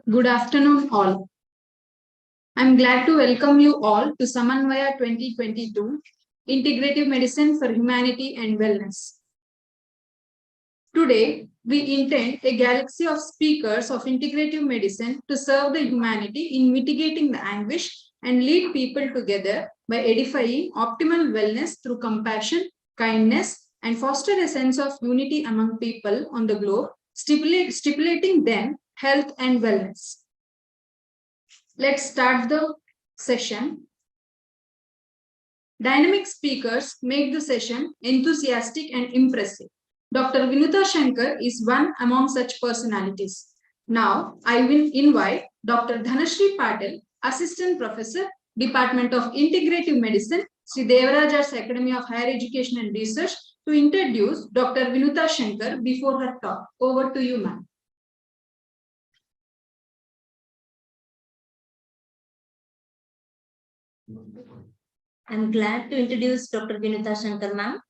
Good afternoon, all. I'm glad to welcome you all to Samanvaya 2022, Integrative Medicine for Humanity and Wellness. Today, we intend a galaxy of speakers of integrative medicine to serve the humanity in mitigating the anguish and lead people together by edifying optimal wellness through compassion, kindness, and foster a sense of unity among people on the globe, stipulating then health and wellness. Let's start the session. Dynamic speakers make the session enthusiastic and impressive. Dr. Vinuta Shankar is one among such personalities. Now, I will invite Dr. Dhanashri Patil, Assistant Professor, Department of Integrative Medicine, Sri Devaraja's Academy of Higher Education and Research, to introduce Dr. Vinuta Shankar before her talk. Over to you, ma'am. I'm glad to introduce Dr. Vinuta Shankar, ma'am.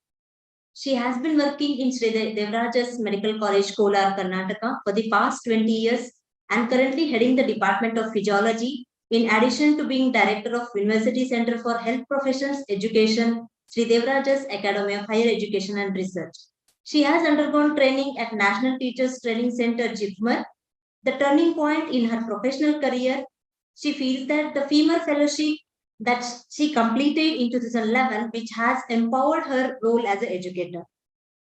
She has been working in Sri Devaraja's Medical College, Kolar, Karnataka for the past 20 years and currently heading the Department of Physiology, in addition to being Director of University Center for Health Professions Education, Sri Devaraja's Academy of Higher Education and Research. She has undergone training at National Teachers Training Center, JIPMER. The turning point in her professional career, she feels that the FEMUR Fellowship that she completed in 2011, which has empowered her role as an educator.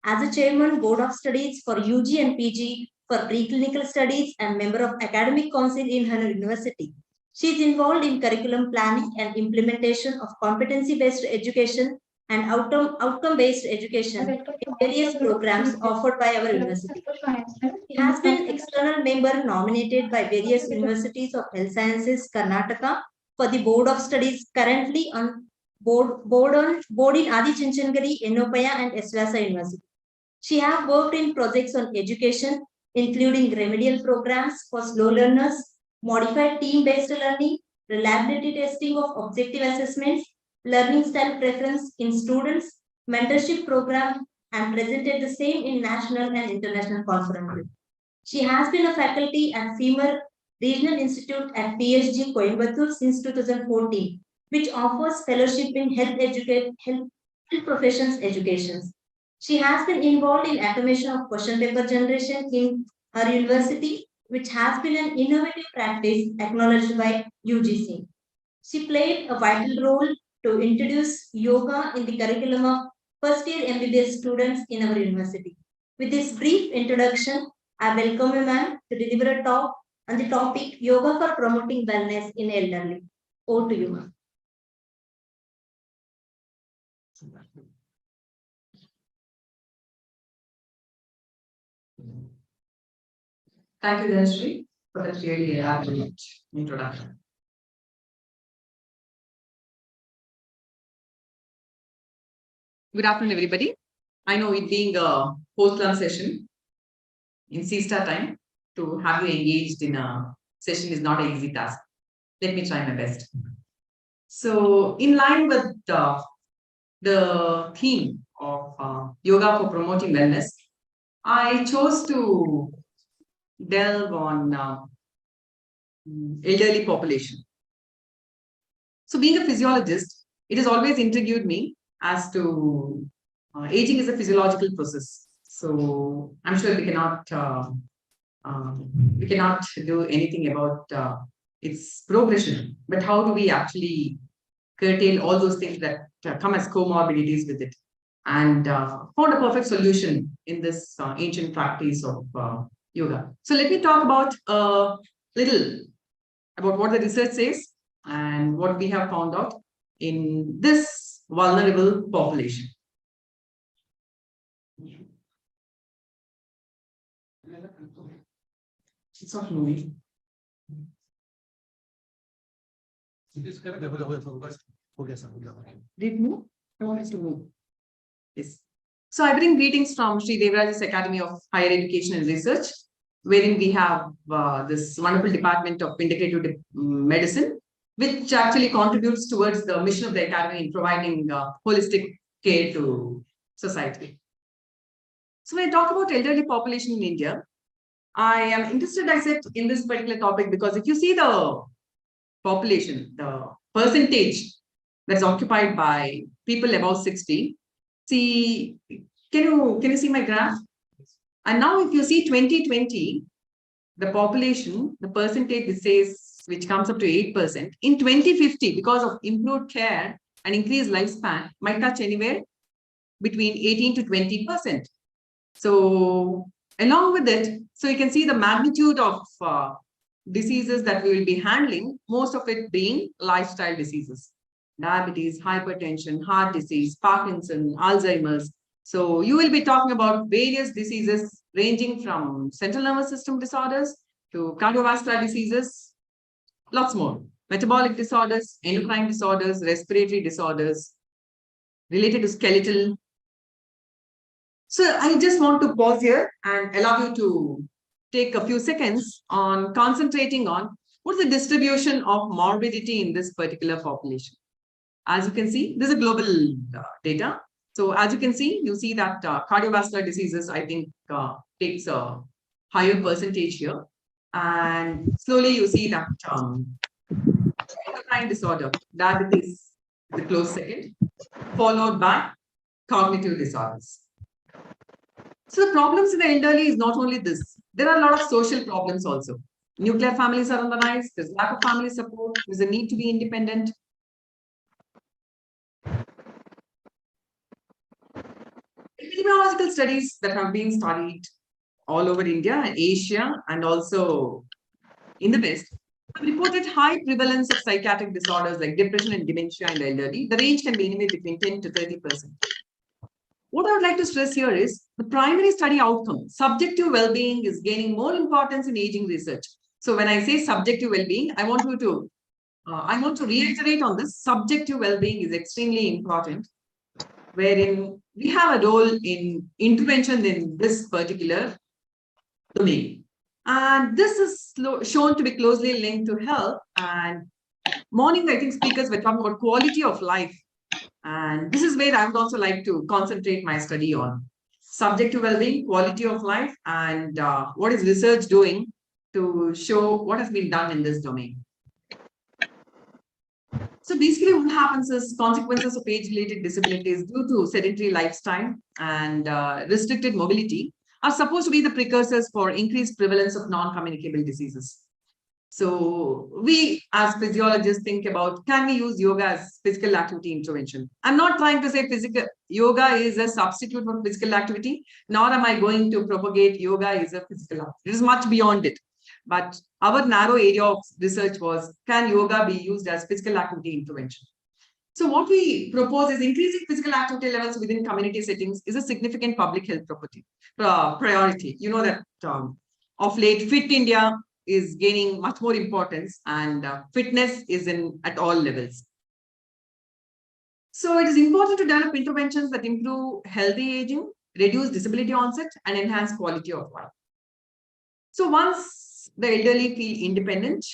As a chairman, Board of Studies for UG and PG for preclinical studies and member of Academic Council in her university. She is involved in curriculum planning and implementation of competency-based education and outcome-based education in various programs offered by our university. She has been external member nominated by various universities of health sciences, Karnataka, for the Board of Studies, currently on board in Adi Chanchanagiri, Ennopaya and Esvasa University. She has worked in projects on education, including remedial programs for slow learners, modified team-based learning, reliability testing of objective assessments, learning style preference in students, mentorship program, and presented the same in national and international conferences. She has been a faculty at FEMUR Regional Institute at PSG Coimbatore since 2014, which offers fellowship in health professions education. She has been involved in automation of question paper generation in her university, which has been an innovative practice acknowledged by UGC. She played a vital role to introduce yoga in the curriculum of first-year MBBS students in our university. With this brief introduction, I welcome you, ma'am, to deliver a talk on the topic Yoga for Promoting Wellness in Elderly. Over to you, ma'am. Thank you, Dhanashri, for that really elaborate introduction. Good afternoon, everybody. I know it being a post-lunch session in siesta time, to have you engaged in a session is not an easy task. Let me try my best. So, in line with the theme of yoga for promoting wellness, I chose to delve on elderly population. So, being a physiologist, it has always intrigued me as to aging is a physiological process. So, I'm sure we cannot do anything about its progression, but how do we actually curtail all those things that come as comorbidities with it, and found a perfect solution in this ancient practice of yoga. So let me talk about a little about what the research says and what we have found out in this vulnerable population. It's not moving. Did it move? I want it to move. Yes. So I bring greetings from Sri Devaraja's Academy of Higher Education and Research, wherein we have this wonderful department of integrative medicine, which actually contributes towards the mission of the academy in providing holistic care to society. So when I talk about elderly population in India, I am interested, I said, in this particular topic because if you see the population, the percentage that's occupied by people above 60, see, can you see my graph? And now if you see 2020, the population, the percentage it says, which comes up to 8%, in 2050, because of improved care and increased lifespan, might touch anywhere between 18 to 20%. So along with it, so you can see the magnitude of diseases that we will be handling, most of it being lifestyle diseases, diabetes, hypertension, heart disease, Parkinson, Alzheimer's. So you will be talking about various diseases ranging from central nervous system disorders to cardiovascular diseases, lots more, metabolic disorders, endocrine disorders, respiratory disorders related to skeletal. So I just want to pause here and allow you to take a few seconds on concentrating on what is the distribution of morbidity in this particular population. As you can see, this is global data. So as you can see, you see that cardiovascular diseases, I think, takes a higher percentage here. And slowly you see that endocrine disorder, diabetes, the close second, followed by cognitive disorders. So the problems in the elderly is not only this. There are a lot of social problems also. Nuclear families are on the rise. There's lack of family support. There's a need to be independent. Epidemiological studies that have been studied all over India and Asia and also in the West have reported high prevalence of psychiatric disorders like depression and dementia in the elderly. The range can be anywhere between 10 to 30%. What I would like to stress here is the primary study outcome, subjective well-being, is gaining more importance in aging research. So when I say subjective well-being, I want to reiterate on this. Subjective well-being is extremely important, wherein we have a role in intervention in this particular domain. And this is shown to be closely linked to health. And morning, I think speakers were talking about quality of life. And this is where I would also like to concentrate my study on. Subjective well-being, quality of life, and what is research doing to show what has been done in this domain. So basically what happens is consequences of age-related disabilities due to sedentary lifestyle and restricted mobility are supposed to be the precursors for increased prevalence of non-communicable diseases. So we as physiologists think about, can we use yoga as physical activity intervention? I'm not trying to say yoga is a substitute for physical activity, nor am I going to propagate yoga is a physical activity. It is much beyond it. But our narrow area of research was, can yoga be used as physical activity intervention? So what we propose is increasing physical activity levels within community settings is a significant public health priority. You know that of late, Fit India is gaining much more importance, and fitness is at all levels. So it is important to develop interventions that improve healthy aging, reduce disability onset, and enhance quality of life. So once the elderly feel independent,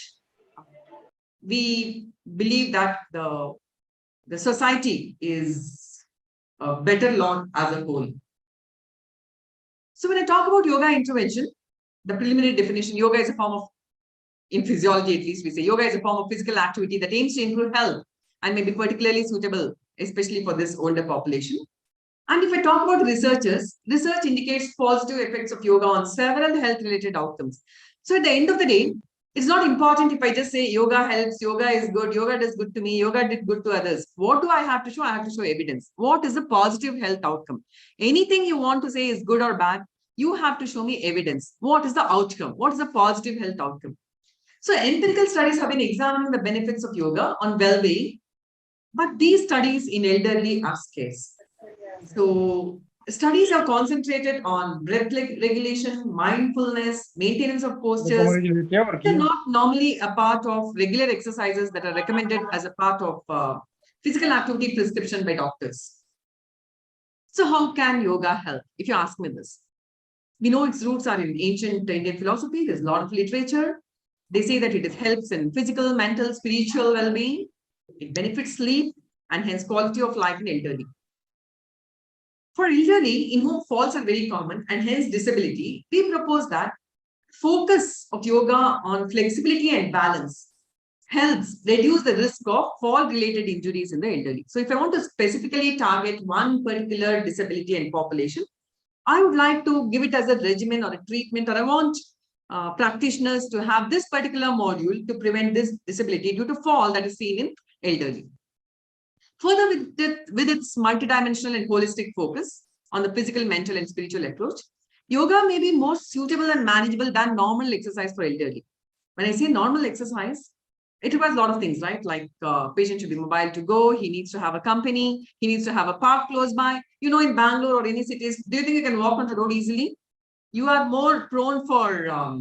we believe that the society is a better lot as a whole. So when I talk about yoga intervention, the preliminary definition, yoga is a form of, in physiology at least we say, yoga is a form of physical activity that aims to improve health and may be particularly suitable, especially for this older population. And if I talk about researchers, research indicates positive effects of yoga on several health-related outcomes. So at the end of the day, it's not important if I just say yoga helps, yoga is good, yoga does good to me, yoga did good to others. What do I have to show? I have to show evidence. What is the positive health outcome? Anything you want to say is good or bad, you have to show me evidence. What is the outcome? What is the positive health outcome? So empirical studies have been examining the benefits of yoga on well-being, but these studies in elderly are scarce. So Studies are concentrated on breath regulation, mindfulness, maintenance of postures. They're not normally a part of regular exercises that are recommended as a part of physical activity prescription by doctors. So how can yoga help? If you ask me this, we know its roots are in ancient Indian philosophy. There's a lot of literature. They say that it helps in physical, mental, spiritual well-being. It benefits sleep and hence quality of life in elderly. For elderly, in whom falls are very common and hence disability, we propose that focus of yoga on flexibility and balance helps reduce the risk of fall-related injuries in the elderly. So if I want to specifically target one particular disability and population, I would like to give it as a regimen or a treatment, or I want practitioners to have this particular module to prevent this disability due to fall that is seen in elderly. Further, with its multidimensional and holistic focus on the physical, mental, and spiritual approach, yoga may be more suitable and manageable than normal exercise for elderly. When I say normal exercise, it requires a lot of things, right? Like patient should be mobile to go, he needs to have a company, he needs to have a park close by. You know, in Bangalore or any cities, do you think you can walk on the road easily? You are more prone for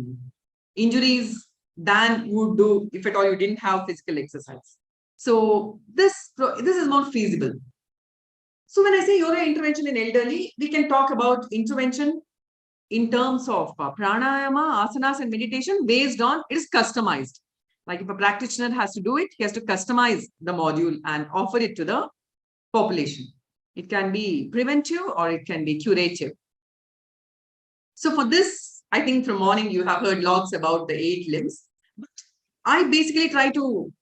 injuries than you would do if at all you didn't have physical exercise. So this is more feasible. So when I say yoga intervention in elderly, we can talk about intervention in terms of pranayama, asanas, and meditation based on it is customized. Like if a practitioner has to do it, he has to customize the module and offer it to the population. It can be preventive or it can be curative. So for this, I think from morning you have heard lots about the 8 limbs. But I basically try to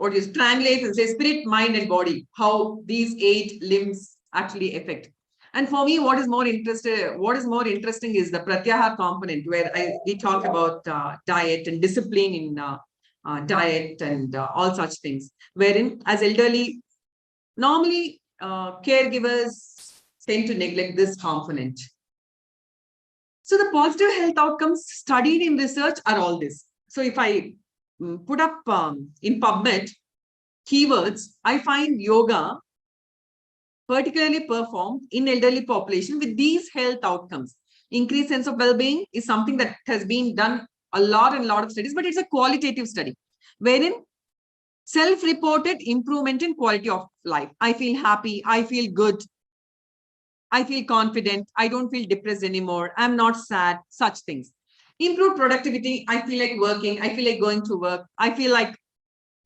triangulate and say spirit, mind, and body, how these 8 limbs actually affect. And for me, what is more interesting is the pratyahar component, where we talk about diet and discipline in diet and all such things. Wherein, as elderly, normally caregivers tend to neglect this component. So the positive health outcomes studied in research are all this. So if I put up in PubMed keywords, I find yoga particularly performed in elderly population with these health outcomes. Increased sense of well-being is something that has been done a lot of studies, but it's a qualitative study wherein self-reported improvement in quality of life. I feel happy, I feel good, I feel confident, I don't feel depressed anymore, I'm not sad, such things. Improved productivity, I feel like working, I feel like going to work, I feel like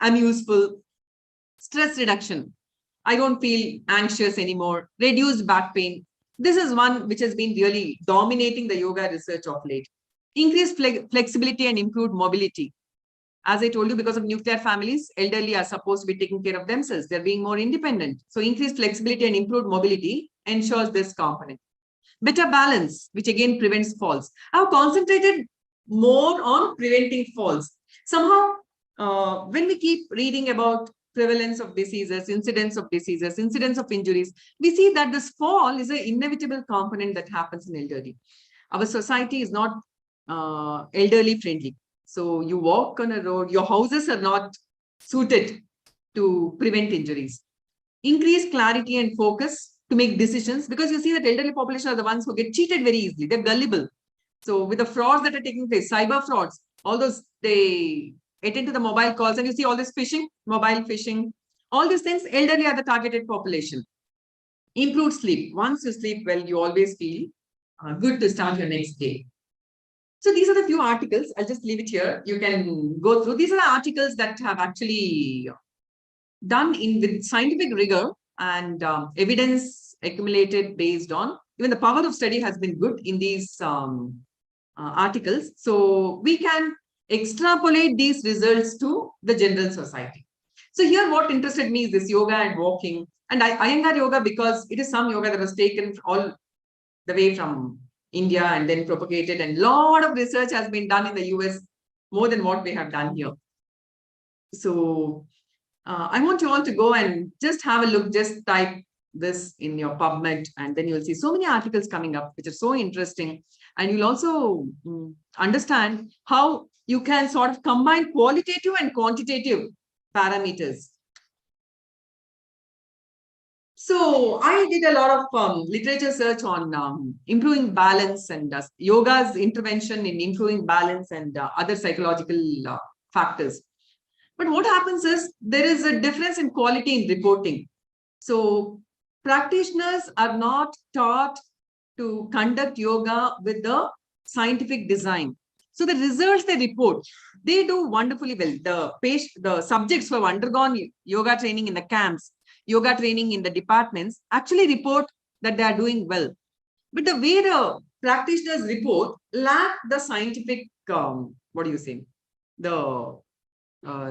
I'm useful. Stress reduction, I don't feel anxious anymore. Reduced back pain. This is one which has been really dominating the yoga research of late. Increased flexibility and improved mobility. As I told you, because of nuclear families, elderly are supposed to be taking care of themselves. They're being more independent. So increased flexibility and improved mobility ensures this component. Better balance, which again prevents falls. I've concentrated more on preventing falls. Somehow, when we keep reading about prevalence of diseases, incidence of injuries, we see that this fall is an inevitable component that happens in elderly. Our society is not elderly friendly. So you walk on a road, your houses are not suited to prevent injuries. Increase clarity and focus to make decisions, because you see that elderly population are the ones who get cheated very easily. They're gullible. So with the frauds that are taking place, cyber frauds, all those, they attend to the mobile calls, and you see all this phishing, mobile phishing, all these things, elderly are the targeted population. Improved sleep. Once you sleep well, you always feel good to start your next day. So these are the few articles. I'll just leave it here. You can go through. These are the articles that have actually done with scientific rigor and evidence accumulated based on, even the power of study has been good in these articles. So we can extrapolate these results to the general society. So here what interested me is this yoga and walking. And Iyengar yoga, because it is some yoga that was taken all the way from India and then propagated, and a lot of research has been done in the US, more than what we have done here. So I want you all to go and just have a look, just type this in your PubMed, and then you'll see so many articles coming up, which are so interesting. And you'll also understand how you can sort of combine qualitative and quantitative parameters. So I did a lot of literature search on improving balance and yoga's intervention in improving balance and other psychological factors. But what happens is there is a difference in quality in reporting. So practitioners are not taught to conduct yoga with the scientific design. So the results they report, they do wonderfully well. The subjects who have undergone yoga training in the camps, yoga training in the departments actually report that they are doing well. But the way the practitioners report lack the scientific, what do you say, the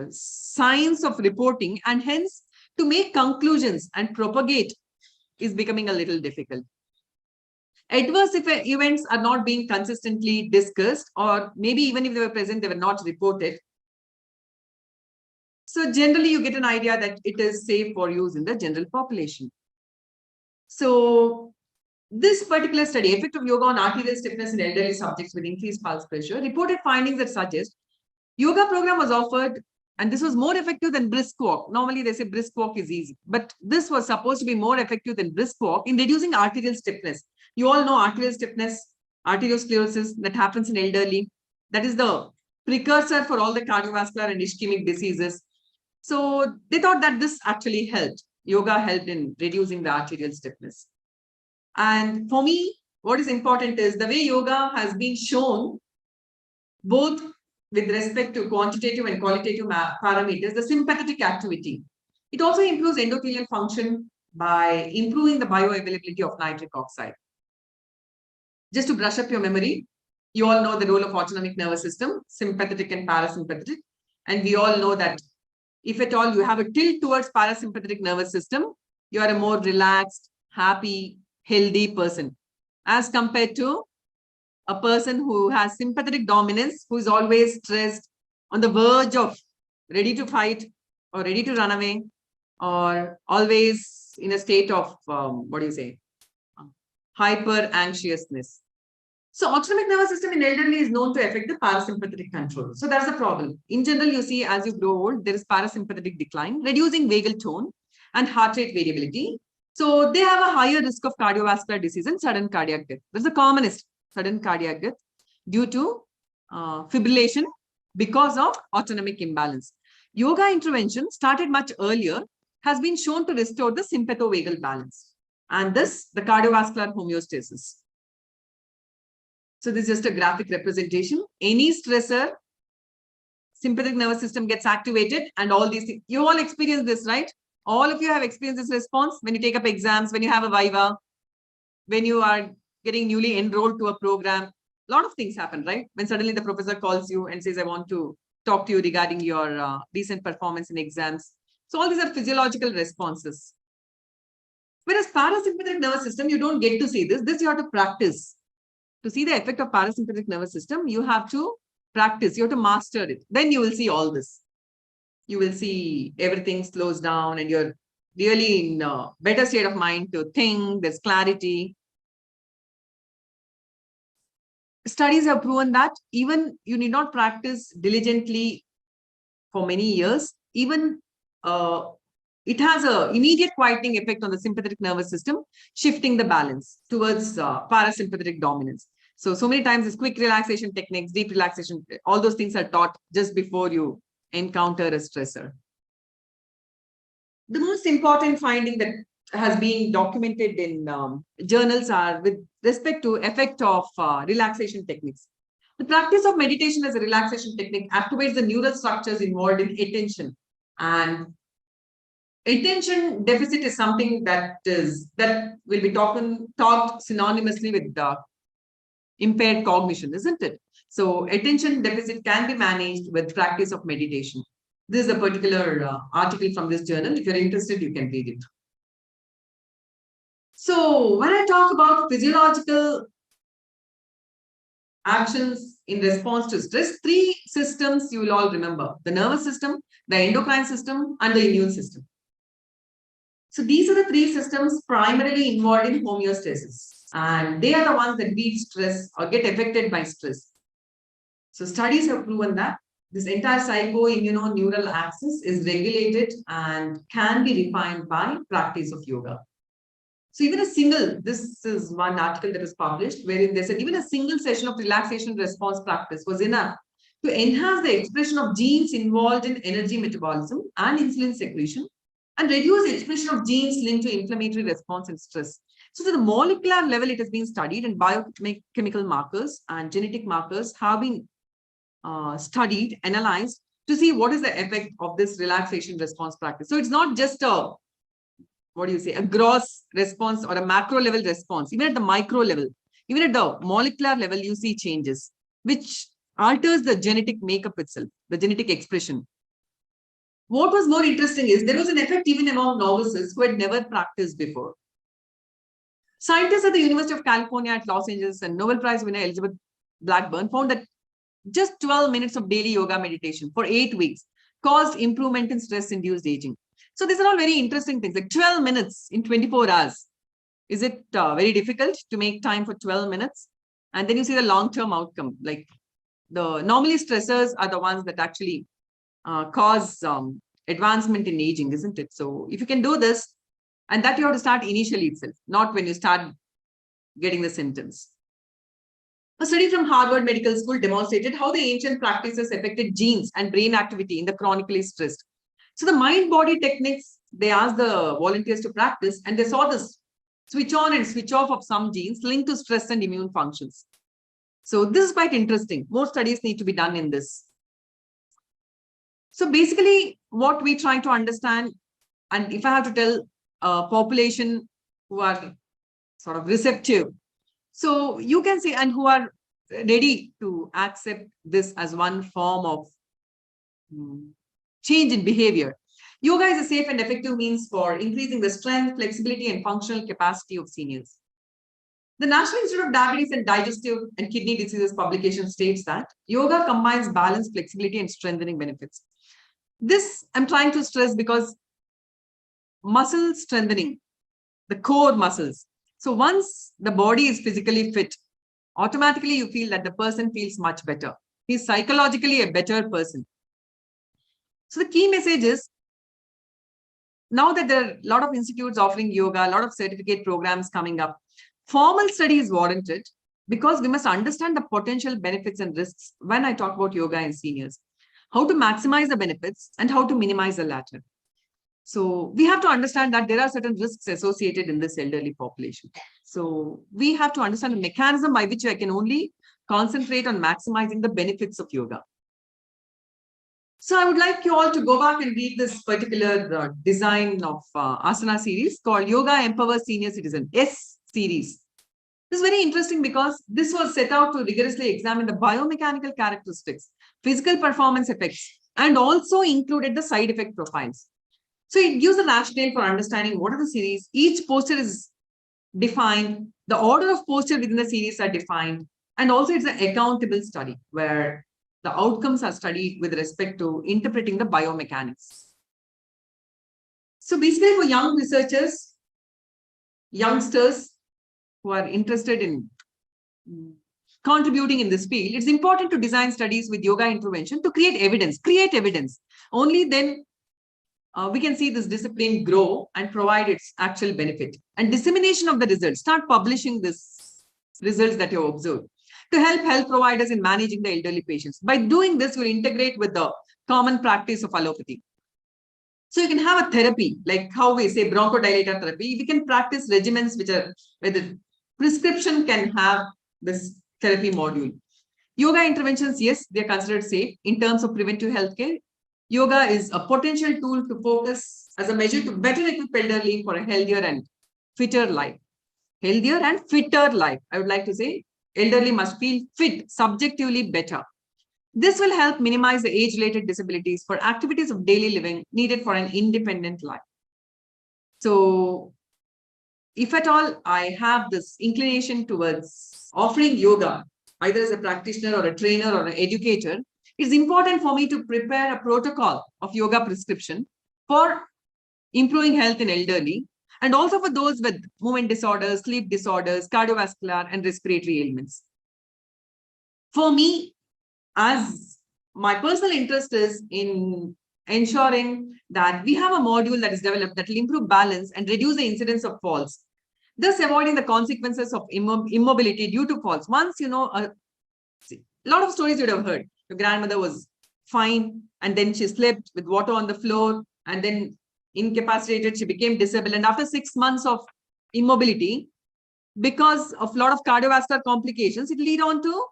science of reporting, and hence to make conclusions and propagate is becoming a little difficult. Adverse events are not being consistently discussed, or maybe even if they were present, they were not reported. So generally you get an idea that it is safe for use in the general population. So this particular study, effect of yoga on arterial stiffness in elderly subjects with increased pulse pressure, reported findings that suggest yoga program was offered, and this was more effective than brisk walk. Normally they say brisk walk is easy, but this was supposed to be more effective than brisk walk in reducing arterial stiffness. You all know arterial stiffness, arteriosclerosis that happens in elderly. That is the precursor for all the cardiovascular and ischemic diseases. So they thought that this actually helped. Yoga helped in reducing the arterial stiffness. And for me, what is important is the way yoga has been shown, both with respect to quantitative and qualitative parameters, the sympathetic activity. It also improves endothelial function by improving the bioavailability of nitric oxide. Just to brush up your memory, you all know the role of autonomic nervous system, sympathetic and parasympathetic. And we all know that if at all you have a tilt towards parasympathetic nervous system, you are a more relaxed, happy, healthy person, as compared to a person who has sympathetic dominance, who is always stressed, on the verge of ready to fight or ready to run away, or always in a state of, hyper anxiousness. So autonomic nervous system in elderly is known to affect the parasympathetic control. So that's the problem. In general, you see as you grow old, there is parasympathetic decline, reducing vagal tone and heart rate variability. So they have a higher risk of cardiovascular disease and sudden cardiac death. That's the commonest, sudden cardiac death due to fibrillation because of autonomic imbalance. Yoga intervention started much earlier has been shown to restore the sympathovagal balance, and this the cardiovascular homeostasis. So this is just a graphic representation. Any stressor, sympathetic nervous system gets activated, and all these things. You all experience this, right? All of you have experienced this response when you take up exams, when you have a viva, when you are getting newly enrolled to a program. A lot of things happen, right? When suddenly the professor calls you and says, I want to talk to you regarding your recent performance in exams. So all these are physiological responses. Whereas parasympathetic nervous system, you don't get to see this. This you have to practice. To see the effect of parasympathetic nervous system, you have to practice. You have to master it. Then you will see all this. You will see everything slows down and you're really in a better state of mind to think. There's clarity. Studies have proven that even you need not practice diligently for many years. Even it has an immediate quieting effect on the sympathetic nervous system, shifting the balance towards parasympathetic dominance. So many times these quick relaxation techniques, deep relaxation, all those things are taught just before you encounter a stressor. The most important finding that has been documented in journals are with respect to effect of relaxation techniques. The practice of meditation as a relaxation technique activates the neural structures involved in attention, and attention deficit is something that will be taught synonymously with impaired cognition, isn't it? So attention deficit can be managed with practice of meditation. This is a particular article from this journal. If you're interested, you can read it. So when I talk about physiological actions in response to stress, three systems you will all remember: the nervous system, the endocrine system, and the immune system. So these are the three systems primarily involved in homeostasis, and they are the ones that beat stress or get affected by stress. So studies have proven that this entire psycho-immuno-neural axis is regulated and can be refined by practice of yoga. So even a single, this is one article that was published wherein they said even a single session of relaxation response practice was enough to enhance the expression of genes involved in energy metabolism and insulin secretion and reduce the expression of genes linked to inflammatory response and stress. So to the molecular level, it has been studied, and biochemical markers and genetic markers have been studied, analyzed to see what is the effect of this relaxation response practice. So it's not just a, what do you say, a gross response or a macro level response. Even at the micro level, even at the molecular level, you see changes, which alters the genetic makeup itself, the genetic expression. What was more interesting is there was an effect even among novices who had never practiced before. Scientists at the University of California at Los Angeles and Nobel Prize winner Elizabeth Blackburn found that just 12 minutes of daily yoga meditation for 8 weeks caused improvement in stress-induced aging. So these are all very interesting things, like 12 minutes in 24 hours. Is it very difficult to make time for 12 minutes? And then you see the long-term outcome, like the normally stressors are the ones that actually cause advancement in aging, isn't it? So if you can do this, and that you have to start initially itself, not when you start getting the symptoms. A study from Harvard Medical School demonstrated how the ancient practices affected genes and brain activity in the chronically stressed. So the mind-body techniques, they asked the volunteers to practice, and they saw this switch on and switch off of some genes linked to stress and immune functions. So this is quite interesting. More studies need to be done in this. So basically, what we try to understand, and if I have to tell a population who are sort of receptive, so you can say, and who are ready to accept this as one form of change in behavior. Yoga is a safe and effective means for increasing the strength, flexibility, and functional capacity of seniors. The National Institute of Diabetes and Digestive and Kidney Diseases publication states that yoga combines balance, flexibility, and strengthening benefits. This I'm trying to stress because muscle strengthening, the core muscles. So once the body is physically fit, automatically you feel that the person feels much better. He's psychologically a better person. So the key message is, now that there are a lot of institutes offering yoga, a lot of certificate programs coming up, formal study is warranted because we must understand the potential benefits and risks when I talk about yoga in seniors, how to maximize the benefits and how to minimize the latter. So we have to understand that there are certain risks associated in this elderly population. So we have to understand the mechanism by which I can only concentrate on maximizing the benefits of yoga. So I would like you all to go back and read this particular design of asana series called Yoga Empowers Senior Citizen, S series. This is very interesting because this was set out to rigorously examine the biomechanical characteristics, physical performance effects, and also included the side effect profiles. So it gives a rationale for understanding what are the series. Each posture is defined, the order of posture within the series are defined, and also it's an accountable study where the outcomes are studied with respect to interpreting the biomechanics. So basically for young researchers, youngsters who are interested in contributing in this field, it's important to design studies with yoga intervention to create evidence. Only then we can see this discipline grow and provide its actual benefit. And dissemination of the results, start publishing this results that you observed to help health providers in managing the elderly patients. By doing this, you'll integrate with the common practice of allopathy. So you can have a therapy, like how we say bronchodilator therapy. We can practice regimens where the prescription can have this therapy module. Yoga interventions, yes, they're considered safe in terms of preventive healthcare. Yoga is a potential tool to focus as a measure to better equip elderly for a healthier and fitter life. Healthier and fitter life. I would like to say elderly must feel fit, subjectively better. This will help minimize the age-related disabilities for activities of daily living needed for an independent life. So, if at all I have this inclination towards offering yoga, either as a practitioner or a trainer or an educator, it's important for me to prepare a protocol of yoga prescription for improving health in elderly, and also for those with movement disorders, sleep disorders, cardiovascular and respiratory ailments. For me, as my personal interest is in ensuring that we have a module that is developed that will improve balance and reduce the incidence of falls. thus avoiding the consequences of immobility due to falls. Once a lot of stories you would have heard. Your grandmother was fine and then she slipped with water on the floor and then incapacitated, she became disabled, and after 6 months of immobility, because of a lot of cardiovascular complications, it lead on to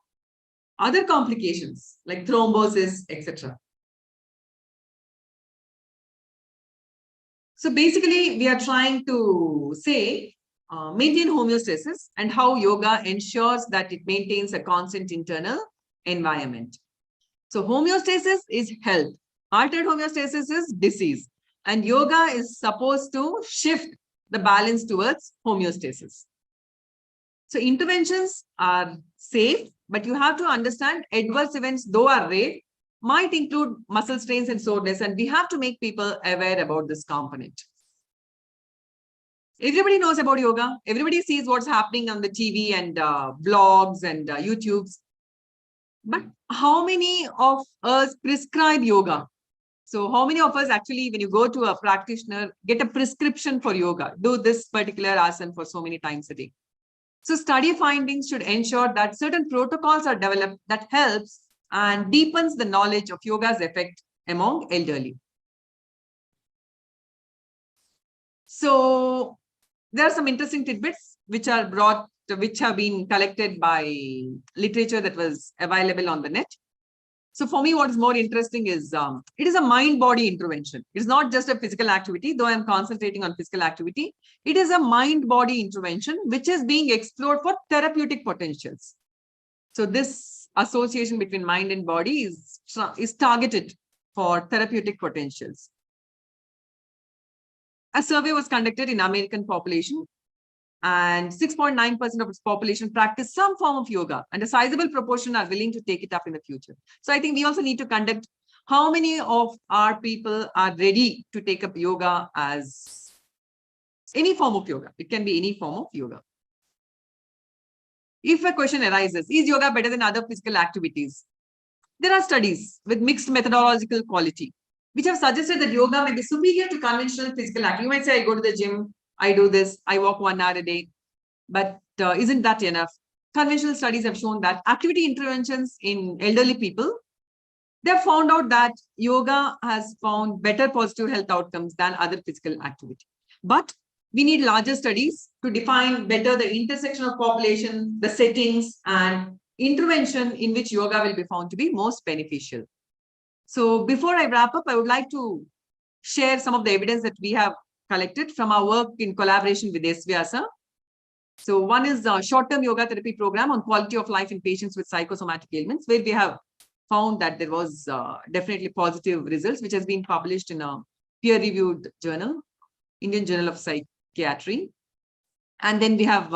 other complications like thrombosis, etc. So basically, we are trying to say maintain homeostasis and how yoga ensures that it maintains a constant internal environment. So homeostasis is health. Altered homeostasis is disease. And yoga is supposed to shift the balance towards homeostasis. So interventions are safe, but you have to understand adverse events, though are rare, might include muscle strains and soreness, and we have to make people aware about this component. Everybody knows about yoga. Everybody sees what's happening on the TV and blogs and YouTubes. But how many of us prescribe yoga? So how many of us actually, when you go to a practitioner, get a prescription for yoga? Do this particular asana for so many times a day. So study findings should ensure that certain protocols are developed that helps and deepens the knowledge of yoga's effect among elderly. So there are some interesting tidbits which have been collected by literature that was available on the net. So for me, what is more interesting is it is a mind-body intervention. It's not just a physical activity, though I'm concentrating on physical activity. It is a mind-body intervention which is being explored for therapeutic potentials. So this association between mind and body is targeted for therapeutic potentials. A survey was conducted in American population, and 6.9% of its population practice some form of yoga, and a sizable proportion are willing to take it up in the future. So I think we also need to conduct how many of our people are ready to take up yoga as any form of yoga. It can be any form of yoga. If a question arises, is yoga better than other physical activities? There are studies with mixed methodological quality, which have suggested that yoga may be superior to conventional physical activity. You might say, I go to the gym, I do this, I walk 1 hour a day, but isn't that enough? Conventional studies have shown that activity interventions in elderly people, they have found out that yoga has found better positive health outcomes than other physical activity. But we need larger studies to define better the intersection of population, the settings, and intervention in which yoga will be found to be most beneficial. So before I wrap up, I would like to share some of the evidence that we have collected from our work in collaboration with SDUAHER. So one is a short-term yoga therapy program on quality of life in patients with psychosomatic ailments, where we have found that there was definitely positive results, which has been published in a peer-reviewed journal, Indian Journal of Psychiatry. And then we have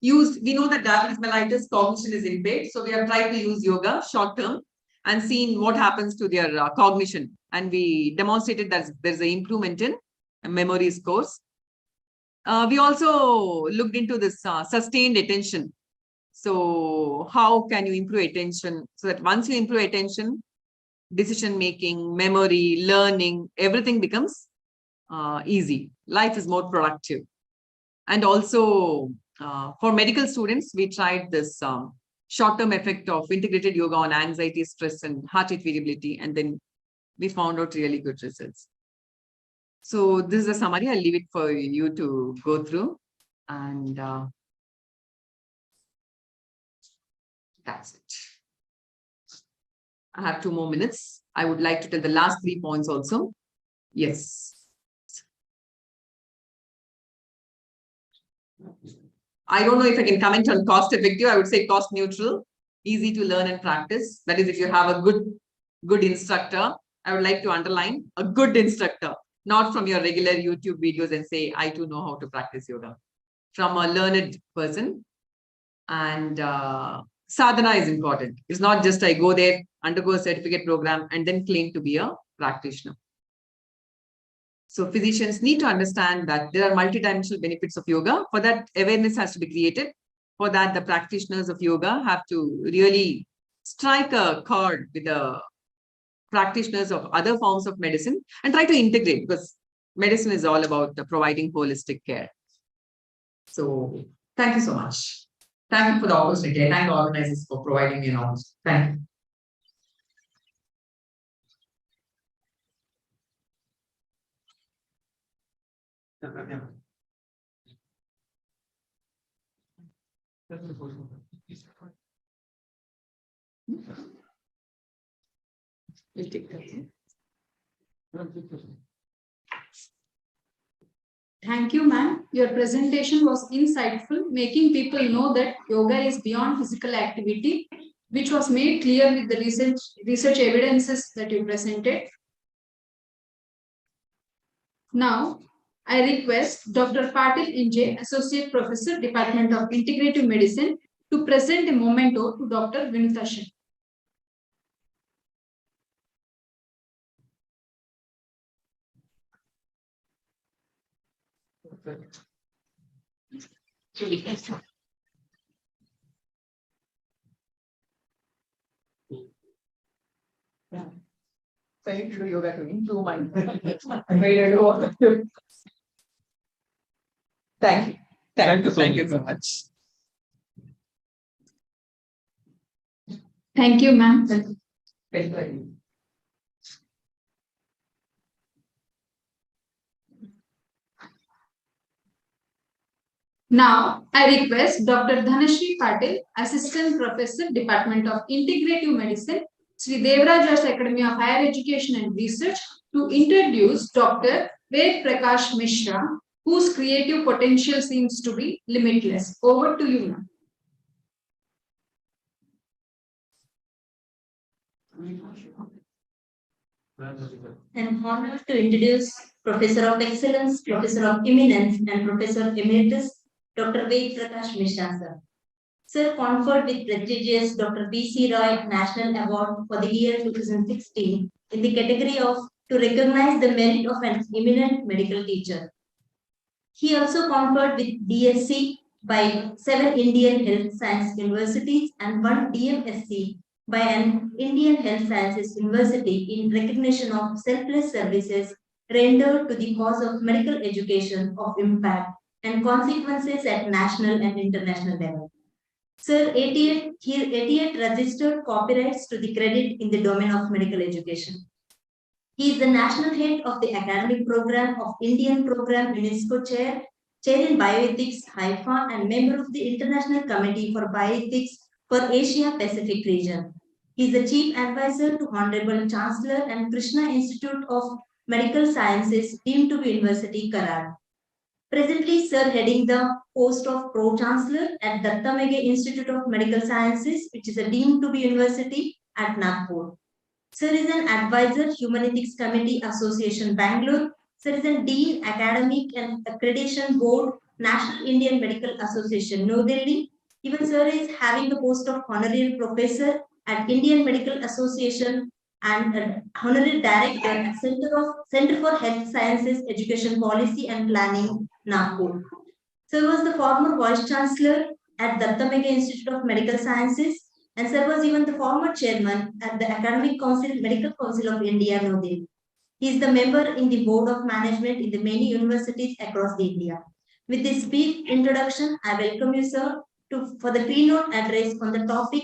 we know that diabetes mellitus cognition is impaired. So we have tried to use yoga short-term and seen what happens to their cognition. And we demonstrated that there's an improvement in memory scores. We also looked into this sustained attention. So how can you improve attention? So that once you improve attention, decision-making, memory, learning, everything becomes easy. Life is more productive. And also for medical students, we tried this short-term effect of integrated yoga on anxiety, stress, and heart rate variability. And then we found out really good results. So this is a summary. I'll leave it for you to go through. And that's it. I have 2 more minutes. I would like to tell the last 3 points also. Yes. I don't know if I can comment on cost effective. I would say cost neutral, easy to learn and practice. That is, if you have a good instructor. I would like to underline a good instructor, not from your regular YouTube videos and say, I too know how to practice yoga. From a learned person. And sadhana is important. It's not just I go there, undergo a certificate program, and then claim to be a practitioner. So physicians need to understand that there are multidimensional benefits of yoga. For that, awareness has to be created. For that, the practitioners of yoga have to really strike a chord with the practitioners of other forms of medicine and try to integrate, because medicine is all about providing holistic care. So thank you so much. Thank you for the opportunity. I thank the organizers for providing me an opportunity. Thank you. We'll take that. Thank you, ma'am. Your presentation was insightful, making people know that yoga is beyond physical activity, which was made clear with the research evidences that you presented. Now, I request Dr. Patil Inje, Associate Professor, Department of Integrative Medicine, to present a memento to Dr. Vinutha. So I need to do yoga to improve my Thank you. Thank you so much. Thank you, ma'am. Now, I request Dr. Dhanashri Patil, Assistant Professor, Department of Integrative Medicine, Sri Devarajas Academy of Higher Education and Research, to introduce Dr. Ved Prakash Mishra, whose creative potential seems to be limitless. Over to you, ma'am. I'm honored to introduce Professor of Excellence, Professor of Eminence, and Professor Emeritus, Dr. Ved Prakash Mishra, sir. Sir conferred with prestigious Dr. B.C. Roy National Award for the year 2016 in the category of to recognize the merit of an eminent medical teacher. He also conferred with DSc by 7 Indian Health Science Universities and 1 DMSc by an Indian Health Sciences University in recognition of selfless services rendered to the cause of medical education of impact and consequences at national and international level. Sir, 88 registered copyrights to the credit in the domain of medical education. He is the national head of the academic program of Indian Program UNESCO Chair in Bioethics Haifa, and member of the International Committee for Bioethics for Asia Pacific region. He is the chief advisor to Honorable Chancellor and Krishna Institute of Medical Sciences, deemed to be University, Karad. Presently, Sir heading the post of Pro-Chancellor at Datta Mege Institute of Medical Sciences, which is a deemed to be university at Nagpur. Sir is an advisor, Human Ethics Committee Association, Bangalore. Sir is a Dean, Academic and Accreditation Board, National Indian Medical Association, New Delhi. Even Sir is having the post of Honorary Professor at Indian Medical Association and Honorary Director at Center for Health Sciences, Education Policy and Planning, Nagpur. Sir was the former Vice Chancellor at Datta Mege Institute of Medical Sciences, and Sir was even the former chairman at the Academic Council, Medical Council of India, New Delhi. He is the member in the board of management in the many universities across India. With this brief introduction, I welcome you, sir, for the keynote address on the topic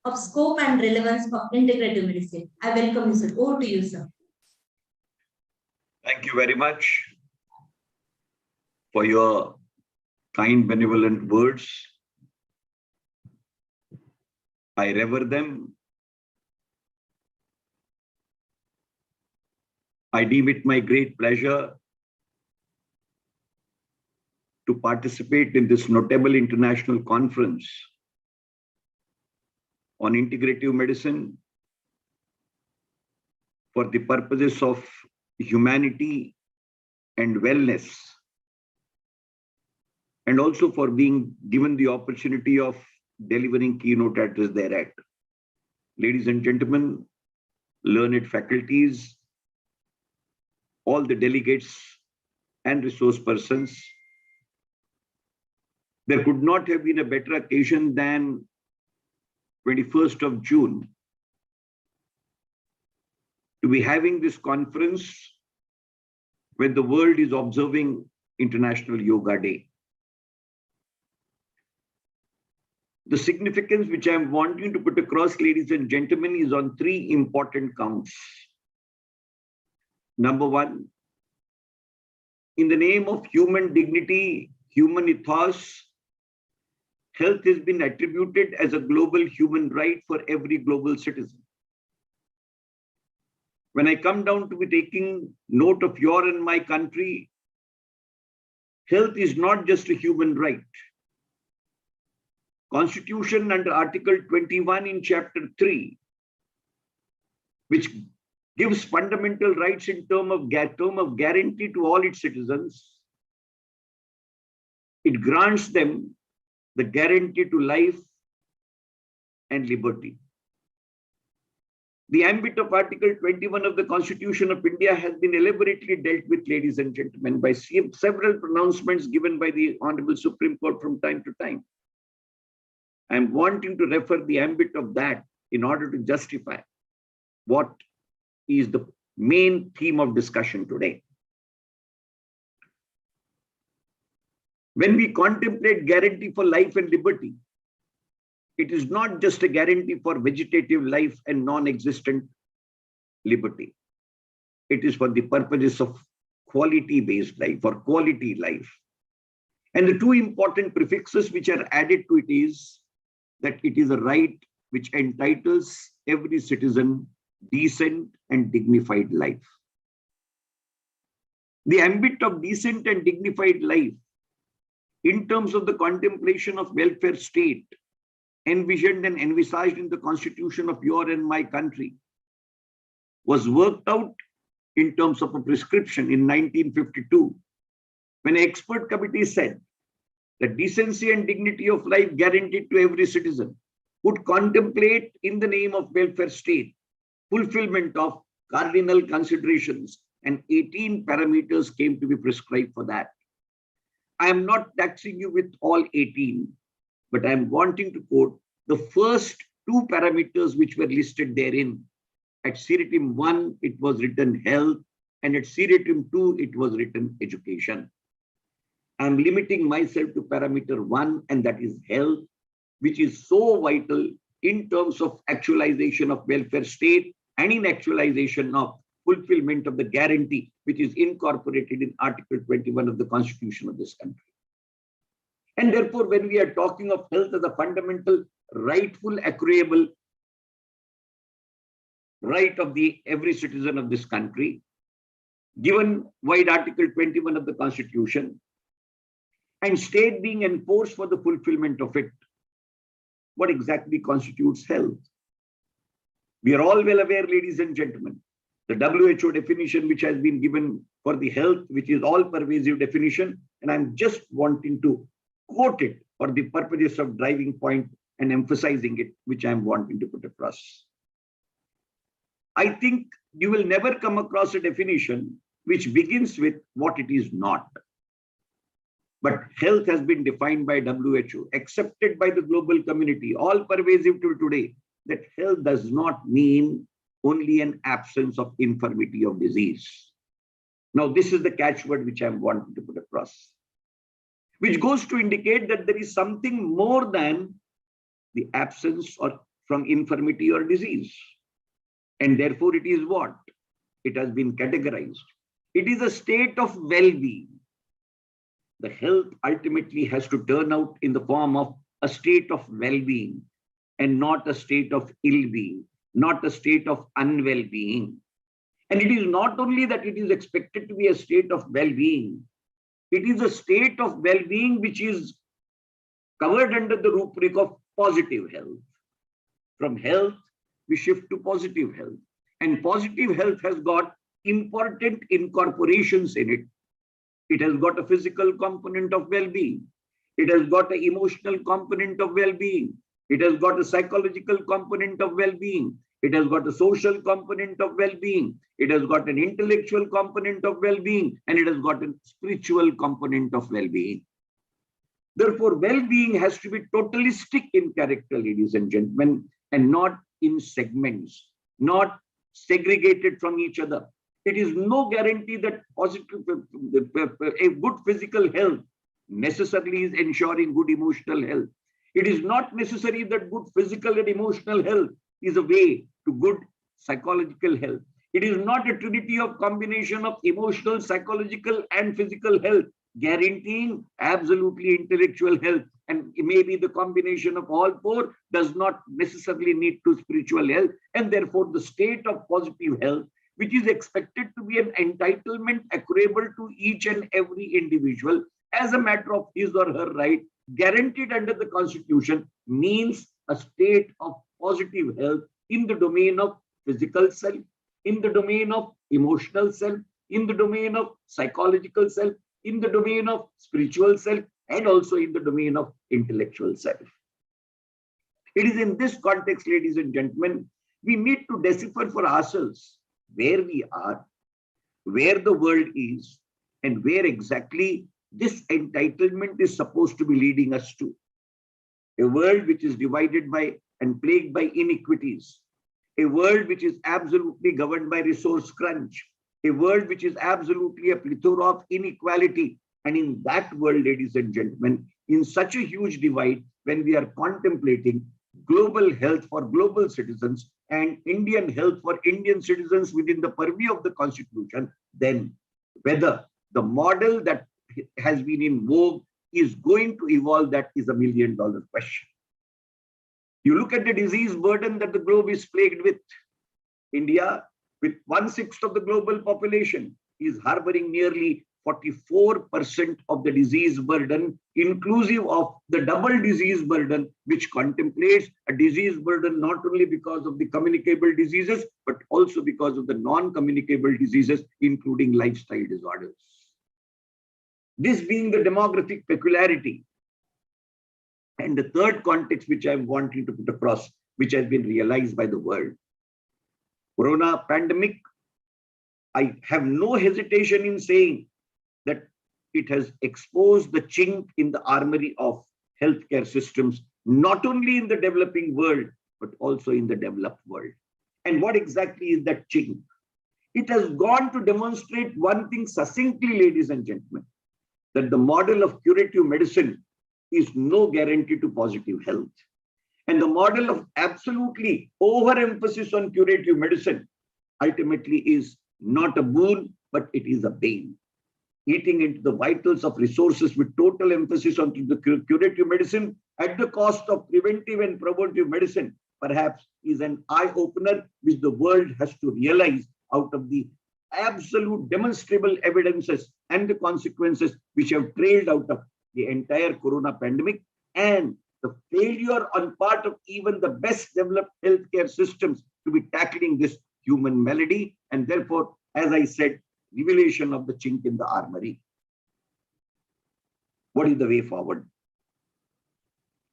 of scope and relevance of integrative medicine. I welcome you, sir. Over to you, sir. Thank you very much for your kind, benevolent words. I rever them. I deem it my great pleasure to participate in this notable international conference on integrative medicine for the purposes of humanity and wellness, and also for being given the opportunity of delivering keynote address thereat. Ladies and gentlemen, learned faculties, all the delegates and resource persons, there could not have been a better occasion than 21st of June to be having this conference when the world is observing International Yoga Day. The significance which I am wanting to put across, ladies and gentlemen, is on three important counts. Number one, in the name of human dignity, human ethos, health has been attributed as a global human right for every global citizen. When I come down to be taking note of your and my country, health is not just a human right. Constitution under Article 21 in Chapter 3, which gives fundamental rights in term of guarantee to all its citizens, it grants them the guarantee to life and liberty. The ambit of Article 21 of the Constitution of India has been elaborately dealt with, ladies and gentlemen, by several pronouncements given by the Honorable Supreme Court from time to time. I am wanting to refer the ambit of that in order to justify what is the main theme of discussion today. When we contemplate guarantee for life and liberty, it is not just a guarantee for vegetative life and non-existent liberty. It is for the purposes of quality-based life or quality life. And the two important prefixes which are added to it is that it is a right which entitles every citizen decent and dignified life. The ambit of decent and dignified life in terms of the contemplation of welfare state envisioned and envisaged in the Constitution of your and my country was worked out in terms of a prescription in 1952, when an expert committee said that decency and dignity of life guaranteed to every citizen would contemplate in the name of welfare state fulfillment of cardinal considerations, and 18 parameters came to be prescribed for that. I am not taxing you with all 18, but I am wanting to quote the first two parameters which were listed therein. At seriatim 1, it was written health, and at seriatim 2, it was written education. I am limiting myself to parameter 1, and that is health, which is so vital in terms of actualization of welfare state and in actualization of fulfillment of the guarantee which is incorporated in Article 21 of the Constitution of this country. And therefore, when we are talking of health as a fundamental, rightful, accruable right of every citizen of this country, given wide Article 21 of the Constitution, and state being enforced for the fulfillment of it, what exactly constitutes health? We are all well aware, ladies and gentlemen, the WHO definition which has been given for the health, which is all-pervasive definition, and I'm just wanting to quote it for the purposes of driving point and emphasizing it, which I'm wanting to put across. I think you will never come across a definition which begins with what it is not. But health has been defined by WHO, accepted by the global community, all pervasive till today, that health does not mean only an absence of infirmity of disease. Now, this is the catchword which I'm wanting to put across, which goes to indicate that there is something more than the absence or from infirmity or disease. And therefore, it is what? It has been categorized. It is a state of well-being. The health ultimately has to turn out in the form of a state of well-being and not a state of ill-being, not a state of unwell-being. And it is not only that it is expected to be a state of well-being, it is a state of well-being which is covered under the rubric of positive health. From health, we shift to positive health. And positive health has got important incorporations in it. It has got a physical component of well-being. It has got an emotional component of well-being. It has got a psychological component of well-being. It has got a social component of well-being. It has got an intellectual component of well-being, and it has got a spiritual component of well-being. Therefore, well-being has to be totalistic in character, ladies and gentlemen, and not in segments, not segregated from each other. It is no guarantee that a good physical health necessarily is ensuring good emotional health. It is not necessary that good physical and emotional health is a way to good psychological health. It is not a trinity of combination of emotional, psychological, and physical health, guaranteeing absolutely intellectual health. And maybe the combination of all four does not necessarily need to spiritual health. And therefore, the state of positive health, which is expected to be an entitlement accruable to each and every individual as a matter of his or her right, guaranteed under the Constitution, means a state of positive health in the domain of physical self, in the domain of emotional self, in the domain of psychological self, in the domain of spiritual self, and also in the domain of intellectual self. It is in this context, ladies and gentlemen, we need to decipher for ourselves where we are, where the world is, and where exactly this entitlement is supposed to be leading us to. A world which is divided by and plagued by iniquities, a world which is absolutely governed by resource crunch, a world which is absolutely a plethora of inequality. And in that world, ladies and gentlemen, in such a huge divide, when we are contemplating global health for global citizens and Indian health for Indian citizens within the purview of the Constitution, then whether the model that has been in vogue is going to evolve, that is $1 million question. You look at the disease burden that the globe is plagued with. India, with 1/6 of the global population, is harboring nearly 44% of the disease burden, inclusive of the double disease burden, which contemplates a disease burden not only because of the communicable diseases, but also because of the non-communicable diseases, including lifestyle disorders. This being the demographic peculiarity. And the third context which I'm wanting to put across, which has been realized by the world. Corona pandemic, I have no hesitation in saying that it has exposed the chink in the armory of healthcare systems, not only in the developing world, but also in the developed world. And what exactly is that chink? It has gone to demonstrate one thing succinctly, ladies and gentlemen, that the model of curative medicine is no guarantee to positive health. And the model of absolutely overemphasis on curative medicine ultimately is not a boon, but it is a bane. Eating into the vitals of resources with total emphasis on the curative medicine at the cost of preventive and promotive medicine, perhaps is an eye-opener which the world has to realize out of the absolute demonstrable evidences and the consequences which have trailed out of the entire corona pandemic, and the failure on part of even the best developed healthcare systems to be tackling this human malady. And therefore, as I said, revelation of the chink in the armory. What is the way forward?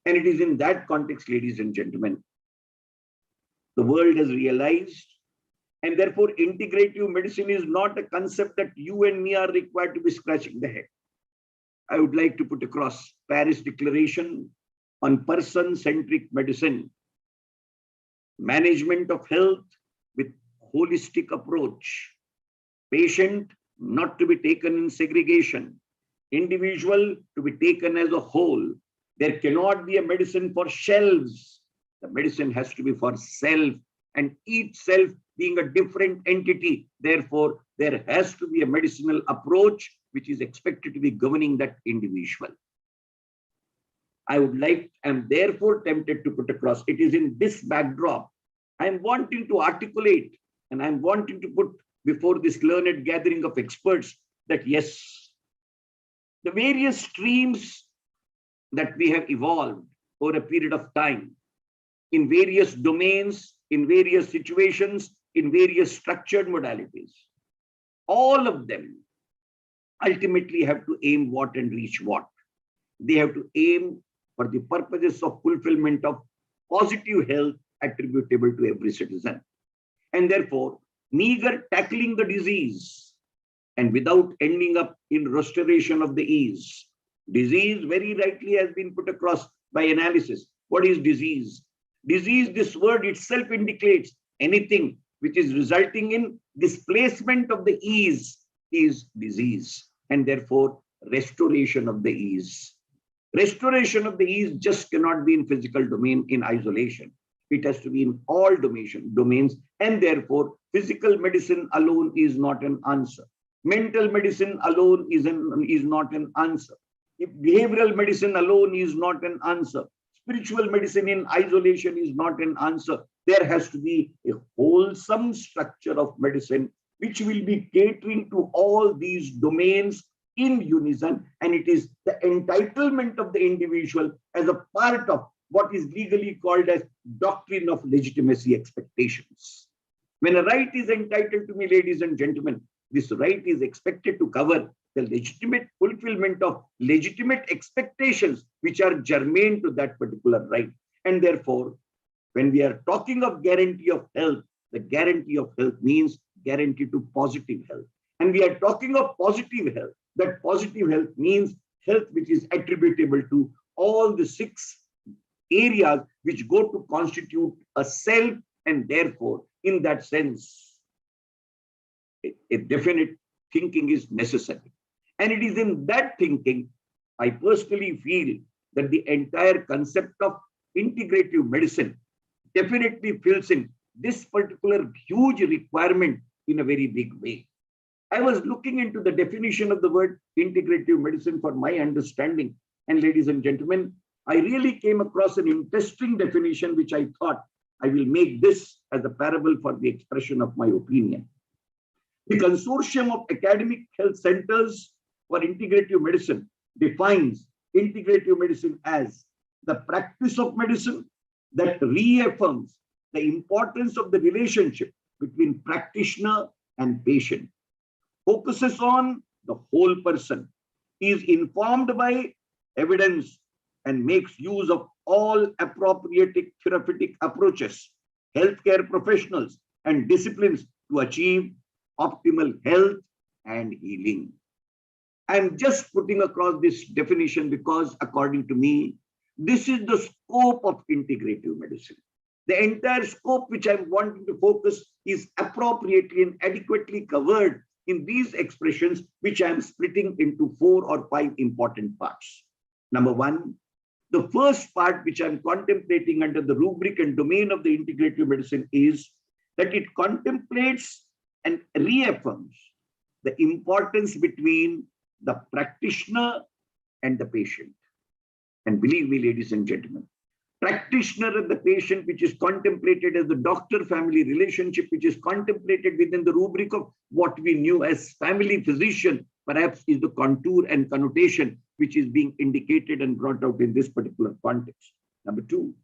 And it is in that context, ladies and gentlemen, the world has realized, and therefore integrative medicine is not a concept that you and me are required to be scratching the head. I would like to put across Paris Declaration on person-centric medicine, management of health with holistic approach, patient not to be taken in segregation, individual to be taken as a whole. There cannot be a medicine for shelves. The medicine has to be for self, and each self being a different entity. Therefore, there has to be a medicinal approach which is expected to be governing that individual. I am therefore tempted to put across, it is in this backdrop, I'm wanting to articulate and I'm wanting to put before this learned gathering of experts that yes, the various streams that we have evolved over a period of time in various domains, in various situations, in various structured modalities, all of them ultimately have to aim what and reach what. They have to aim for the purposes of fulfillment of positive health attributable to every citizen. And therefore, meager tackling the disease and without ending up in restoration of the ease. Disease very rightly has been put across by analysis. What is disease? Disease, this word itself indicates anything which is resulting in displacement of the ease is disease, and therefore restoration of the ease. Restoration of the ease just cannot be in physical domain in isolation. It has to be in all domains, and therefore physical medicine alone is not an answer. Mental medicine alone is not an answer. If behavioral medicine alone is not an answer, spiritual medicine in isolation is not an answer. There has to be a wholesome structure of medicine which will be catering to all these domains in unison, and it is the entitlement of the individual as a part of what is legally called as doctrine of legitimacy expectations. When a right is entitled to me, ladies and gentlemen, this right is expected to cover the legitimate fulfillment of legitimate expectations which are germane to that particular right. And therefore, when we are talking of guarantee of health, the guarantee of health means guarantee to positive health. And we are talking of positive health. That positive health means health which is attributable to all the 6 areas which go to constitute a self, and therefore, in that sense, a definite thinking is necessary. And it is in that thinking, I personally feel that the entire concept of integrative medicine definitely fills in this particular huge requirement in a very big way. I was looking into the definition of the word integrative medicine for my understanding. And ladies and gentlemen, I really came across an interesting definition, which I thought I will make this as a parable for the expression of my opinion. The Consortium of Academic Health Centers for Integrative Medicine defines integrative medicine as the practice of medicine that reaffirms the importance of the relationship between practitioner and patient, focuses on the whole person, is informed by evidence, and makes use of all appropriate therapeutic approaches, healthcare professionals, and disciplines to achieve optimal health and healing. I'm just putting across this definition because, according to me, this is the scope of integrative medicine. The entire scope which I'm wanting to focus is appropriately and adequately covered in these expressions, which I'm splitting into 4 or 5 important parts. Number 1, the first part which I'm contemplating under the rubric and domain of the integrative medicine is that it contemplates and reaffirms the importance between the practitioner and the patient. And believe me, ladies and gentlemen, practitioner and the patient, which is contemplated as the doctor-family relationship, which is contemplated within the rubric of what we knew as family physician, perhaps is the contour and connotation which is being indicated and brought out in this particular context. Number 2,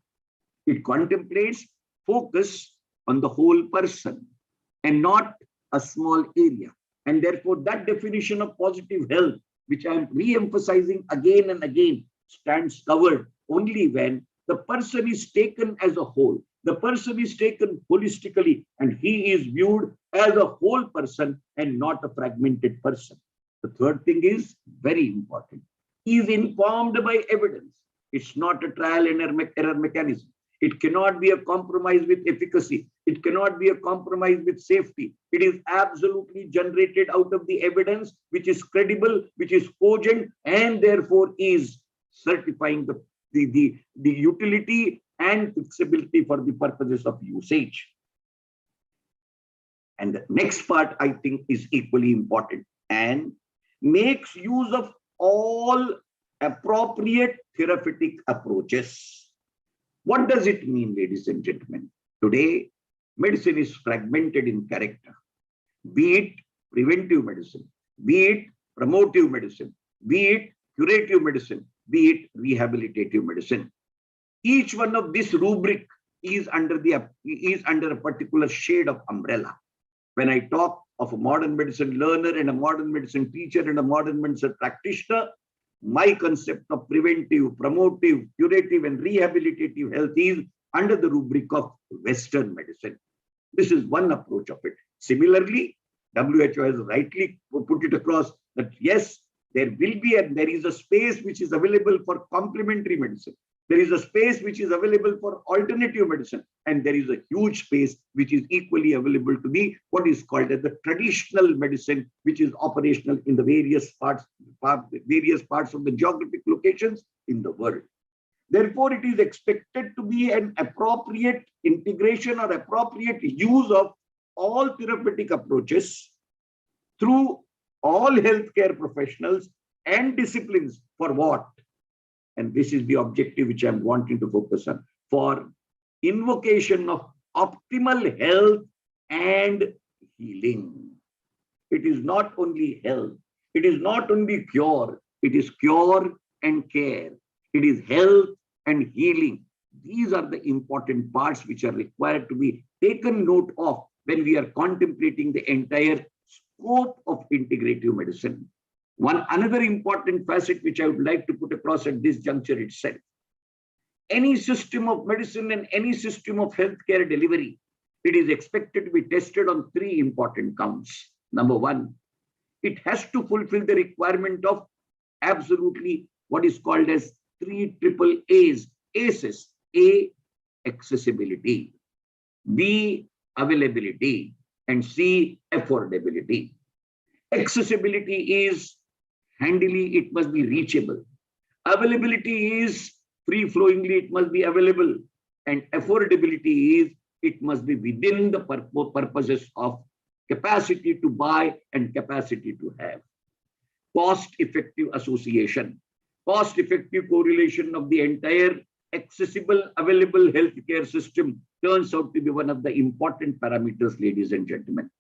it contemplates focus on the whole person and not a small area. And therefore, that definition of positive health, which I am re-emphasizing again and again, stands covered only when the person is taken as a whole. The person is taken holistically, and he is viewed as a whole person and not a fragmented person. The third thing is very important. He is informed by evidence. It's not a trial and error mechanism. It cannot be a compromise with efficacy. It cannot be a compromise with safety. It is absolutely generated out of the evidence, which is credible, which is cogent, and therefore is certifying the utility and fixability for the purposes of usage. And the next part, I think, is equally important and makes use of all appropriate therapeutic approaches. What does it mean, ladies and gentlemen? Today, medicine is fragmented in character, be it preventive medicine, be it promotive medicine, be it curative medicine, be it rehabilitative medicine. Each one of this rubric is under a particular shade of umbrella. When I talk of a modern medicine learner and a modern medicine teacher and a modern medicine practitioner, my concept of preventive, promotive, curative, and rehabilitative health is under the rubric of Western medicine. This is one approach of it. Similarly, WHO has rightly put it across that yes, there is a space which is available for complementary medicine. There is a space which is available for alternative medicine, and there is a huge space which is equally available to the what is called as the traditional medicine, which is operational in the various parts of the geographic locations in the world. Therefore, it is expected to be an appropriate integration or appropriate use of all therapeutic approaches through all healthcare professionals and disciplines for what? And this is the objective which I'm wanting to focus on, for invocation of optimal health and healing. It is not only health, it is not only cure, it is cure and care. It is health and healing. These are the important parts which are required to be taken note of when we are contemplating the entire scope of integrative medicine. Another important facet which I would like to put across at this juncture itself. Any system of medicine and any system of healthcare delivery, it is expected to be tested on three important counts. Number one, it has to fulfill the requirement of absolutely what is called as 3 triple A's. ACEs. A, accessibility. B, availability. And C, affordability. Accessibility is handily, it must be reachable. Availability is free-flowingly, it must be available. And affordability is, it must be within the purposes of capacity to buy and capacity to have. Cost-effective association, cost-effective correlation of the entire accessible, available healthcare system turns out to be one of the important parameters, ladies and gentlemen.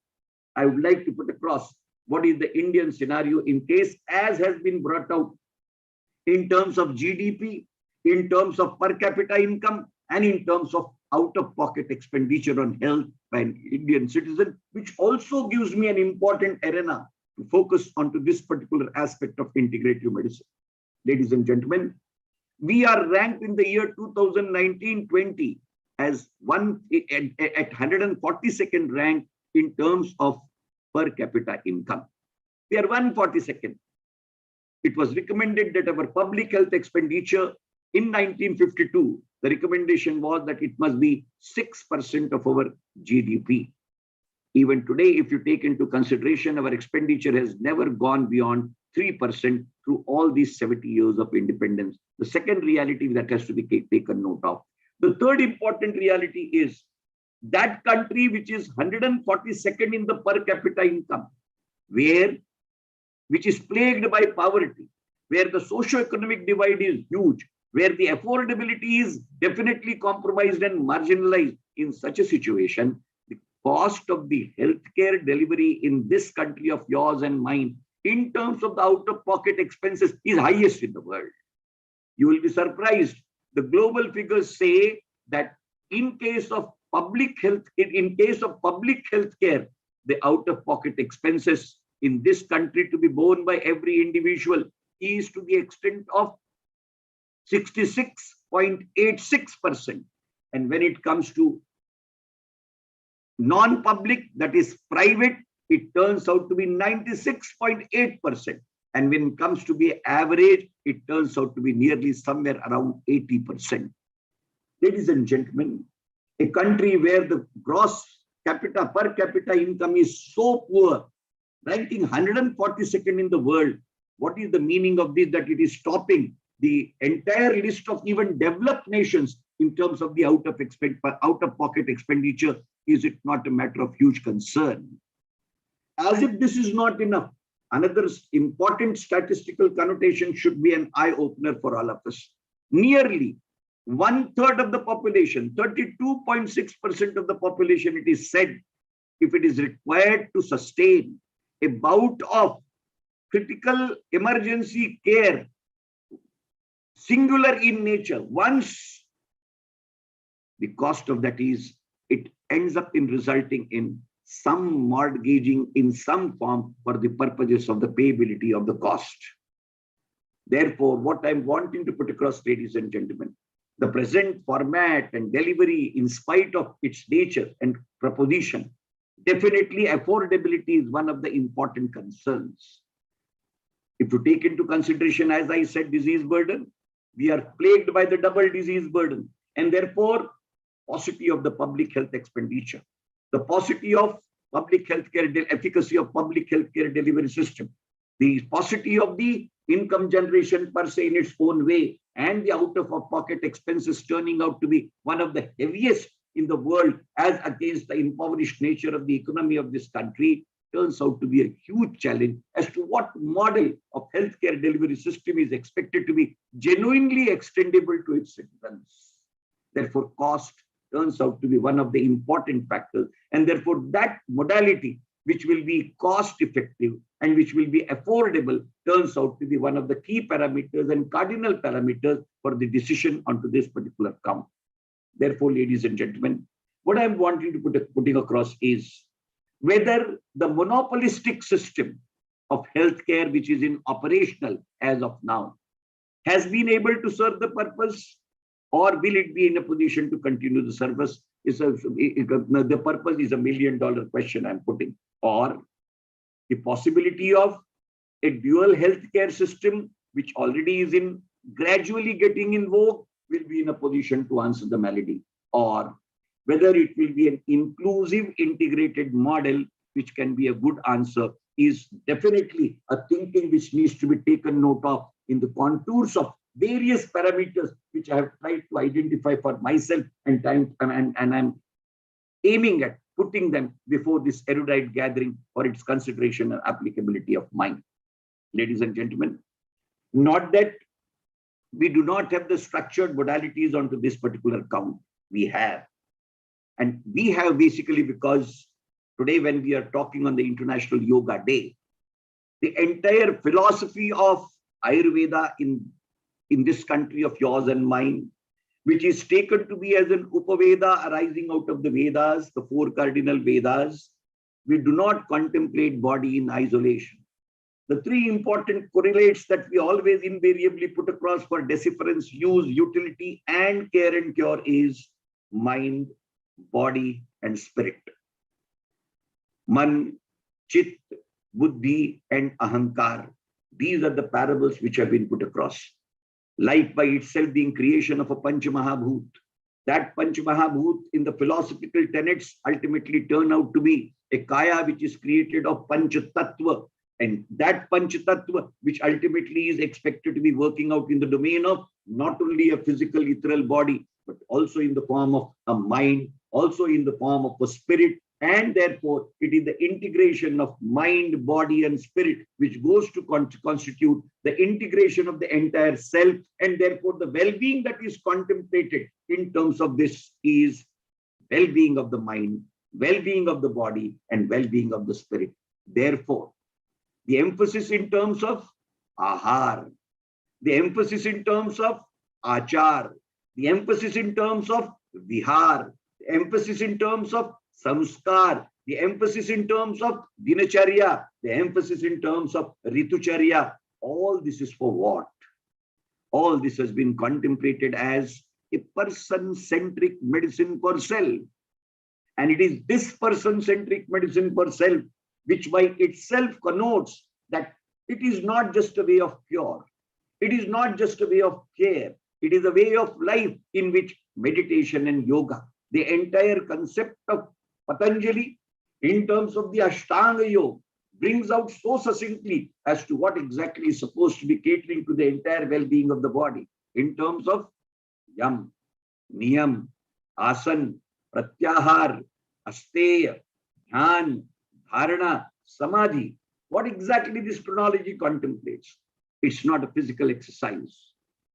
I would like to put across what is the Indian scenario in case as has been brought out in terms of GDP, in terms of per capita income, and in terms of out-of-pocket expenditure on health by an Indian citizen, which also gives me an important arena to focus onto this particular aspect of integrative medicine. Ladies and gentlemen, we are ranked in the year 2019-20 as at 142nd rank in terms of per capita income. We are 142nd. It was recommended that our public health expenditure in 1952, the recommendation was that it must be 6% of our GDP. Even today, if you take into consideration, our expenditure has never gone beyond 3% through all these 70 years of independence. The second reality that has to be taken note of. The third important reality is that country which is 142nd in the per capita income, which is plagued by poverty, where the socio-economic divide is huge, where the affordability is definitely compromised and marginalized. In such a situation, the cost of the healthcare delivery in this country of yours and mine, in terms of the out-of-pocket expenses, is highest in the world. You will be surprised. The global figures say that in case of public health, in case of public healthcare, the out-of-pocket expenses in this country to be borne by every individual is to the extent of 66.86%. And when it comes to non-public, that is private, it turns out to be 96.8%. And when it comes to be average, it turns out to be nearly somewhere around 80%. Ladies and gentlemen, a country where the gross capita per capita income is so poor, ranking 142nd in the world, what is the meaning of this? That it is stopping the entire list of even developed nations in terms of the out-of-pocket expenditure. Is it not a matter of huge concern? As if this is not enough, another important statistical connotation should be an eye-opener for all of us. Nearly 1/3 of the population, 32.6% of the population, it is said, if it is required to sustain a bout of critical emergency care, singular in nature, once the cost of that is, it ends up in resulting in some mortgaging in some form for the purposes of the payability of the cost. Therefore, what I'm wanting to put across, ladies and gentlemen, the present format and delivery, in spite of its nature and proposition, definitely affordability is one of the important concerns. If you take into consideration, as I said, disease burden, We are plagued by the double disease burden, and therefore paucity of the public health expenditure, the paucity of public healthcare efficacy of public healthcare delivery system, the paucity of the income generation per se in its own way, and the out of pocket expenses turning out to be one of the heaviest in the world as against the impoverished nature of the economy of this country, turns out to be a huge challenge as to what model of healthcare delivery system is expected to be genuinely extendable to its citizens. Therefore, cost turns out to be one of the important factors, and therefore that modality which will be cost effective and which will be affordable turns out to be one of the key parameters and cardinal parameters for the decision onto this particular count. Therefore, ladies and gentlemen, what I'm wanting to putting across is whether the monopolistic system of healthcare which is in operational as of now has been able to serve the purpose, or will it be in a position to continue the service? The purpose is $1 million question I'm putting. Or the possibility of a dual healthcare system, which already is in gradually getting in vogue, will be in a position to answer the malady. Or whether it will be an inclusive integrated model, which can be a good answer, is definitely a thinking which needs to be taken note of in the contours of various parameters which I have tried to identify for myself, and I'm aiming at putting them before this erudite gathering for its consideration and applicability of mine. Ladies and gentlemen, not that we do not have the structured modalities onto this particular count. We have. And we have basically because today when we are talking on the International Yoga Day, the entire philosophy of Ayurveda in this country of yours and mine, which is taken to be as an Upaveda arising out of the Vedas, the 4 cardinal Vedas, we do not contemplate body in isolation. The 3 important correlates that we always invariably put across for decipherence, use, utility, and care and cure is mind, body, and spirit. Man, Chit, Buddhi, and Ahankar. These are the parables which have been put across. Life by itself being creation of a Panch Mahabhut. That Panch Mahabhut in the philosophical tenets ultimately turn out to be a Kaya which is created of Panch Tattva. And that Panch Tattva which ultimately is expected to be working out in the domain of not only a physical ethereal body, but also in the form of a mind, also in the form of a spirit. And therefore, it is the integration of mind, body, and spirit which goes to constitute the integration of the entire self. And therefore, the well-being that is contemplated in terms of this is well-being of the mind, well-being of the body, and well-being of the spirit. Therefore, the emphasis in terms of ahar, the emphasis in terms of achar, the emphasis in terms of vihar, the emphasis in terms of samskar, the emphasis in terms of dinacharya, the emphasis in terms of ritucharya, all this is for what? All this has been contemplated as a person-centric medicine for self. And it is this person-centric medicine for self which by itself connotes that it is not just a way of cure. It is not just a way of care. It is a way of life in which meditation and yoga, the entire concept of Patanjali in terms of the Ashtanga Yoga, brings out so succinctly as to what exactly is supposed to be catering to the entire well-being of the body in terms of yam, niyam, asan, pratyahar, asteya, dhyan, dharana, samadhi. What exactly this chronology contemplates? It's not a physical exercise.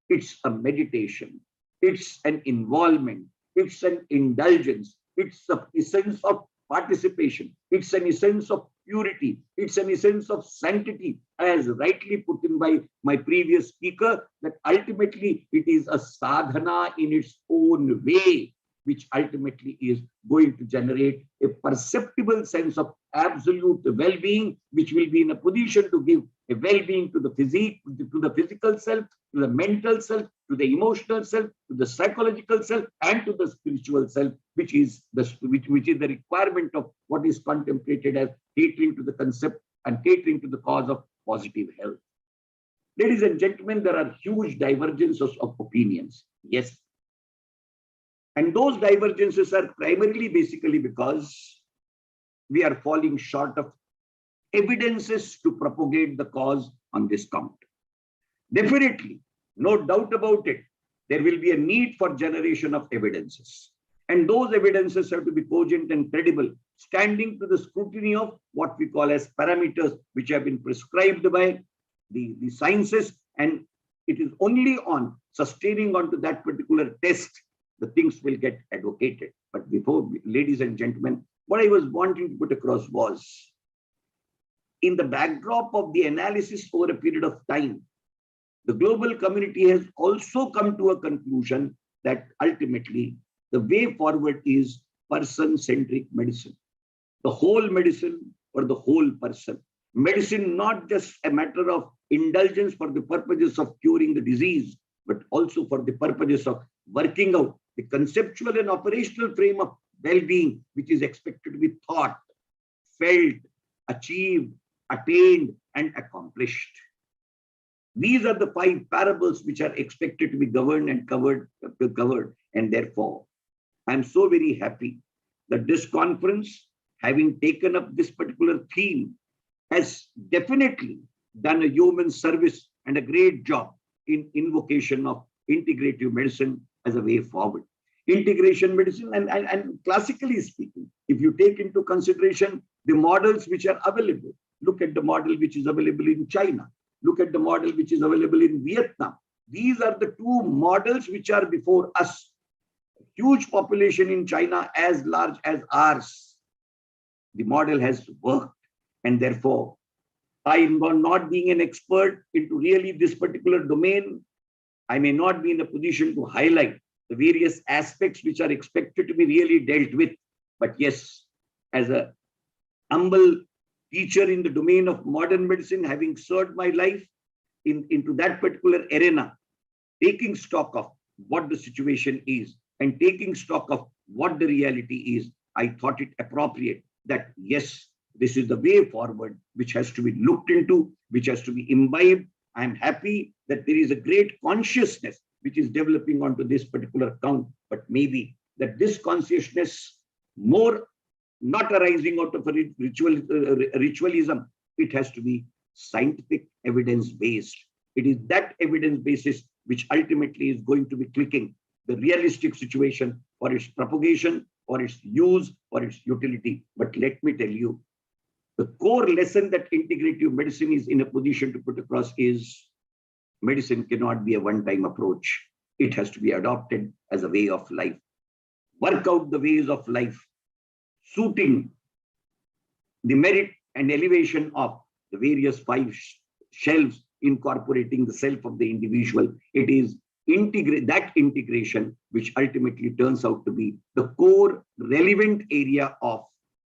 It's a meditation. It's an involvement. It's an indulgence. It's an essence of participation. It's an essence of purity. It's an essence of sanctity, as rightly put in by my previous speaker, that ultimately it is a sadhana in its own way, which ultimately is going to generate a perceptible sense of absolute well-being, which will be in a position to give a well-being to the physique, to the physical self, to the mental self, to the emotional self, to the psychological self, and to the spiritual self, which is the requirement of what is contemplated as catering to the concept and catering to the cause of positive health. Ladies and gentlemen, there are huge divergences of opinions. Yes. And those divergences are primarily basically because we are falling short of evidences to propagate the cause on this count. Definitely, no doubt about it, there will be a need for generation of evidences. And those evidences have to be cogent and credible, standing to the scrutiny of what we call as parameters, which have been prescribed by the sciences. And it is only on sustaining onto that particular test, the things will get advocated. But before, ladies and gentlemen, what I was wanting to put across was, in the backdrop of the analysis over a period of time, the global community has also come to a conclusion that ultimately the way forward is person-centric medicine. The whole medicine for the whole person. Medicine not just a matter of indulgence for the purposes of curing the disease, but also for the purposes of working out the conceptual and operational frame of well-being, which is expected to be thought, felt, achieved, attained, and accomplished. These are the 5 parables which are expected to be governed and covered. And therefore, I'm so very happy that this conference, having taken up this particular theme, has definitely done a human service and a great job in invocation of integrative medicine as a way forward. Integration medicine, and classically speaking, if you take into consideration the models which are available, look at the model which is available in China, look at the model which is available in Vietnam. These are the 2 models which are before us. Huge population in China as large as ours. The model has worked, and therefore, I am not being an expert into really this particular domain. I may not be in a position to highlight the various aspects which are expected to be really dealt with. But yes, as a humble teacher in the domain of modern medicine, having served my life into that particular arena, taking stock of what the situation is and taking stock of what the reality is, I thought it appropriate that yes, this is the way forward, which has to be looked into, which has to be imbibed. I'm happy that there is a great consciousness which is developing onto this particular count, but maybe that this consciousness more not arising out of a ritualism, it has to be scientific evidence-based. It is that evidence basis which ultimately is going to be clicking the realistic situation for its propagation, for its use, for its utility. But let me tell you, the core lesson that integrative medicine is in a position to put across is medicine cannot be a one-time approach. It has to be adopted as a way of life. Work out the ways of life, suiting the merit and elevation of the various 5 shelves, incorporating the self of the individual. It is that integration which ultimately turns out to be the core relevant area of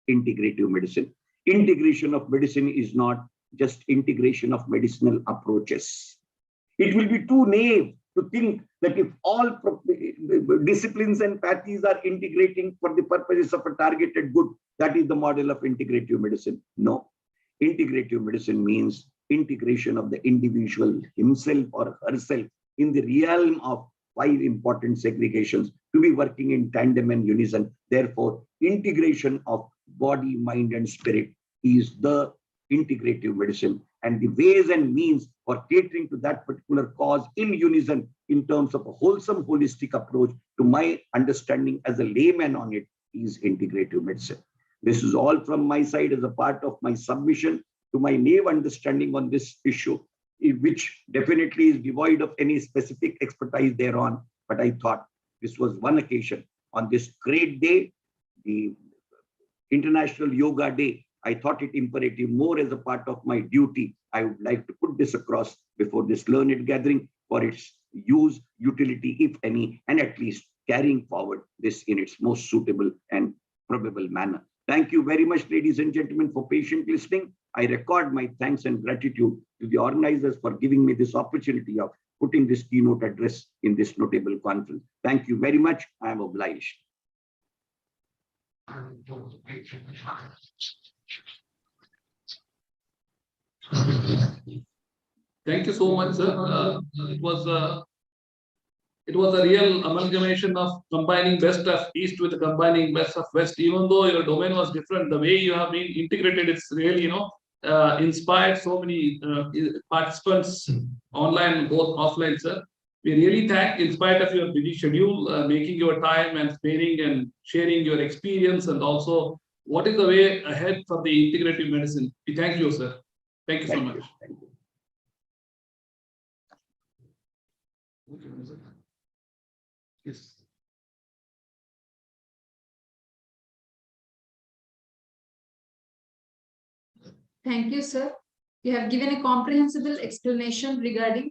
integrative medicine. Integration of medicine is not just integration of medicinal approaches. It will be too naive to think that if all disciplines and pathies are integrating for the purposes of a targeted good, that is the model of integrative medicine. No. Integrative medicine means integration of the individual himself or herself in the realm of 5 important segregations to be working in tandem and unison. Therefore, integration of body, mind, and spirit is the integrative medicine, and the ways and means for catering to that particular cause in unison in terms of a wholesome, holistic approach, to my understanding as a layman on it, is integrative medicine. This is all from my side as a part of my submission to my naive understanding on this issue, which definitely is devoid of any specific expertise thereon. But I thought this was one occasion on this great day, the International Yoga Day. I thought it imperative, more as a part of my duty, I would like to put this across before this learned gathering for its use, utility, if any, and at least carrying forward this in its most suitable and probable manner. Thank you very much, ladies and gentlemen, for patient listening. I record my thanks and gratitude to the organizers for giving me this opportunity of putting this keynote address in this notable conference. Thank you very much. I am obliged. Thank you so much, sir. It was a real amalgamation of combining best of East with combining best of West. Even though your domain was different, the way you have been integrated, it's really, inspired so many participants online, both offline, sir. We really thank, in spite of your busy schedule, making your time and sparing and sharing your experience, and also what is the way ahead for the integrative medicine. We thank you, sir. Thank you so much. Thank you. Yes. Thank you, sir. You have given a comprehensible explanation regarding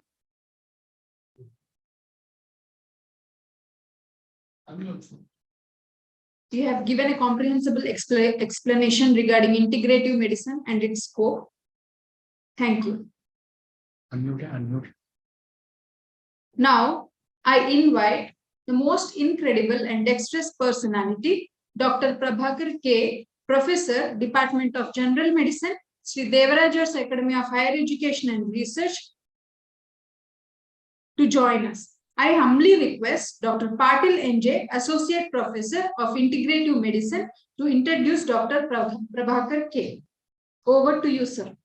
explanation regarding integrative medicine and its scope. Thank you. Unmute. Now, I invite the most incredible and dexterous personality, Dr. Prabhakar K., Professor, Department of General Medicine, Sri Devaraja's Academy of Higher Education and Research, to join us. I humbly request Dr. Patil NJ, Associate Professor of Integrative Medicine, to introduce Dr. Prabhakar K. Over to you, sir.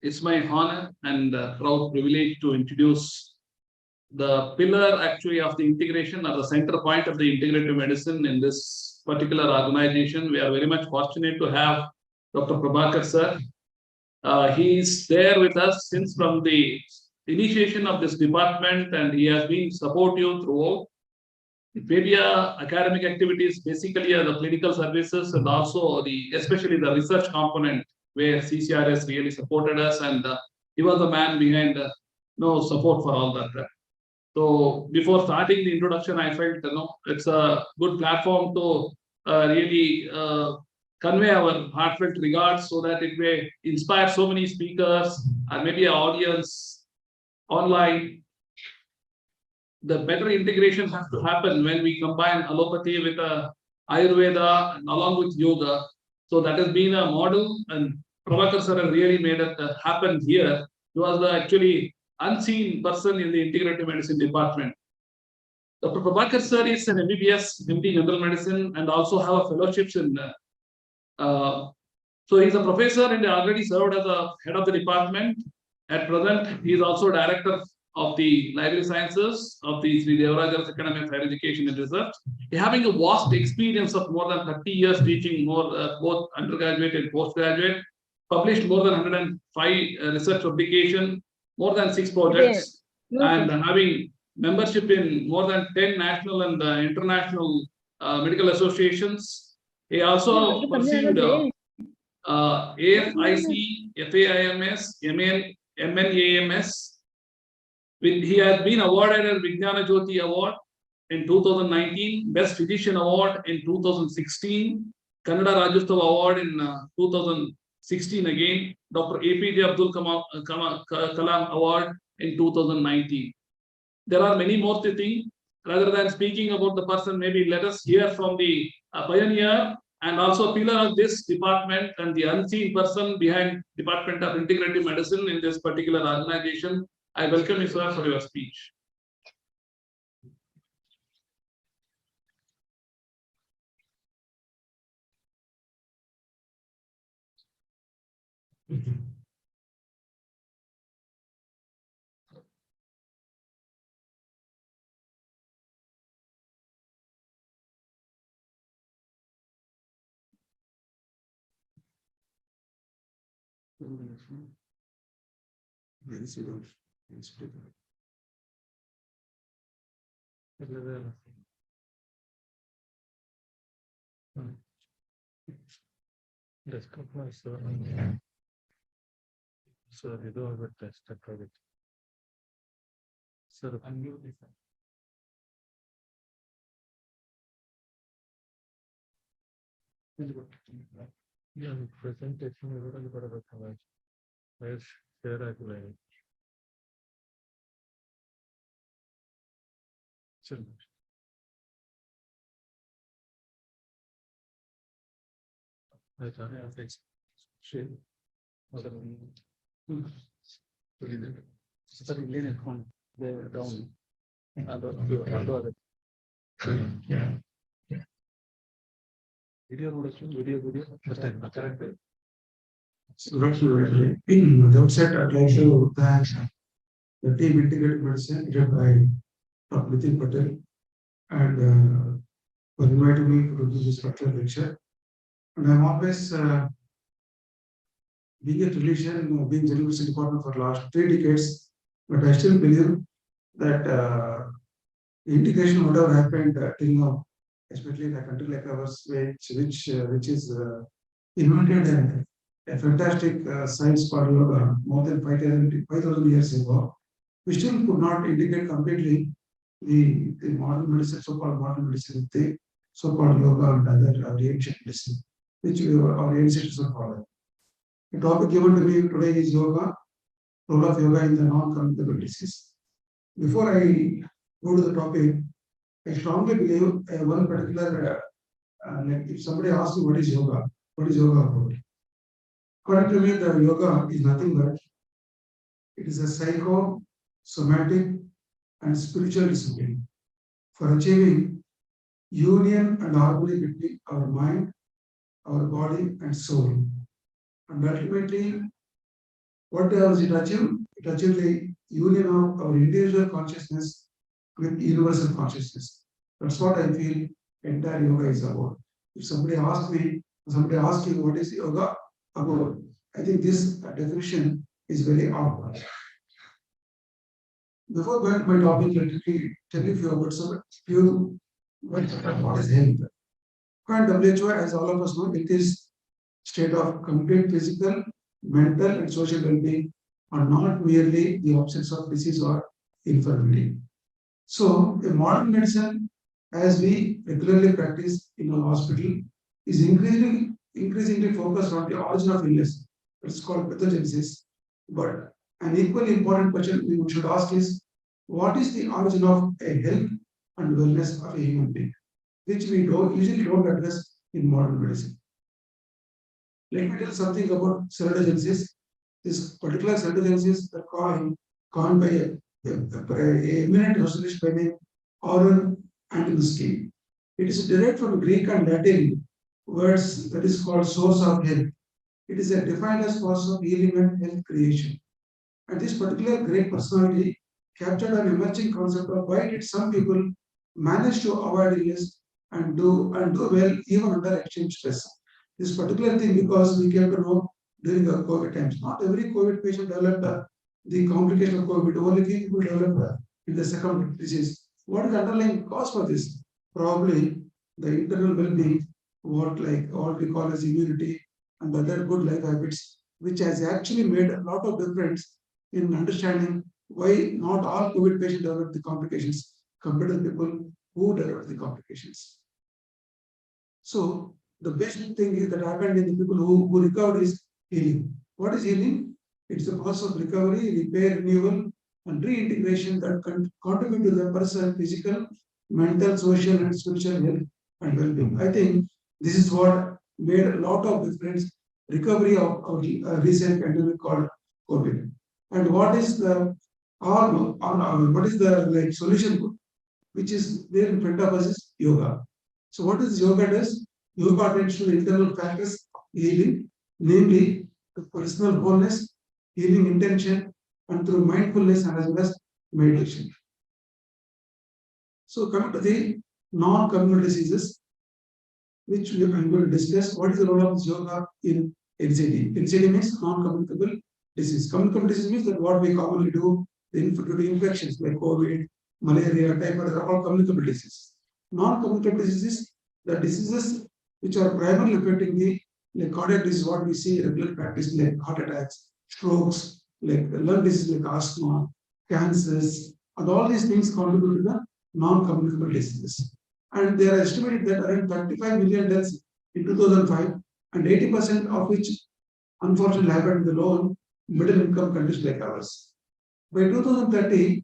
It's my honor and proud privilege to introduce the pillar actually of the integration, or the center point of the integrative medicine in this particular organization. We are very much fortunate to have Dr. Prabhakar sir. He is there with us since from the initiation of this department, and he has been supportive throughout. Maybe academic activities, basically the clinical services, and also especially the research component, where CCRS really supported us, and he was the man behind support for all that. So before starting the introduction, I felt it's a good platform to really convey our heartfelt regards, so that it may inspire so many speakers and maybe an audience online. The better integration has to happen when we combine allopathy with Ayurveda and along with yoga. So that has been a model, and Prabhakar sir has really made it happen here. He was the actually unseen person in the integrative medicine department. Dr. Prabhakar sir is an MBBS, MD General Medicine, and also have a fellowships in. So he's a professor and already served as a head of the department. At present, he is also director of the Library Sciences of the Sri Devaraja's Academy of Higher Education and Research. Having a vast experience of more than 30 years teaching, both undergraduate and postgraduate, published more than 105 research publications, more than 6 projects, and having membership in more than 10 national and international medical associations. He also pursued AFIC, FAIMS, MNAMS. He has been awarded a Vijnana Jyoti Award in 2019, Best Physician Award in 2016, Kannada Rajyotsava Award in 2016 again, Dr. APJ Abdul Kalam Award in 2019. There are many more to think. Rather than speaking about the person, maybe let us hear from the pioneer and also pillar of this department and the unseen person behind Department of Integrative Medicine in this particular organization. I welcome you, sir, for your speech. Sir, you do have a test project. Sir, yeah, presentation everybody got a comment. Let's share that way. Sure. So, in the outset, I'd like to thank the team integrated medicine led by Dr. Nitin Patel and for inviting me to do this particular lecture. And I'm always being a clinician, being general medicine department for the last 3 decades, but I still believe that the integration, whatever happened till now, especially in a country like ours, which is invented a fantastic science for yoga more than 5,000 years ago, we still could not integrate completely the modern medicine, so-called modern medicine, with the so-called yoga and other ancient medicine, which our ancestors were following. The topic given to me today is yoga, role of yoga in the non-communicable disease. Before I go to the topic, I strongly believe one particular, like if somebody asks me what is yoga about? According to me, the yoga is nothing but it is a psycho-somatic and spiritual discipline for achieving union and harmony between our mind, our body, and soul. And ultimately, what does it achieve? It achieves the union of our individual consciousness with universal consciousness. That's what I feel entire yoga is about. If somebody asks you what is yoga about, I think this definition is very obvious. Before going to my topic, let me tell you a few about what is health. According to WHO, as all of us know, it is state of complete physical, mental, and social well-being, and not merely the absence of disease or infirmity. So, a modern medicine, as we regularly practice in our hospital, is increasingly focused on the origin of illness. It's called pathogenesis. But an equally important question we should ask is, what is the origin of a health and wellness of a human being, which we usually don't address in modern medicine. Let me tell something about cellulogenesis. This particular cellulogenesis, the coined by a eminent socialist by name Oren Antonuski. It is derived from Greek and Latin words that is called source of health. It is defined as cause of healing and health creation. And this particular great personality captured an emerging concept of why did some people manage to avoid illness and do well even under extreme stress. This particular thing, because we came to know during the COVID times, not every COVID patient developed the complication of COVID. Only few people developed in the second disease. What is the underlying cause for this? Probably the internal well-being, what we call as immunity and other good life habits, which has actually made a lot of difference in understanding why not all COVID patients develop the complications compared to people who develop the complications. So the basic thing that happened in the people who recovered is healing. What is healing? It's the process of recovery, repair, renewal, and reintegration that contribute to the person's physical, mental, social, and spiritual health and well-being. I think this is what made a lot of difference recovery of our recent pandemic called COVID. And what is the solution which is there in front of us is yoga. So what is yoga does? Yoga attends to the internal factors of healing, namely the personal wholeness, healing intention, and through mindfulness and as well as meditation. So coming to the non-communicable diseases, which I'm going to discuss. What is the role of yoga in NCD? NCD means non-communicable disease. Communicable disease means that what we commonly do due to infections like COVID, malaria, typhoid are all communicable diseases. Non-communicable diseases, the diseases which are primarily affecting the cardiac disease, what we see in regular practice like heart attacks, strokes, like lung disease like asthma, cancers, and all these things contribute to the non-communicable diseases. And they are estimated that around 35 million deaths in 2005, and 80% of which unfortunately happened in the low middle income countries like ours. By 2030,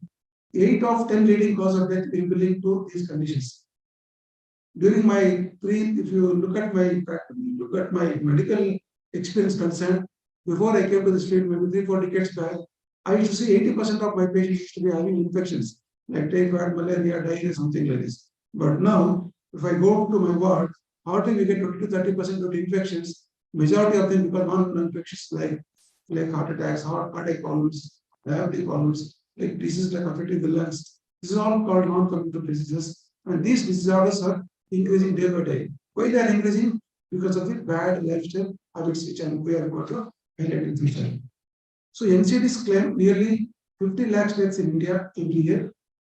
8 of 10 leading cause of death will be linked to these conditions. During my if you look at my medical experience concerned, before I came to this field, maybe 3-4 decades back, I used to see 80% of my patients used to be having infections like typhoid, malaria, diarrhea, something like this. But now, if I go to my ward, hardly we get 20 to 30% of the infections. Majority of them because non-infectious like heart attacks, heartache problems, diabetic problems, like diseases like affecting the lungs. This is all called non-communicable diseases, and these disorders are increasing day by day. Why they are increasing? Because of the bad lifestyle habits which we are going to highlight in future. So NCDs claim nearly 50 lakh deaths in India every year,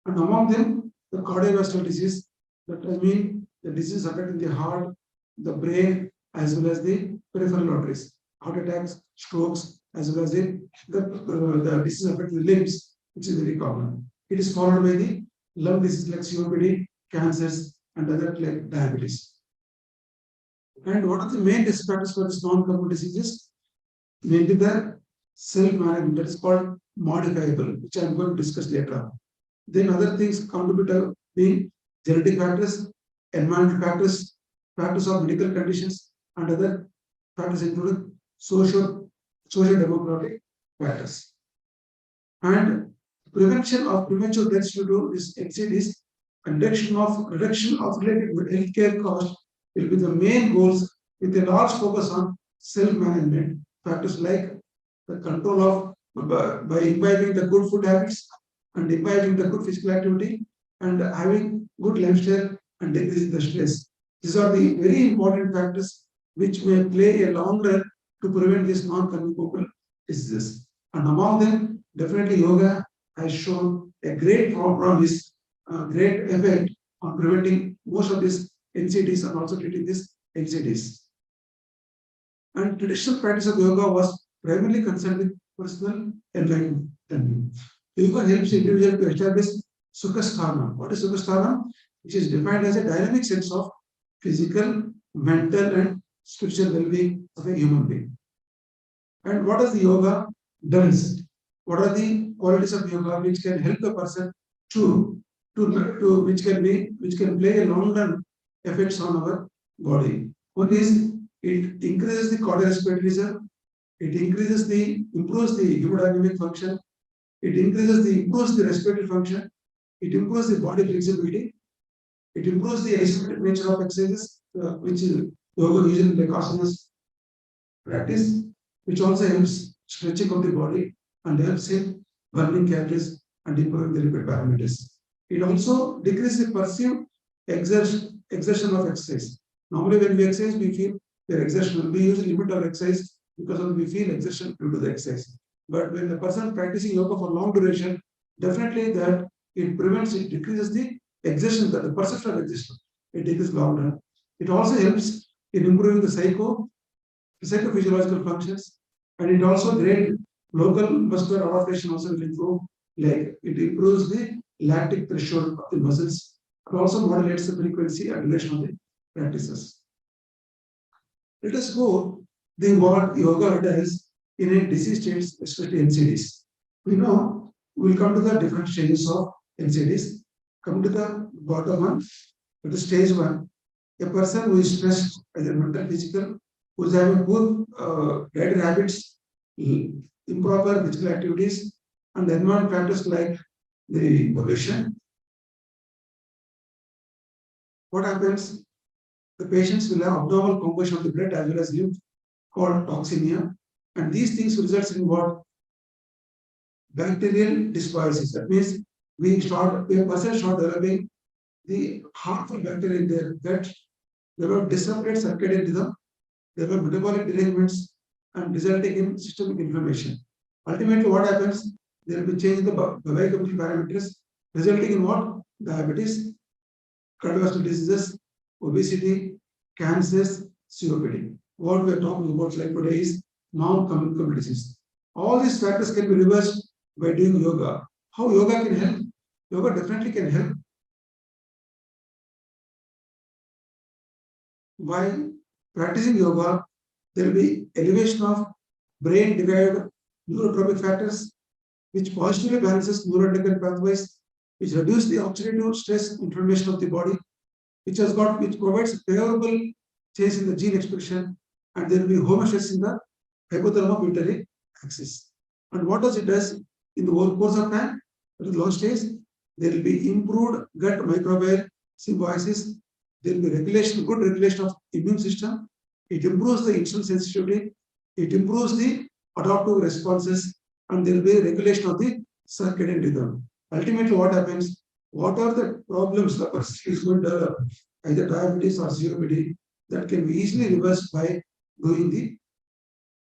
and among them the cardiovascular disease, that I mean the disease affecting the heart, the brain, as well as the peripheral arteries, heart attacks, strokes, as well as the disease affecting the limbs, which is very common. It is followed by the lung disease like COPD, cancers, and other like diabetes. And what are the main risk factors for this non-communicable diseases? Mainly the self-management, that is called modifiable, which I am going to discuss later on. Then other things contribute being genetic factors, environmental factors, factors of medical conditions, and other factors including social demographic factors. And prevention of premature deaths due to this NCDs and reduction of related healthcare costs will be the main goals, with a large focus on self-management factors like the control of by imbibing the good food habits and imbibing the good physical activity and having good lifestyle and decreasing the stress. These are the very important factors which may play a long run to prevent these non-communicable diseases. And among them, definitely yoga has shown a great promise, great effect on preventing most of these NCDs and also treating these NCDs. And traditional practice of yoga was primarily concerned with personal enlightenment. Yoga helps individual to establish Sukhasthana. What is Sukhasthana? Which is defined as a dynamic sense of physical, mental, and spiritual well-being of a human being. And what does the yoga does? What are the qualities of yoga which can help a person to which can play a long-run effects on our body? One is it increases the cardiorespiratory rhythm, it improves the hemodynamic function, it improves the respiratory function, it improves the body flexibility, it improves the isometric nature of exercises, which is yoga usually like asanas practice, which also helps stretching of the body and helps in burning calories and improving the lipid parameters. It also decreases the perceived exertion of exercise. Normally, when we exercise, we feel the exertion. We use limit our exercise because we feel exertion due to the exercise. But when the person practicing yoga for long duration, definitely that it decreases the exertion, the perception of exertion. It decreases long run. It also helps in improving the psychophysiological functions, and it also great local muscular adaptation also will improve. Like it improves the lactic threshold of the muscles, and also modulates the frequency and duration of the practices. Let us go the what yoga does in a disease states, especially NCDs. We know we'll come to the different stages of NCDs. Come to the bottom one, to the stage one. A person who is stressed, either mental, physical, who is having good dietary habits, improper physical activities, and environmental factors like the pollution. What happens? The patients will have abnormal composition of the blood as well as lymph called toxemia, and these things results in what? Bacterial dysbiosis. That means a person start developing the harmful bacteria in their gut. They will disrupt circadian rhythm, there were metabolic derangements and resulting in systemic inflammation. Ultimately, what happens? There will be change in the biochemical parameters, resulting in what? Diabetes, cardiovascular diseases, obesity, cancers, COPD. What we are talking about like today is non-communicable disease. All these factors can be reversed by doing yoga. How yoga can help? Yoga definitely can help by practicing yoga. There will be elevation of brain-derived neurotropic factors, which positively balances neuroendocrine pathways, which reduce the oxidative stress inflammation of the body, which provides favorable change in the gene expression, and there will be homeostasis in the hypothalamo-pituitary axis. And what does it does in the whole course of time? At the last stage, there will be improved gut microbial symbiosis. There will be good regulation of immune system. It improves the insulin sensitivity. It improves the adaptive responses, and there will be regulation of the circadian rhythm. Ultimately, what happens? What are the problems the person is going to develop, either diabetes or COPD, that can be easily reversed by doing the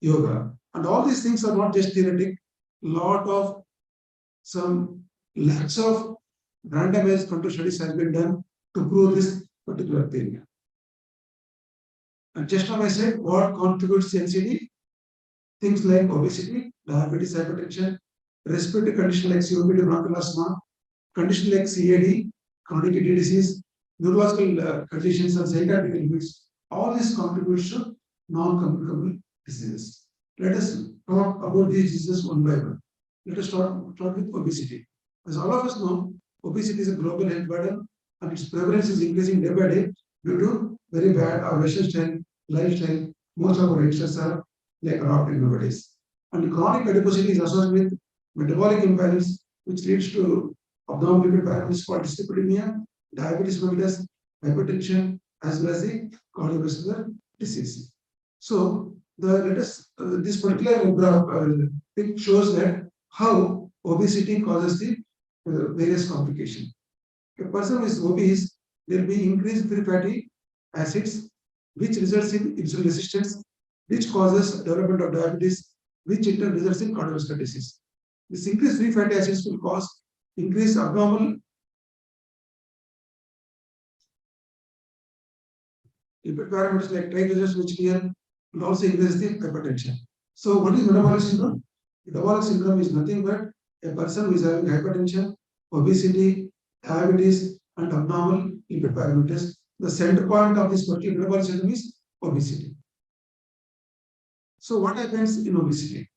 yoga? And all these things are not just theoretic. Lot of some lakhs of randomized control studies have been done to prove this particular thing. And just now I said what contributes to NCD? Things like obesity, diabetes, hypertension, respiratory condition like COPD, bronchial asthma, condition like CAD, chronic kidney disease, neurological conditions and psychiatric illness. All this contributes to non-communicable diseases. Let us talk about these diseases one by one. Let us start with obesity. As all of us know, obesity is a global health burden, and its prevalence is increasing day by day due to very bad or Western lifestyle. Most of our youngsters are like adopted nowadays. And chronic adiposity is associated with metabolic imbalance, which leads to abdominal lipid parameters called dyslipidemia, diabetes mellitus, hypertension, as well as the cardiovascular disease. So this particular graph it shows that how obesity causes the various complications. A person who is obese, there will be increased free fatty acids, which results in insulin resistance, which causes development of diabetes, which in turn results in cardiovascular disease. This increased free fatty acids will cause increased abnormal lipid parameters like triglycerides, which can also increase the hypertension. So, what is metabolic syndrome? Metabolic syndrome is nothing but a person who is having hypertension, obesity, diabetes, and abnormal lipid parameters. The center point of this particular metabolic syndrome is obesity. So, what happens in obesity?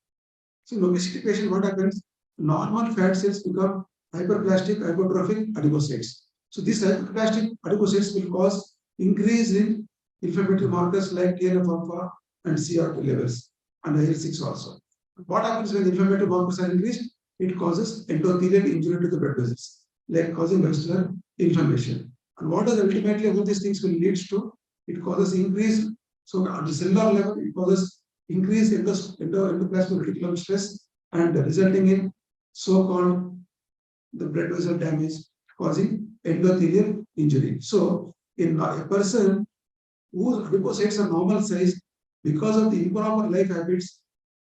So, in obesity patient, what happens? Normal fat cells become hyperplastic, hypertrophic adipocytes. So, these hyperplastic adipocytes will cause increase in inflammatory markers like TNF-alpha and CRP levels, and IL-6 also. What happens when inflammatory markers are increased? It causes endothelial injury to the blood vessels, like causing vascular inflammation. And what does ultimately all these things will lead to? It causes increase. So at the cellular level, it causes increased endoplasmic reticulum stress, and resulting in so-called the blood vessel damage, causing endothelial injury. So in a person whose adipocytes are normal size, because of the improper life habits,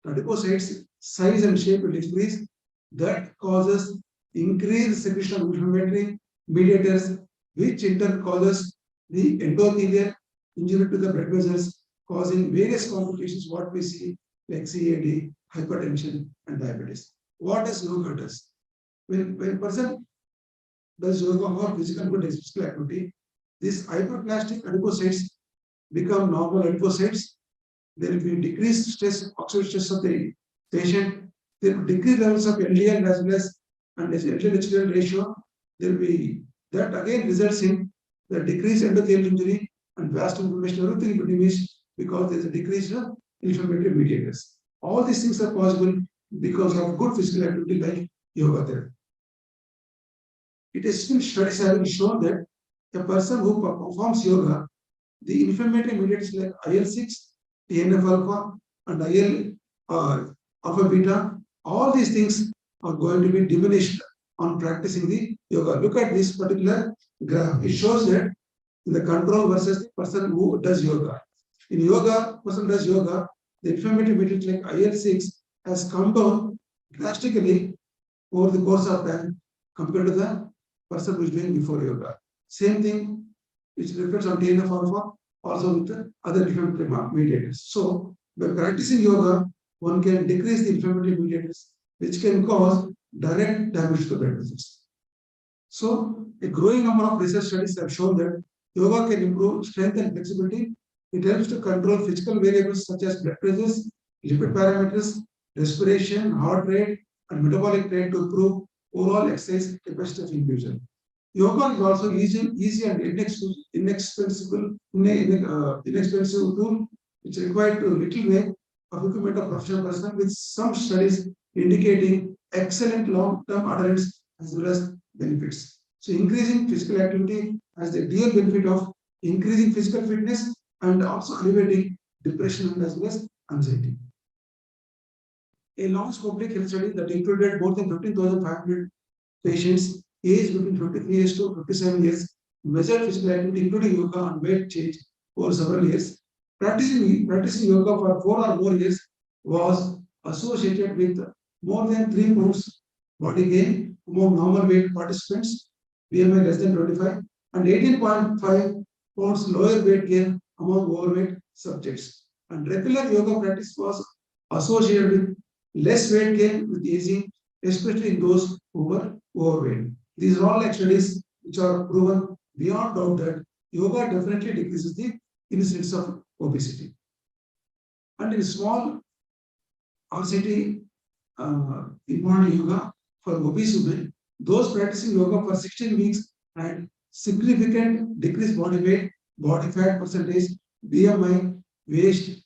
adipocytes size and shape will decrease. That causes increased secretion of inflammatory mediators, which in turn causes the endothelial injury to the blood vessels, causing various complications, what we see like CAD, hypertension, and diabetes. What does yoga does? When a person does yoga or physical activity, these hyperplastic adipocytes become normal adipocytes. There will be decreased stress, oxidative stress of the patient. There will be decreased levels of LDL as well as and LDL-HDL ratio. There will be that again results in the decreased endothelial injury and vast inflammation. Everything will diminish because there is a decrease in inflammatory mediators. All these things are possible because of good physical activity like yoga therapy. It is still studies having shown that a person who performs yoga, the inflammatory mediators like IL-6, TNF-alpha, and IL-alpha beta, all these things are going to be diminished on practicing the yoga. Look at this particular graph. It shows that in the control versus the person who does yoga. In yoga, person does yoga, the inflammatory mediators like IL-6 has come down drastically over the course of time compared to the person who is doing before yoga. Same thing which reflects on TNF-alpha, also with the other inflammatory mediators. So, by practicing yoga, one can decrease the inflammatory mediators, which can cause direct damage to the blood vessels. So, a growing number of research studies have shown that yoga can improve strength and flexibility. It helps to control physical variables such as blood pressures, lipid parameters, respiration, heart rate, and metabolic rate to improve overall exercise capacity of individual. Yoga is also easy and inexpensive tool which required to little way of equipment of professional personnel, with some studies indicating excellent long-term adherence as well as benefits. So increasing physical activity has the dual benefit of increasing physical fitness and also alleviating depression and as well as anxiety. A large public health study that included more than 15,500 patients aged between 53 years to 57 years measured physical activity, including yoga and weight change over several years. Practicing yoga for 4 or more years was associated with more than 3 pounds body gain among normal weight participants, BMI less than 25, and 18.5 pounds lower weight gain among overweight subjects. And regular yoga practice was associated with less weight gain with aging, especially in those who were overweight. These are all like studies which are proven beyond doubt that yoga definitely decreases the incidence of obesity. And in small RCT important yoga for obese women, those practicing yoga for 16 weeks had significant decreased body weight, body fat percentage, BMI, waist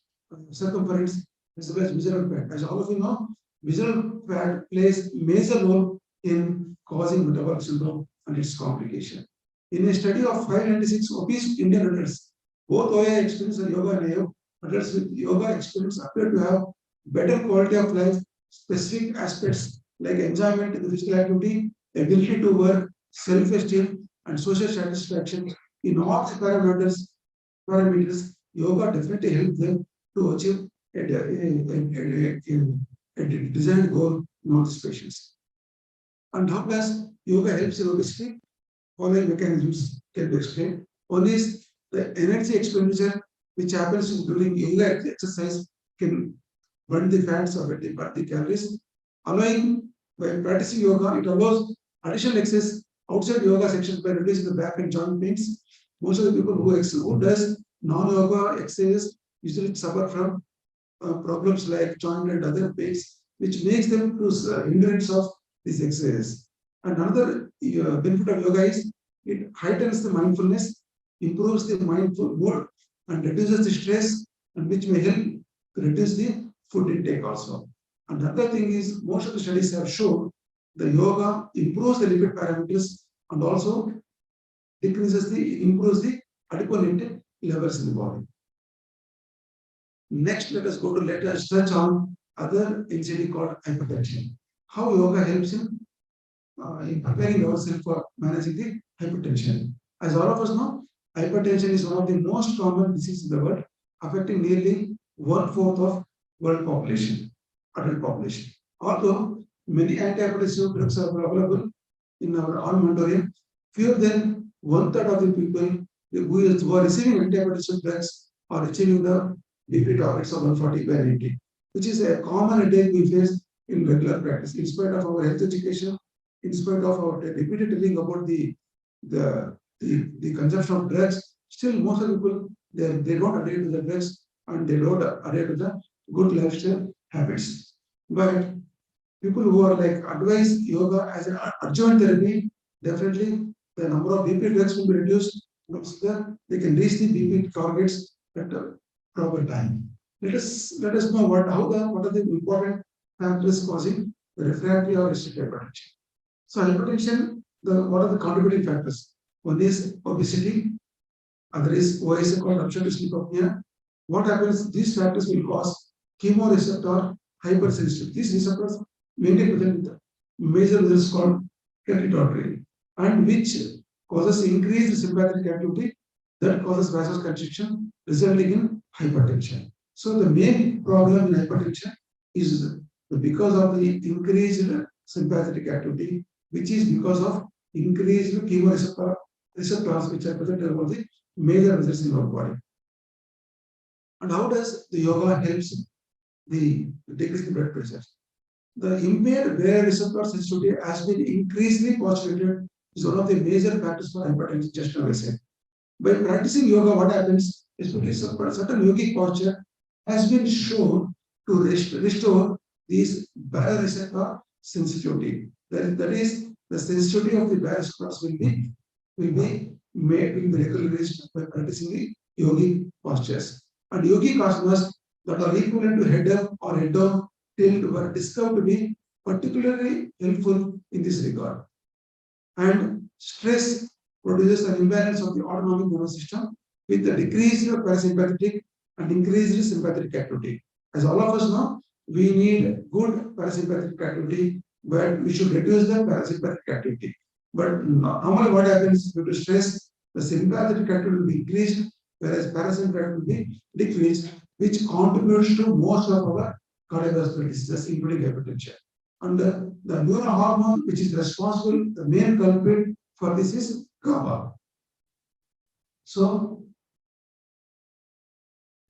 circumference, as well as visceral fat. As all of you know, visceral fat plays major role in causing metabolic syndrome and its complication. In a study of 596 obese Indian adults, both OA experience and yoga and adults with yoga experience appear to have better quality of life, specific aspects like enjoyment in the physical activity, ability to work, self-esteem, and social satisfaction. In all the parameters, yoga definitely helps them to achieve a desired goal in all these patients. And how does yoga helps in obesity? Following mechanisms can be explained. One is the energy expenditure which happens during yoga exercise can burn the fats or burn the calories. Allowing by practicing yoga, it allows additional exercise outside yoga sections by reducing the back and joint pains. Most of the people who does non-yoga exercises usually suffer from problems like joint and other pains, which makes them lose hindrance of these exercises. And another benefit of yoga is it heightens the mindfulness, improves the mindful mood, and reduces the stress, and which may help to reduce the food intake also. And the other thing is, most of the studies have shown the yoga improves the lipid parameters and also improves the adiponectin levels in the body. Next, let us touch on other anxiety called hypertension. How yoga helps in preparing ourselves for managing the hypertension. As all of us know, hypertension is one of the most common diseases in the world, affecting nearly 1/4 of world population, adult population. Although many antihypertensive drugs are available in our armamentarium, fewer than 1/3 of the people who are receiving antihypertensive drugs are achieving the BP targets of 140/90, which is a common headache we face in regular practice. In spite of our health education, in spite of our repeated telling about the consumption of drugs, still most of the people they don't adhere to the drugs and they don't adhere to the good lifestyle habits. But people who are like advise yoga as an adjunct therapy, definitely the number of BP drugs will be reduced. They can reach the BP targets at a proper time. Let us know what are the important factors causing the refractory or restricted hypertension. So hypertension, what are the contributing factors? One is obesity, other is OS called obstructive sleep apnea. What happens? These factors will cause chemoreceptor hypersensitivity. These receptors mainly present with major results called carotid and which causes increased sympathetic activity that causes vasoconstriction, resulting in hypertension. So the main problem in hypertension is because of the increased sympathetic activity, which is because of increased chemoreceptors which are present over the major vessels in our body. And how does the yoga helps the decrease the blood pressure? The impaired baroreceptor sensitivity has been increasingly postulated is one of the major factors for hypertension, just as I said. By practicing yoga, what happens is certain yogic posture has been shown to restore these baroreceptor sensitivity. That is, the sensitivity of the baroreceptors will be will be regularized by practicing the yogic postures. And yogic asanas that are equivalent to head up or head down tilt were discovered to be particularly helpful in this regard. And stress produces an imbalance of the autonomic nervous system with the decreased parasympathetic and increased sympathetic activity. As all of us know, we need good parasympathetic activity, but we should reduce the parasympathetic activity. But normally what happens due to stress, the sympathetic activity will be increased, whereas parasympathetic will be decreased, which contributes to most of our cardiovascular diseases, including hypertension. And the neurohormone which is responsible, the main culprit for this is GABA. So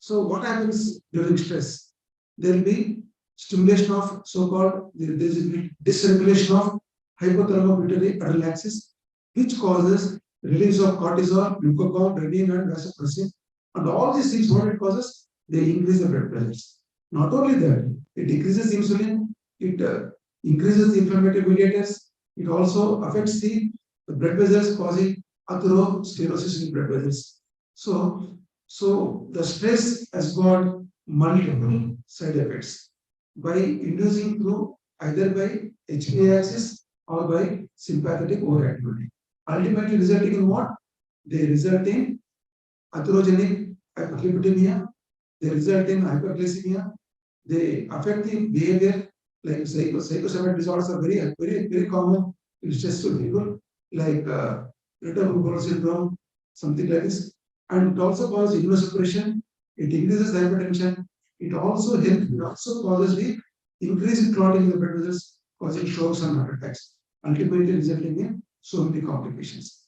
what happens during stress? There will be stimulation of so-called dysregulation of hypothalamic pituitary adrenal axis, which causes release of cortisol, glucagon, renin, and vasopressin. And all these things, what it causes? They increase the blood pressures. Not only that, it decreases insulin, it increases the inflammatory mediators. It also affects the blood vessels, causing atherosclerosis in blood vessels. So the stress has got multiple side effects by inducing through either by HPA axis or by sympathetic overactivity. Ultimately resulting in what? They result in atherogenic hyperlipidemia, they result in hyperglycemia, they affect the behavior, like psychosomatic disorders are very common in stressful people, like irritable bowel syndrome, something like this. And it also causes immunosuppression, it increases hypertension, it also causes the increased clotting in the blood vessels, causing strokes and heart attacks, ultimately resulting in so many complications.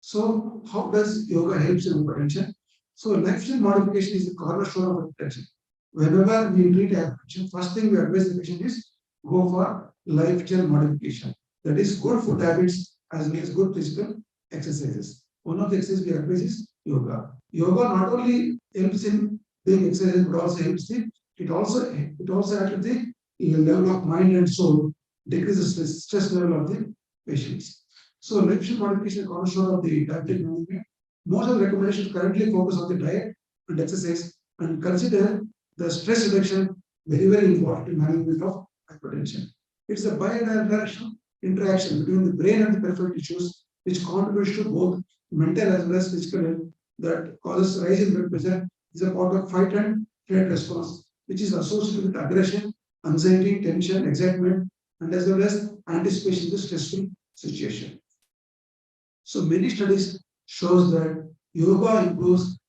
So how does yoga help in hypertension? So lifestyle modification is the cornerstone of hypertension. Whenever we treat hypertension, first thing we advise the patient is go for lifestyle modification. That is good food habits as well as good physical exercises. One of the exercises we advise is yoga. Yoga not only helps in doing exercise, but also helps it also at the level of mind and soul, decreases the stress level of the patients. So lifestyle modification is the cornerstone of the diabetic management. Most of the recommendations currently focus on the diet and exercise and consider the stress reduction very important in management of hypertension. It's a bidirectional interaction between the brain and the peripheral tissues which contributes to both mental as well as physical health that causes rise in blood pressure is a part of fight and flight response, which is associated with aggression, anxiety, tension, excitement, and as well as anticipation of the stressful situation. So many studies shows that yoga improves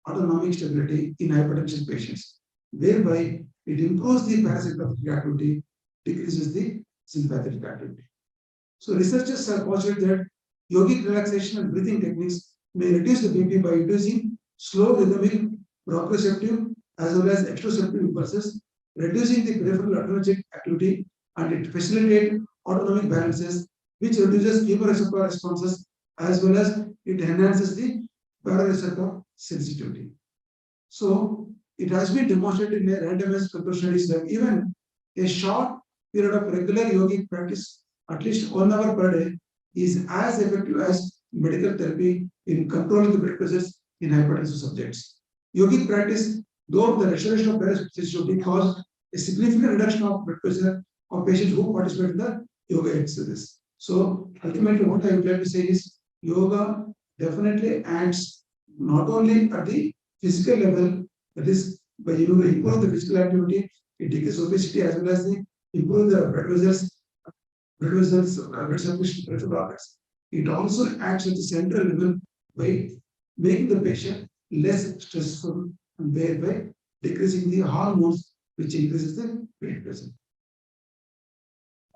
autonomic stability in hypertension patients, whereby it improves the parasympathetic activity, decreases the sympathetic activity. So researchers have postulated that yogic relaxation and breathing techniques may reduce the BP by inducing slow rhythmic proprioceptive as well as extroceptive impulses, reducing the peripheral adrenergic activity, and it facilitates autonomic balances, which reduces chemoreceptor responses as well as it enhances the parareceptor sensitivity. So it has been demonstrated in a randomized control studies that even a short period of regular yogic practice, at least 1 hour per day, is as effective as medical therapy in controlling the blood pressures in hypertensive subjects. Yogic practice, though the restoration of parasympathetic caused a significant reduction of blood pressure of patients who participate in the yoga exercises. So ultimately what I would like to say is yoga definitely adds not only at the physical level, that is by improving the physical activity, it decreases obesity as well as the improve the blood circulation, peripheral organs. It also acts at the central level by making the patient less stressful and thereby decreasing the hormones which increases the blood pressure.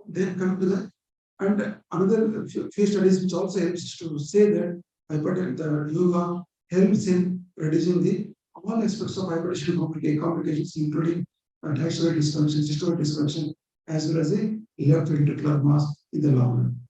Then come to the another few studies which also helps to say that the yoga helps in reducing the all aspects of hypertension complications, including diastolic dysfunction, systolic dysfunction, as well as the left ventricular mass in the long run.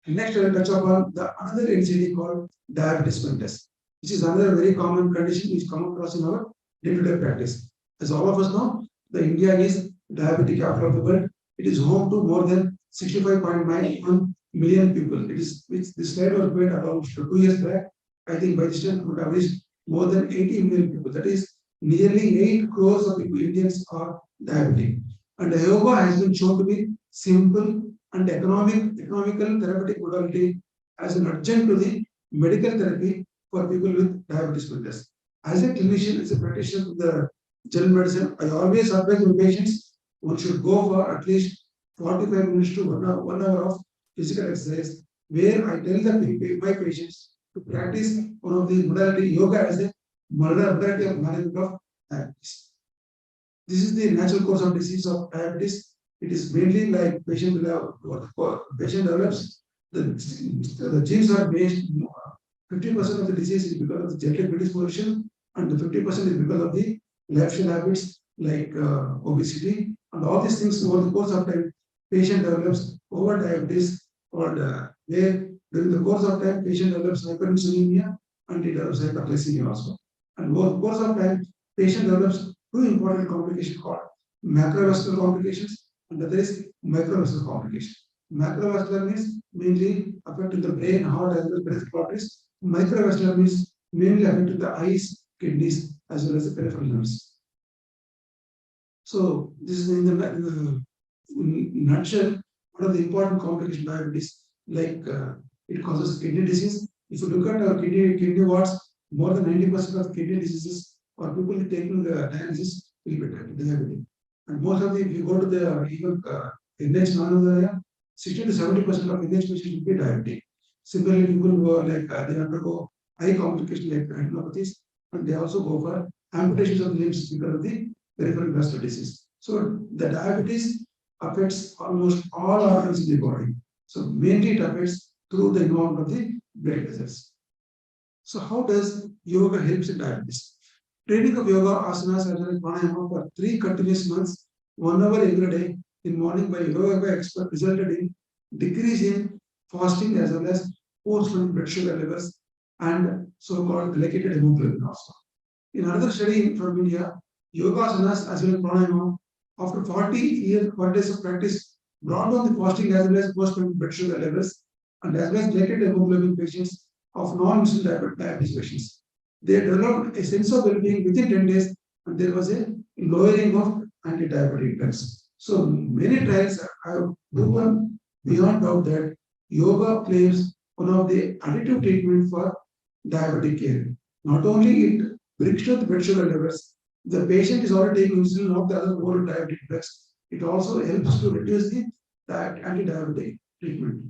Next, I will touch upon the another NCD called diabetes mellitus, which is another very common condition which come across in our day-to-day practice. As all of us know, the India is diabetic capital of the world. It is home to more than 65.91 million people. It is which this slide was made around 2 years back. I think by this time would have reached more than 80 million people. That is nearly 8 crores of people, Indians are diabetic. And yoga has been shown to be simple and economical therapeutic modality as an adjunct to the medical therapy for people with diabetes mellitus. As a clinician, as a practitioner in the general medicine, I always advise my patients one should go for at least 45 minutes to 1 hour of physical exercise, where I tell my patients to practice one of the modality yoga as a modality of management of diabetes. This is the natural course of disease of diabetes. It is mainly like patient develops the genes are based. 50% of the disease is because of the genetic predisposition, and the 50% is because of the lifestyle habits like obesity, and all these things over the course of time, patient develops over diabetes, or where during the course of time, patient develops hyperinsulinemia and it develops hyperglycemia also. And over the course of time, patient develops two important complications called macrovascular complications, and the other is microvascular complications. Macrovascular means mainly affecting the brain, heart, as well as peripheral arteries. Microvascular means mainly affecting the eyes, kidneys, as well as the peripheral nerves. So this is in the nutshell one of the important complications of diabetes. Like it causes kidney disease. If you look at our kidney wards, more than 90% of kidney diseases or people taking the dialysis will be diabetic. And most of the, if you go to the even NH non-area, 60 to 70% of NH patients will be diabetic. Similarly, people who are like they undergo eye complications like retinopathies, and they also go for amputations of limbs because of the peripheral vascular disease. So the diabetes affects almost all organs in the body. So mainly it affects through the involvement of the blood vessels. So how does yoga helps in diabetes? Training of yoga, asanas, as well as pranayama for 3 continuous months, 1 hour every day in morning by yoga expert resulted in decrease in fasting as well as post-mortem blood sugar levels and so-called glycated hemoglobin also. In another study from India, yoga asanas as well as pranayama, after 40 days of practice, brought down the fasting as well as post-mortem blood sugar levels and as well as glycated hemoglobin patients of non-insulin diabetes patients. They developed a sense of well-being within 10 days, and there was a lowering of anti-diabetic drugs. So many trials have proven beyond doubt that yoga plays one of the additive treatment for diabetic care. Not only it brings down the blood sugar levels, the patient is already taking insulin, not the other oral diabetic drugs. It also helps to reduce the anti-diabetic treatment.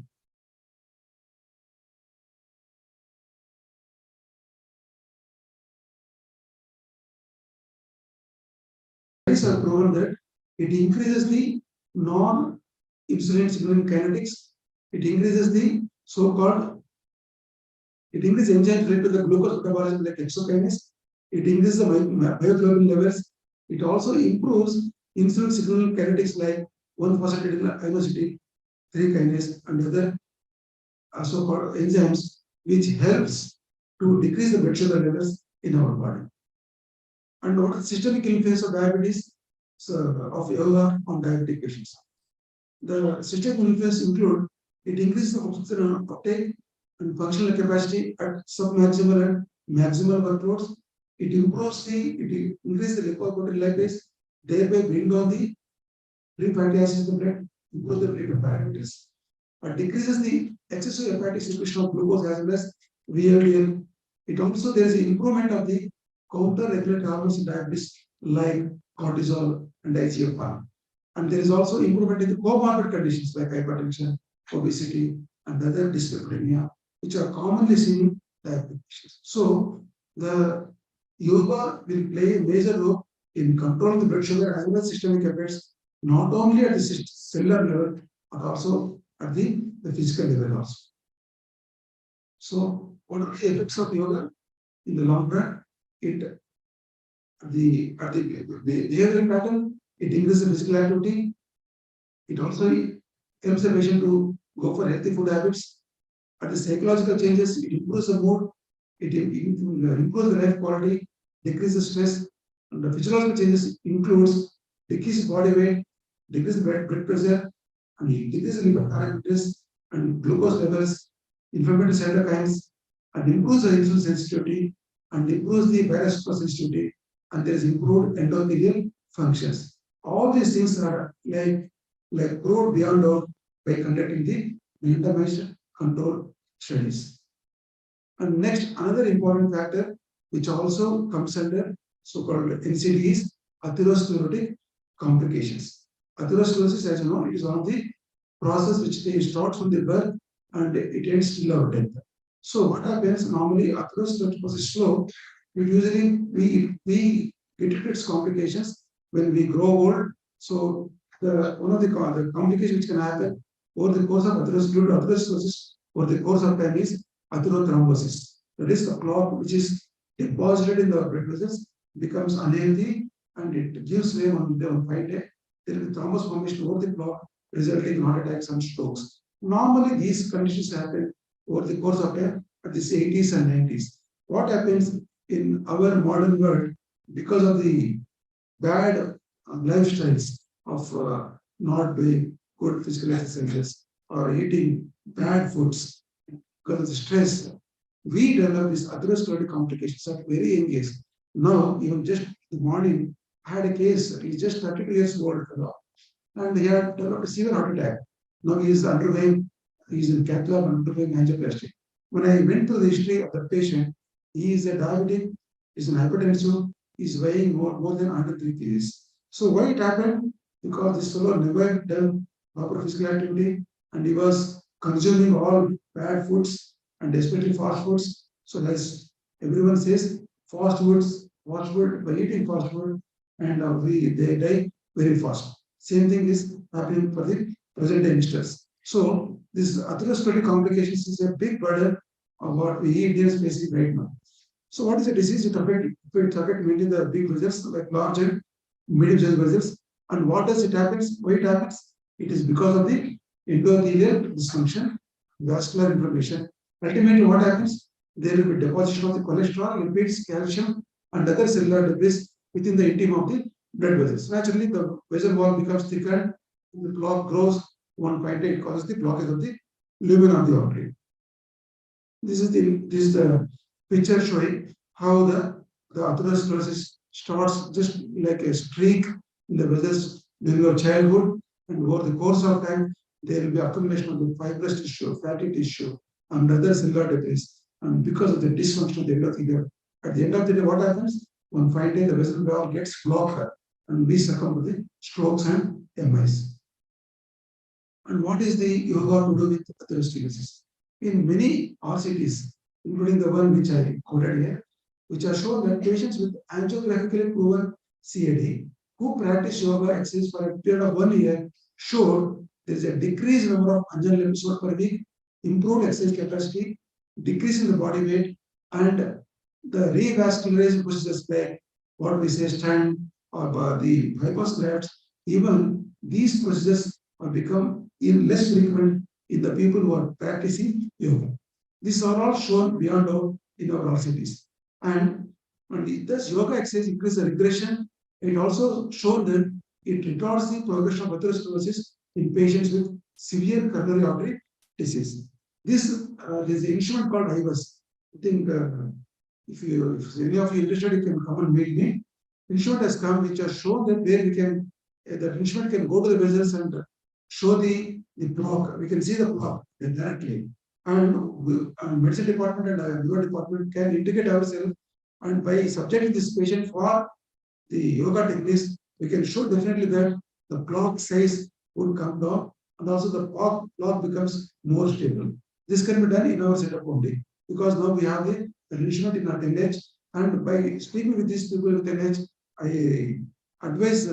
Studies have proven that it increases the non-insulin signaling kinetics. It increases the so-called, it increases enzymes related to the glucose metabolism like hexokinase. It increases the myoglobin levels. It also improves insulin signaling kinetics like 1-phosphatidylcholinase inositol 3 kinase and other so-called enzymes, which helps to decrease the blood sugar levels in our body. And what is systemic influence of diabetes of yoga on diabetic patients? The systemic influence include it increases the oxygen uptake and functional capacity at submaximal and maximal workloads. It increases the lipoprotein lipase, thereby bring down the free fatty acids in the blood, improve the liver parameters. It decreases the excessive hepatic secretion of glucose as well as VLDL. It also there is an improvement of the counter-regulatory hormones in diabetes like cortisol and IGF-1. And there is also improvement in the comorbid conditions like hypertension, obesity, and other dyslipidemia, which are commonly seen in diabetes. So the yoga will play a major role in controlling the blood sugar as well as systemic effects, not only at the cellular level, but also at the physical level also. So what are the effects of yoga in the long run? It the behavioral pattern, it increases the physical activity. It also helps the patient to go for healthy food habits. At the psychological changes, it improves the mood, it improves the life quality, decreases stress, and the physiological changes includes decreased body weight, decreased blood pressure, and decreased liver parameters, and glucose levels, inflammatory cytokines, and improves the insulin sensitivity and improves the virus sensitivity, and there is improved endothelial functions. All these things are proved beyond doubt by conducting the randomized control studies. And next, another important factor which also comes under so-called NCD is atherosclerotic complications. Atherosclerosis, as you know, it is one of the process which they start from the birth and it ends till our death. So what happens normally, atherosclerosis is slow. Usually we get its complications when we grow old. So one of the complications which can happen over the course of atherosclerosis over the course of time is atherothrombosis. That is the clot which is deposited in the blood vessels becomes unhealthy and it gives way on the fine day. There will be thrombus formation over the clot, resulting in heart attacks and strokes. Normally, these conditions happen over the course of time at the 80s and 90s. What happens in our modern world because of the bad lifestyles of not doing good physical exercises or eating bad foods because of the stress, we develop these atherosclerotic complications at very young age. Now, even just the morning, I had a case, he's just 32 years old fellow, and he had developed a severe heart attack. Now he is undergoing, he's in cath lab undergoing angioplasty. When I went through the history of the patient, he is a diabetic, he's an hypertensive, he's weighing more than 103 kgs. So why it happened? Because this fellow never done proper physical activity and he was consuming all bad foods and especially fast foods. So as everyone says, fast food, by eating fast food, and they die very fast. Same thing is happening for the present day youngsters. So this atherosclerotic complications is a big burden of what we Indians facing right now. So what is the disease? It affects mainly the big vessels like large and medium-sized vessels. And what does it happens? Why it happens? It is because of the endothelial dysfunction, vascular inflammation. Ultimately, what happens? There will be deposition of the cholesterol, lipids, calcium, and other cellular debris within the intima of the blood vessels. Naturally, the vessel wall becomes thicker, the clot grows. One point it causes the blockage of the lumen of the artery. This is the picture showing how the atherosclerosis starts just like a streak in the vessels during your childhood, and over the course of time, there will be accumulation of the fibrous tissue, fatty tissue, and other cellular debris. And because of the dysfunction of the endothelium, at the end of the day, what happens? One fine day, the vessel wall gets blocked, and we succumb to the strokes and MIs. And what is the yoga to do with atherosclerosis? In many RCTs, including the one which I quoted here, which are shown that patients with angiographically proven CAD who practice yoga exercise for a period of 1 year showed there is a decreased number of anginal episodes per week, improved exercise capacity, decrease in the body weight, and the revascularization processes like what we say stand or the bypass grafts, even these processes have become less frequent in the people who are practicing yoga. These are all shown beyond doubt in our RCTs. And thus yoga exercise increases the regression. It also shown that it retards the progression of atherosclerosis in patients with severe coronary artery disease. This there's an instrument called IVAS. I think if any of you interested, you can come and meet me. Instrument has come which has shown that where we can that instrument can go to the vessels and show the block. We can see the block directly. And medicine department and yoga department can integrate ourselves, and by subjecting this patient for the yoga techniques, we can show definitely that the block size would come down and also the block becomes more stable. This can be done in our setup only because now we have the instrument in our NH, and by speaking with these people with NH, I advise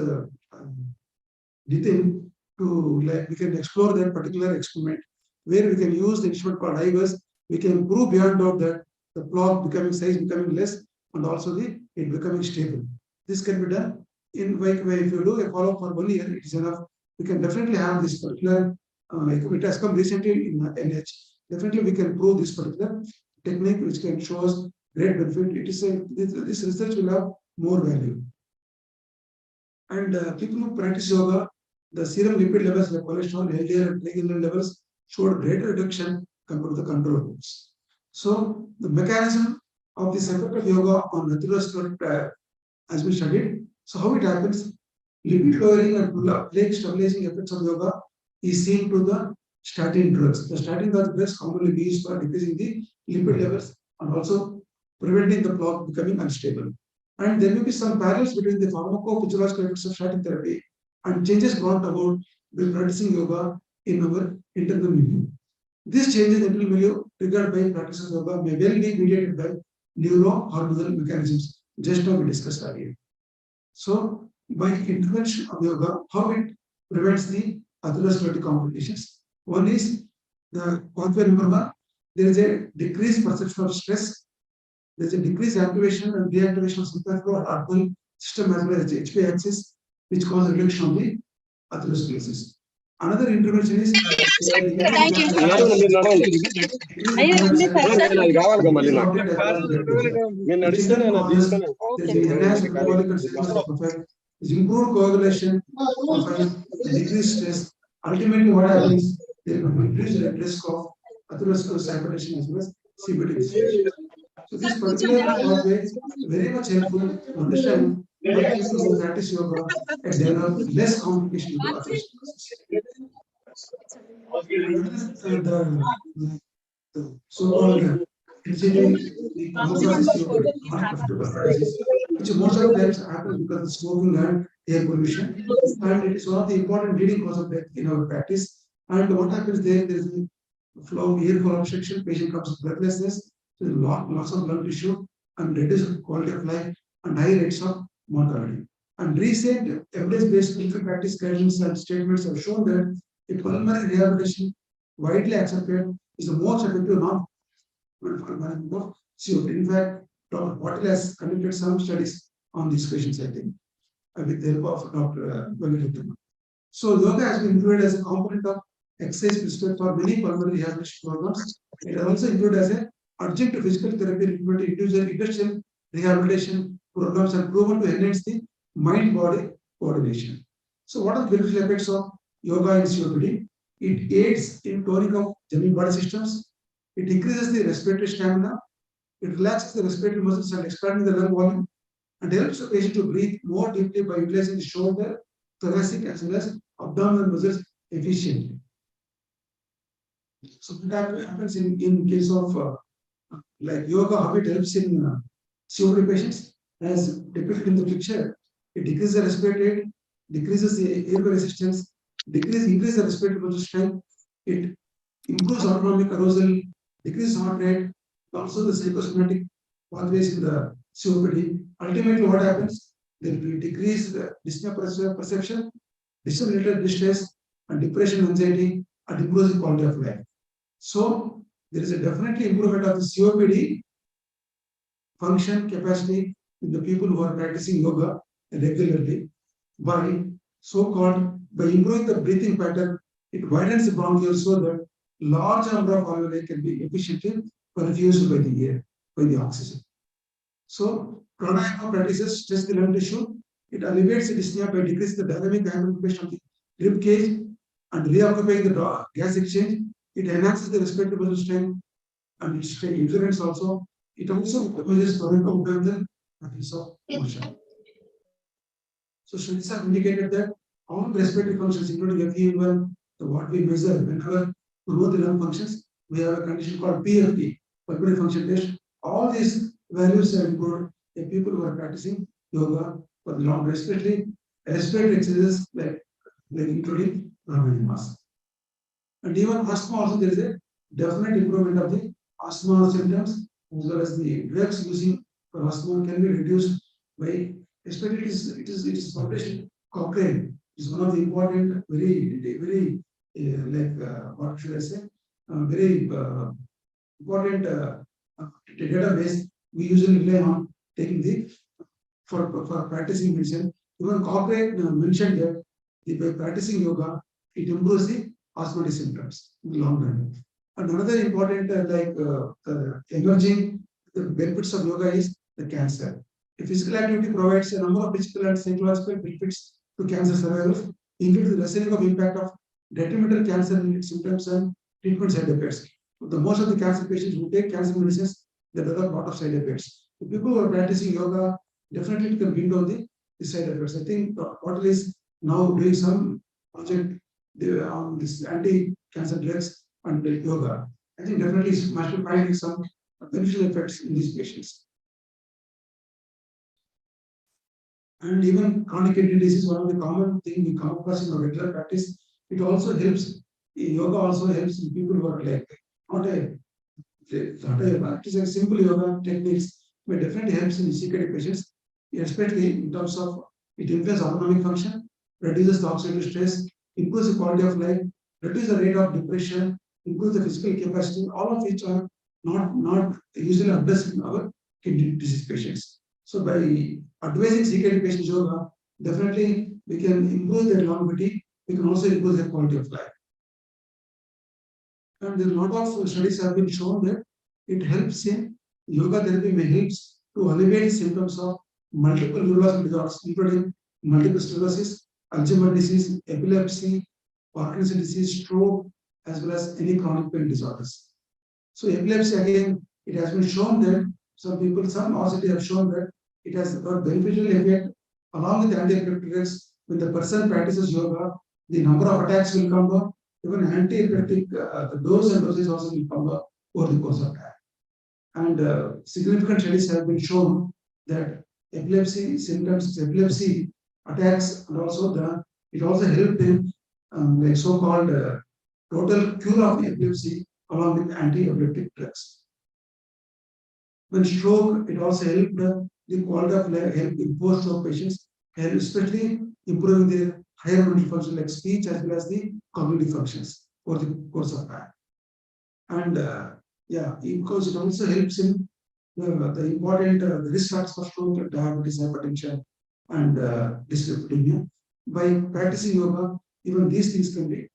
Nitin to we can explore that particular experiment where we can use the instrument called IVAS. We can prove beyond doubt that the block size becoming less and also it becoming stable. This can be done in if you do a follow-up for 1 year, it is enough. We can definitely have this particular it has come recently in NH. Definitely we can prove this particular technique which can show us great benefit. It is this research will have more value. And people who practice yoga, the serum lipid levels like cholesterol, LDL, and triglyceride levels showed greater reduction compared to the control groups. So the mechanism of this effect of yoga on atherosclerotic has been studied. So how it happens? Lipid lowering and plaque stabilizing effects of yoga is seen to the statin drugs. The statin drugs commonly be used for decreasing the lipid levels and also preventing the plaque becoming unstable. And there may be some parallels between the pharmacophysiological effects of statin therapy and changes brought about by practicing yoga in our internal milieu. These changes in internal milieu triggered by practice of yoga may well be mediated by neurohormonal mechanisms, just now we discussed earlier. So, by intervention of yoga, how it prevents the atherosclerotic complications. One is the pathway number one, there is a decreased perception of stress, there is a decreased activation and deactivation of sympathetic system as well as the HP axis, which causes reduction of the atherosclerosis. Another intervention is Thank is improved coagulation profile, decreased stress. Ultimately, what happens? There will be increased risk of atherosclerosis hypertension as well as CVD disease. So this particular pathway is very much helpful to understand why people who practice yoga and develop less complications to atherosclerosis. The so-called the process is non-profitable practices, which most of the times happens because of smoking and air pollution, and it is one of the important leading cause of death in our practice. And what happens there is a air flow obstruction, patient comes with breathlessness, so loss of lung tissue, and reduced quality of life, and high rates of mortality. And recent evidence-based clinical practice guidelines and statements have shown that a pulmonary rehabilitation, widely accepted, is the most effective management of COPD. In fact, Dr. Patil has conducted some studies on these patients, I think, with the help of Dr. Venkataraman. So, yoga has been included as a component of exercise prescribed for many pulmonary rehabilitation programs. It is also included as an adjunct to physical therapy implemented individual industrial rehabilitation programs and proven to enhance the mind-body coordination. So, what are the beneficial effects of yoga in COPD? It aids in toning of general body systems. It increases the respiratory stamina. It relaxes the respiratory muscles and expanding the lung volume, and helps the patient to breathe more deeply by utilizing the shoulder, thoracic as well as abdominal muscles efficiently. So that happens in case of like yoga, how it helps in COPD patients, as depicted in the picture. It decreases the respiratory rate, decreases the airway resistance, increases the respiratory muscle strength. It improves autonomic arousal, decreases heart rate, also the psychosomatic pathways in the COPD. Ultimately, what happens? There will be decreased dyspnea perception, disability, distress, and depression, anxiety, and improves the quality of life. So, there is a definitely improvement of the COPD function capacity in the people who are practicing yoga regularly by by improving the breathing pattern. It widens the bronchioles so that large number of alveoli can be efficiently perfused by the air, by the oxygen. So, pranayama practices stress the lung tissue. It alleviates the dyspnea by decreasing the dynamic hyperventilation of the rib cage and reoccupying the gas exchange. It enhances the respiratory muscle strength and its endurance also. It also measures the practice of motion. So, studies have indicated that all respiratory functions, including FEV1, what we measure whenever to know the lung functions, we have a condition called PFT, pulmonary function test. All these values are improved in people who are practicing yoga for the long respiratory exercises like including Brahmanimas. And even asthma also, there is a definite improvement of the asthma symptoms, as well as the drugs using for asthma can be reduced by, especially it is published Cochrane. Is one of the important, very what should I say, very important database we usually rely on taking for practicing medicine. Even Cochrane mentioned that by practicing yoga, it improves the asthmatic symptoms in the long run. And another important emerging benefits of yoga is the cancer. The physical activity provides a number of physical and psychological benefits to cancer survivors, including the lessening of impact of detrimental cancer symptoms and treatment side effects. The most of the cancer patients who take cancer medicines, they develop a lot of side effects. The people who are practicing yoga definitely can bring down the side effects. I think Dr. Patil is now doing some project on this anti-cancer drugs and yoga. I think definitely is must be finding some beneficial effects in these patients. And even chronic kidney disease is one of the common thing we come across in our regular practice. It also helps. Yoga also helps in people who are like not a it is a simple yoga techniques, but definitely helps in CKD patients, especially in terms of it improves autonomic function, reduces the oxidative stress, improves the quality of life, reduces the rate of depression, improves the physical capacity, all of which are not usually addressed in our kidney disease patients. So by advising CKD patients yoga, definitely we can improve their longevity, we can also improve their quality of life. And there are a lot of studies have been shown that it helps in yoga therapy may helps to alleviate symptoms of multiple neurological disorders, including multiple sclerosis, Alzheimer's disease, epilepsy, Parkinson's disease, stroke, as well as any chronic pain disorders. So epilepsy again, it has been shown that some authors have shown that it has got beneficial effect along with anti-epileptic drugs. When the person practices yoga, the number of attacks will come down. Even anti-epileptic, the dose and dosage also will come up over the course of time. And significant studies have been shown that epilepsy symptoms, epilepsy attacks, and also it also helped in like so-called total cure of epilepsy along with anti-epileptic drugs. When stroke, it also helped the quality of life, help in post-stroke patients, and especially improving their higher mental function like speech as well as the cognitive functions over the course of time. And because it also helps in the important risk factors for stroke, like diabetes, hypertension, and dyslipidemia. By practicing yoga, even these things will be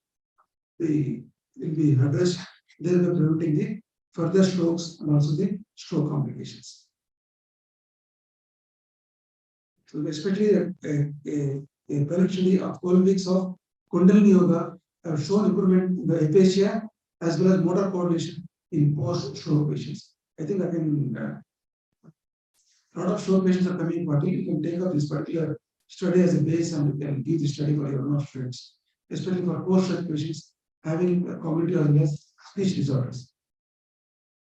addressed. They will be preventing the further strokes and also the stroke complications. So especially a pilot study of 12 weeks of Kundalini Yoga have shown improvement in the aphasia as well as motor coordination in post-stroke patients. I think a lot of stroke patients are coming, but you can take up this particular study as a base and you can give the study for your own students, especially for post-stroke patients having cognitive as well as speech disorders.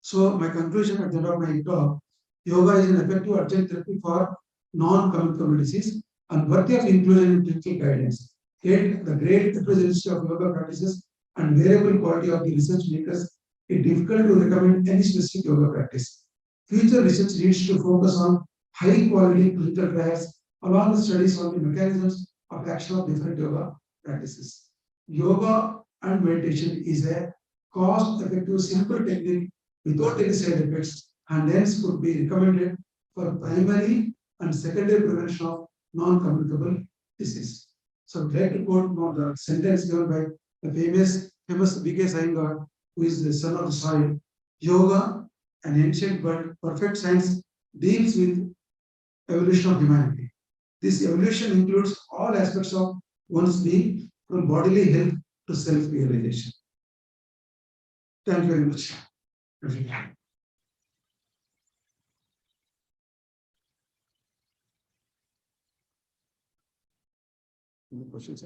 So my conclusion at the end of my talk, yoga is an effective urgent therapy for non-communicable disease and worthy of inclusion in clinical guidance. Yet the great efficiency of yoga practices and variable quality of the research makers it difficult to recommend any specific yoga practice. Future research needs to focus on high quality clinical trials along with studies on the mechanisms of action of different yoga practices. Yoga and meditation is a cost-effective, simple technique without any side effects and hence could be recommended for primary and secondary prevention of non-communicable disease. So I would like to quote the sentence given by the famous B.K. Iyengar, who is the son of the soil. Yoga, an ancient but perfect science, deals with evolution of humanity. This evolution includes all aspects of one's being, from bodily health to self-realization. Thank you very much. Any questions?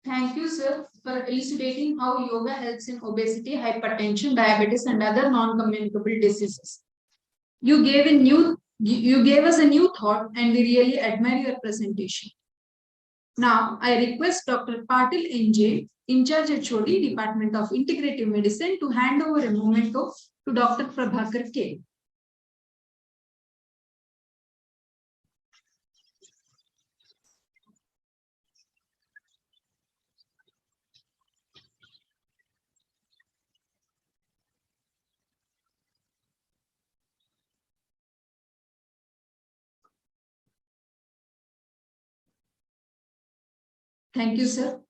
Thank you, sir, for elucidating how yoga helps in obesity, hypertension, diabetes, and other non-communicable diseases. You gave us a new thought, and we really admire your presentation. Now, I request Dr. Patil NJ, in charge HOD, Department of Integrative Medicine, to hand over a memento to Dr. Prabhakar K. Thank you, sir.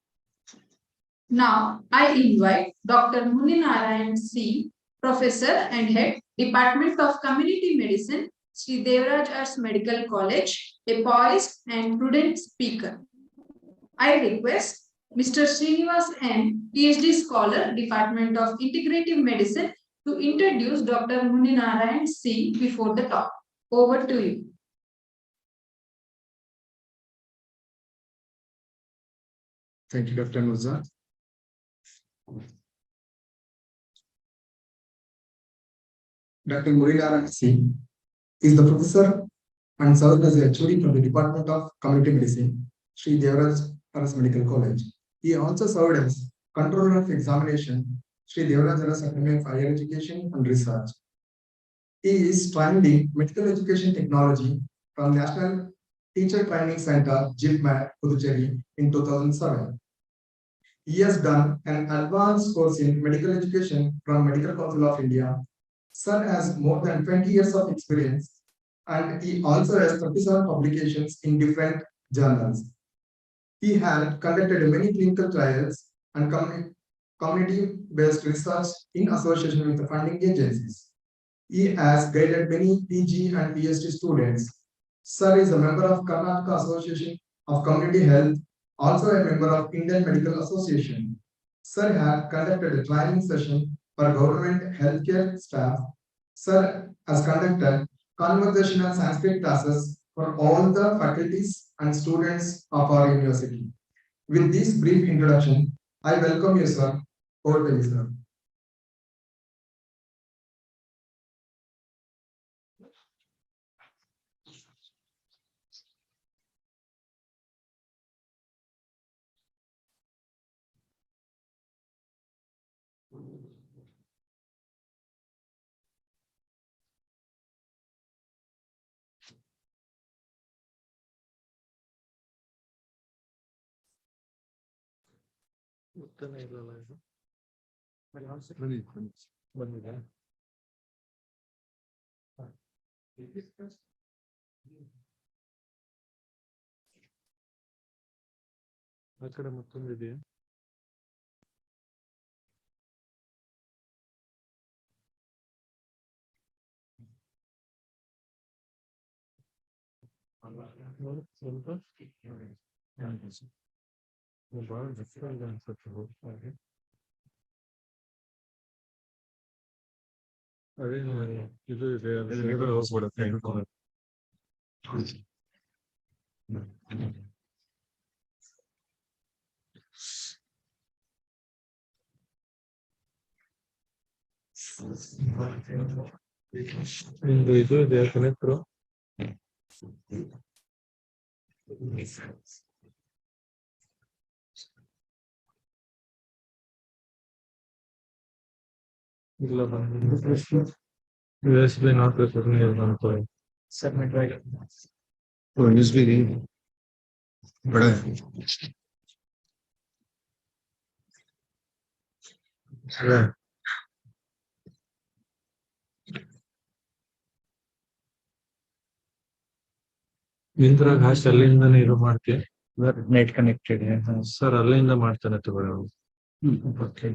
Now, I invite Dr. Muninarayan C., Professor and Head, Department of Community Medicine, Sri Devraj Arts Medical College, a poised and prudent speaker. I request Mr. Srinivas M, PhD Scholar, Department of Integrative Medicine, to introduce Dr. Muninaran C before the talk. Over to you. Thank you, Dr. Muza. Dr. Murinaran C is the professor and served as a HOD from the Department of Community Medicine, Sri Devaraj Aras Medical College. He also served as Controller of Examination, Sri Devaraj Aras Academy of Higher Education and Research. He is trained in Medical Education Technology from National Teacher Training Center, JIPMAT, Puducherry in 2007. He has done an advanced course in medical education from Medical Council of India. Sir has more than 20 years of experience and he also has 37 publications in different journals. He had conducted many clinical trials and community-based research in association with the funding agencies. He has guided many PG and PhD students. Sir is a member of Karnataka Association of Community Health, also a member of Indian Medical Association. Sir had conducted a training session for government healthcare staff. Sir has conducted conversational Sanskrit classes for all the faculties and students of our university. With this brief introduction, I welcome you, sir. Over to you, sir. ಗೊತ್ತನೇ ಇಲ್ಲಲ್ಲ ಇದು ಬಂದಿದೆ ಆ ಕಡೆ ಮತ್ತೊಂದಿದೆಯಾ ಸ್ವಲ್ಪ ಭಾಳ different ಅನ್ಸುತ್ತೆ ಅದೇ ಇದು ಇದೆ ಹೋಗ್ಬಿಡುತ್ತೆ ನಿಮ್ದು ಇದು ಇದೆ ಕನೆಕ್ಟ್ರು ಇಲ್ಲ USB not recognized ಅಂತ submit right USB बड़ा है ನಿಂತ್ರ ಘಾಸ್ ಅಲ್ಲಿಂದನೇ ಇದು ಮಾಡ್ತೀವಿ ನೆಟ್ ಕನೆಕ್ಟೆಡ್ ಸರ್ ಅಲ್ಲಿಂದ ಮಾಡ್ತಾನೆ ತಗೊಳ್ಳಿ okay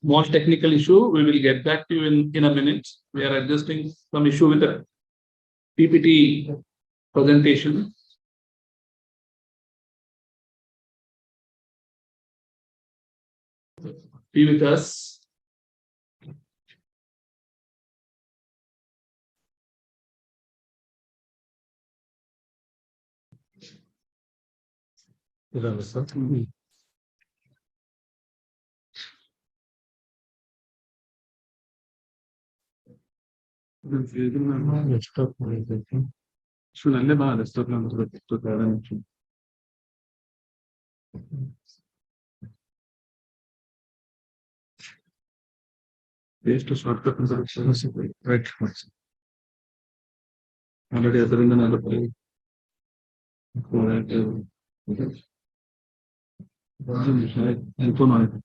small technical issue. We will get back to you in a minute. We are adjusting some issue with the PPT presentation. Be with us. Paste shortcut right. Already ಅದರಿಂದ ನಾನು ಇನ್ಫೋನ್ ಆಯ್ತು ಮಾಡ್ತೀನಿ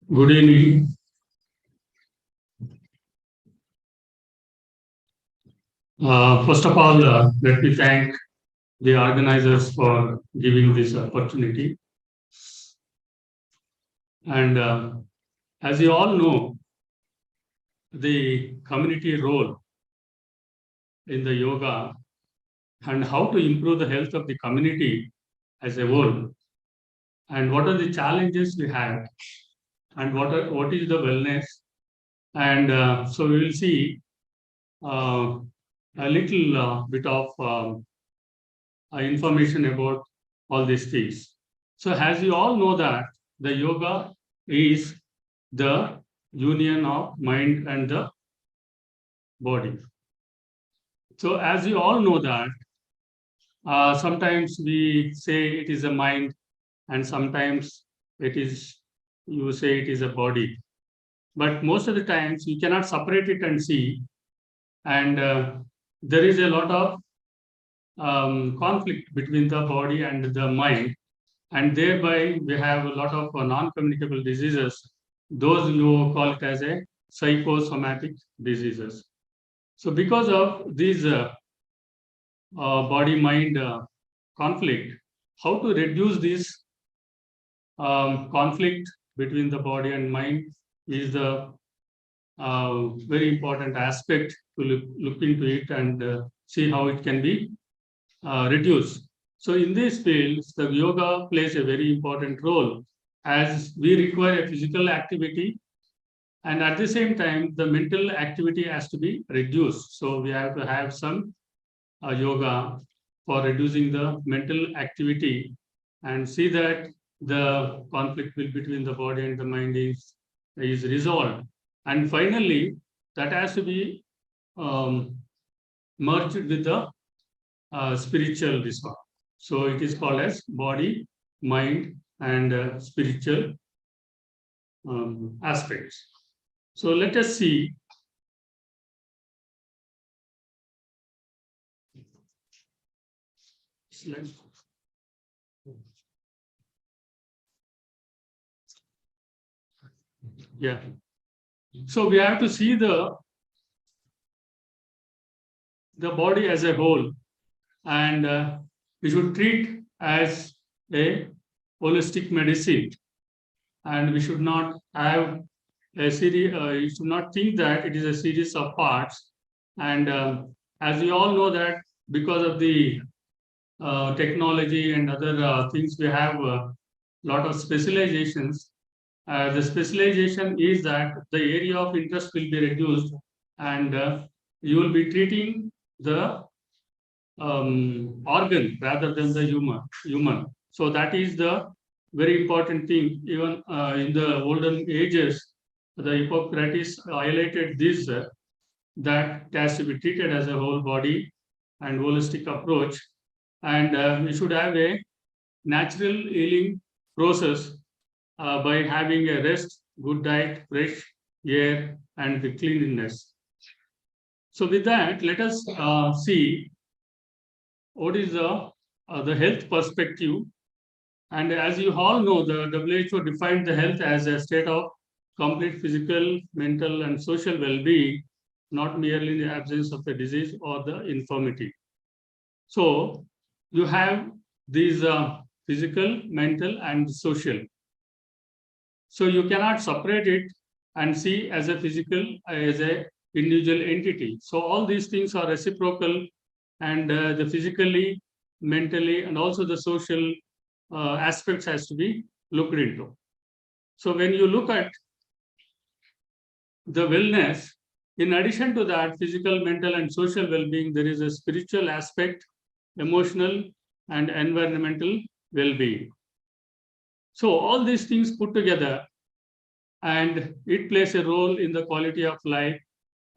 Good evening. First of all, let me thank the organizers for giving this opportunity. And as you all know, the community role in the yoga and how to improve the health of the community as a whole, and what are the challenges we have, and what is the wellness, and so we will see a little bit of information about all these things. So as you all know that the yoga is the union of mind and the body. So as you all know that sometimes we say it is a mind, and sometimes you say it is a body. But most of the times you cannot separate it and see. And there is a lot of conflict between the body and the mind. And thereby we have a lot of non-communicable diseases. Those you call it as a psychosomatic diseases. So because of these body-mind conflict, how to reduce this conflict between the body and mind is the very important aspect to look into it and see how it can be reduced. So in these fields, the yoga plays a very important role, as we require a physical activity, and at the same time, the mental activity has to be reduced. So we have to have some yoga for reducing the mental activity and see that the conflict between the body and the mind is resolved. And finally, that has to be merged with the spiritual disorder. So it is called as body, mind, and spiritual aspects. So let us see. Yeah. So we have to see the body as a whole, and we should treat as a holistic medicine, and we should not have a series. You should not think that it is a series of parts. And as we all know that because of the technology and other things, we have a lot of specializations. The specialization is that the area of interest will be reduced, and you will be treating the organ rather than the human. So that is the very important thing. Even in the olden ages, the Hippocrates highlighted this, that it has to be treated as a whole body and holistic approach. And we should have a natural healing process by having a rest, good diet, fresh air, and the cleanliness. So with that, let us see what is the health perspective. And as you all know, the WHO defined the health as a state of complete physical, mental, and social well-being, not merely the absence of the disease or the infirmity. So you have these physical, mental, and social. So you cannot separate it and see as a physical, as a individual entity. So all these things are reciprocal, and the physically, mentally, and also the social aspects has to be looked into. So when you look at the wellness, in addition to that physical, mental, and social well-being, there is a spiritual aspect, emotional, and environmental well-being. So all these things put together, and it plays a role in the quality of life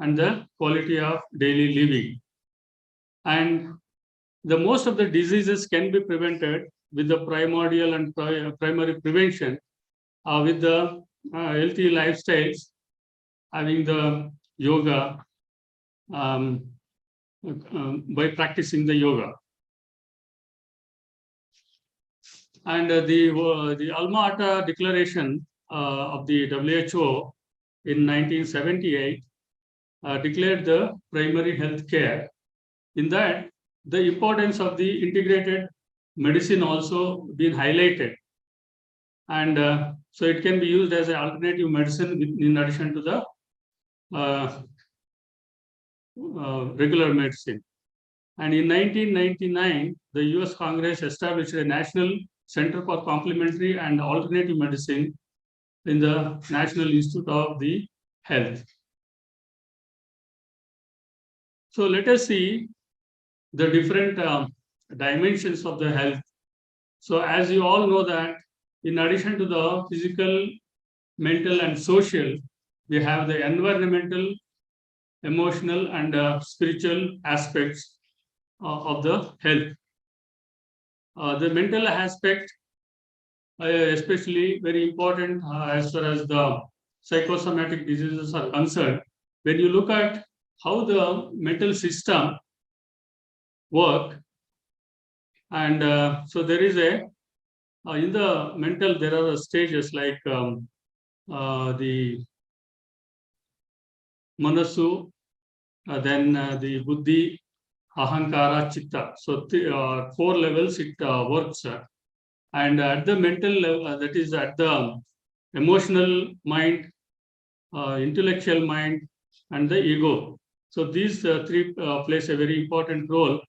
and the quality of daily living. And the most of the diseases can be prevented with the primordial and primary prevention, with the healthy lifestyles, having the yoga, by practicing the yoga. And the Alma Ata Declaration of the WHO in 1978 declared the primary health care. In that, the importance of the integrated medicine also been highlighted. And so it can be used as an alternative medicine in addition to the regular medicine. And in 1999, the US Congress established a National Center for Complementary and Alternative Medicine in the National Institute of the Health. So let us see the different dimensions of the health. So as you all know that in addition to the physical, mental, and social, we have the environmental, emotional, and spiritual aspects of the health. The mental aspect, especially very important as far as the psychosomatic diseases are concerned. When you look at how the mental system work, and so there is a in the mental there are stages like the manasu, then the buddhi, ahankara, chitta. So 4 levels it works. And at the mental level, that is at the emotional mind, intellectual mind, and the ego. So these 3 plays a very important role,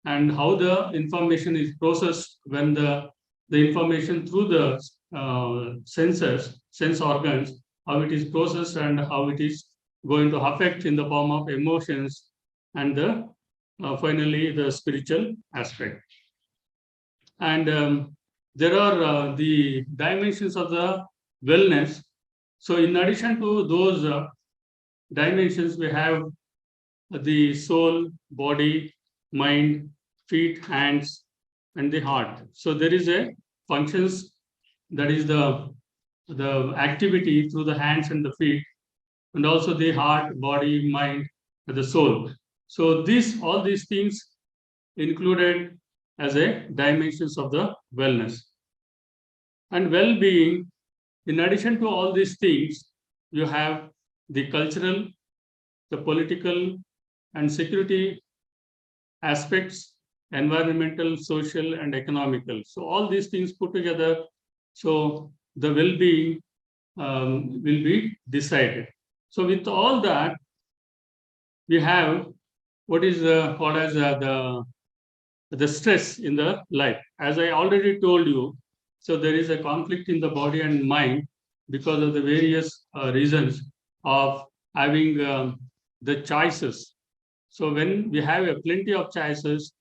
and how the information is processed when the information through the sense organs, how it is processed and how it is going to affect in the form of emotions, and the finally the spiritual aspect. And there are the dimensions of the wellness. So in addition to those dimensions, we have the soul, body, mind, feet, hands, and the heart. So there is a functions, that is the activity through the hands and the feet, and also the heart, body, mind, and the soul. So all these things included as a dimensions of the wellness. And well-being, in addition to all these things, you have the cultural, the political, and security aspects, environmental, social, and economical. So all these things put together, so the well-being will be decided. So with all that, we have what is called as the stress in the life. As I already told you, so there is a conflict in the body and mind because of the various reasons of having the choices. So when we have plenty of choices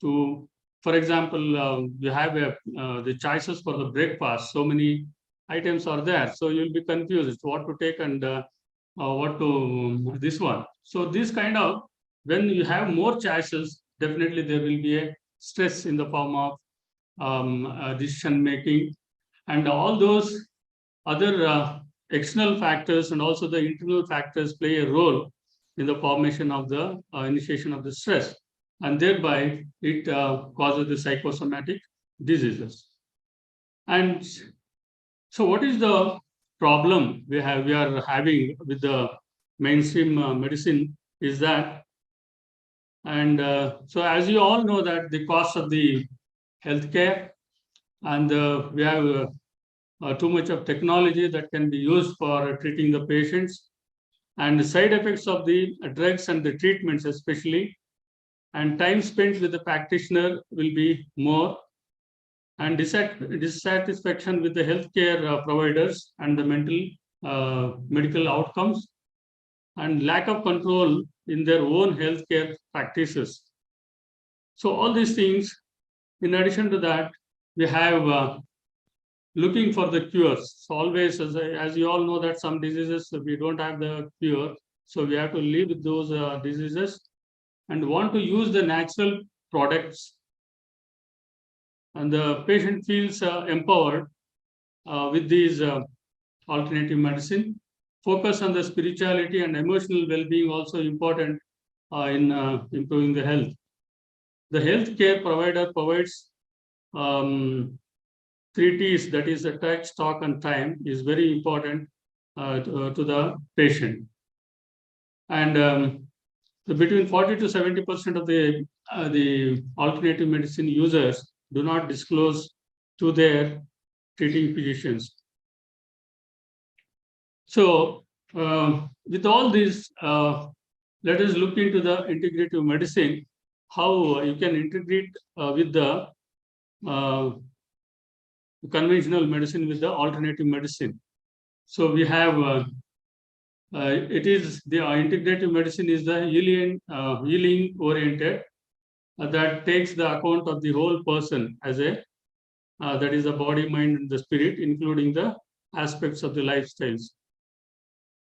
to, for example, you have the choices for the breakfast, so many items are there. So you'll be confused what to take and what to this one. So this kind of, when you have more choices, definitely there will be a stress in the form of decision making, and all those other external factors and also the internal factors play a role in the formation of the initiation of the stress, and thereby it causes the psychosomatic diseases. And so what is the problem we are having with the mainstream medicine is that, and so as you all know that the cost of the healthcare, and we have too much of technology that can be used for treating the patients, and the side effects of the drugs and the treatments especially, and time spent with the practitioner will be more, and dissatisfaction with the healthcare providers and the medical outcomes, and lack of control in their own healthcare practices. So all these things, in addition to that, we have looking for the cures. So always, as you all know, that some diseases we don't have the cure, so we have to live with those diseases and want to use the natural products, and the patient feels empowered with these alternative medicine. Focus on the spirituality and emotional well-being also important in improving the health. The healthcare provider provides 3 T's, that is the touch, talk, and time, is very important to the patient. And between 40 to 70% of the alternative medicine users do not disclose to their treating physicians. So with all this, let us look into the integrative medicine, how you can integrate with the conventional medicine with the alternative medicine. So we have it is the integrative medicine is the healing oriented that takes the account of the whole person as a that is the body, mind, and the spirit, including the aspects of the lifestyles.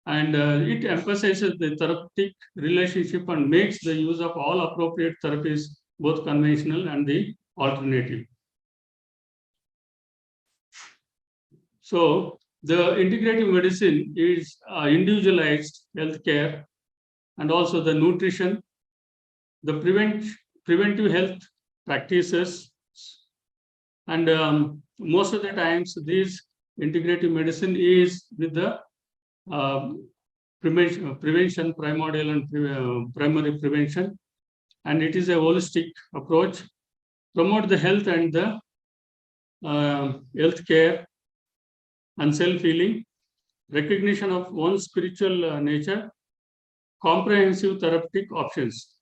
And it emphasizes the therapeutic relationship and makes the use of all appropriate therapies, both conventional and the alternative. So the integrative medicine is individualized healthcare, and also the nutrition, the preventive health practices, and most of the times this integrative medicine is with the prevention, primordial and primary prevention, and it is a holistic approach, promote the health and the health care and self-healing, recognition of one's spiritual nature, comprehensive therapeutic options.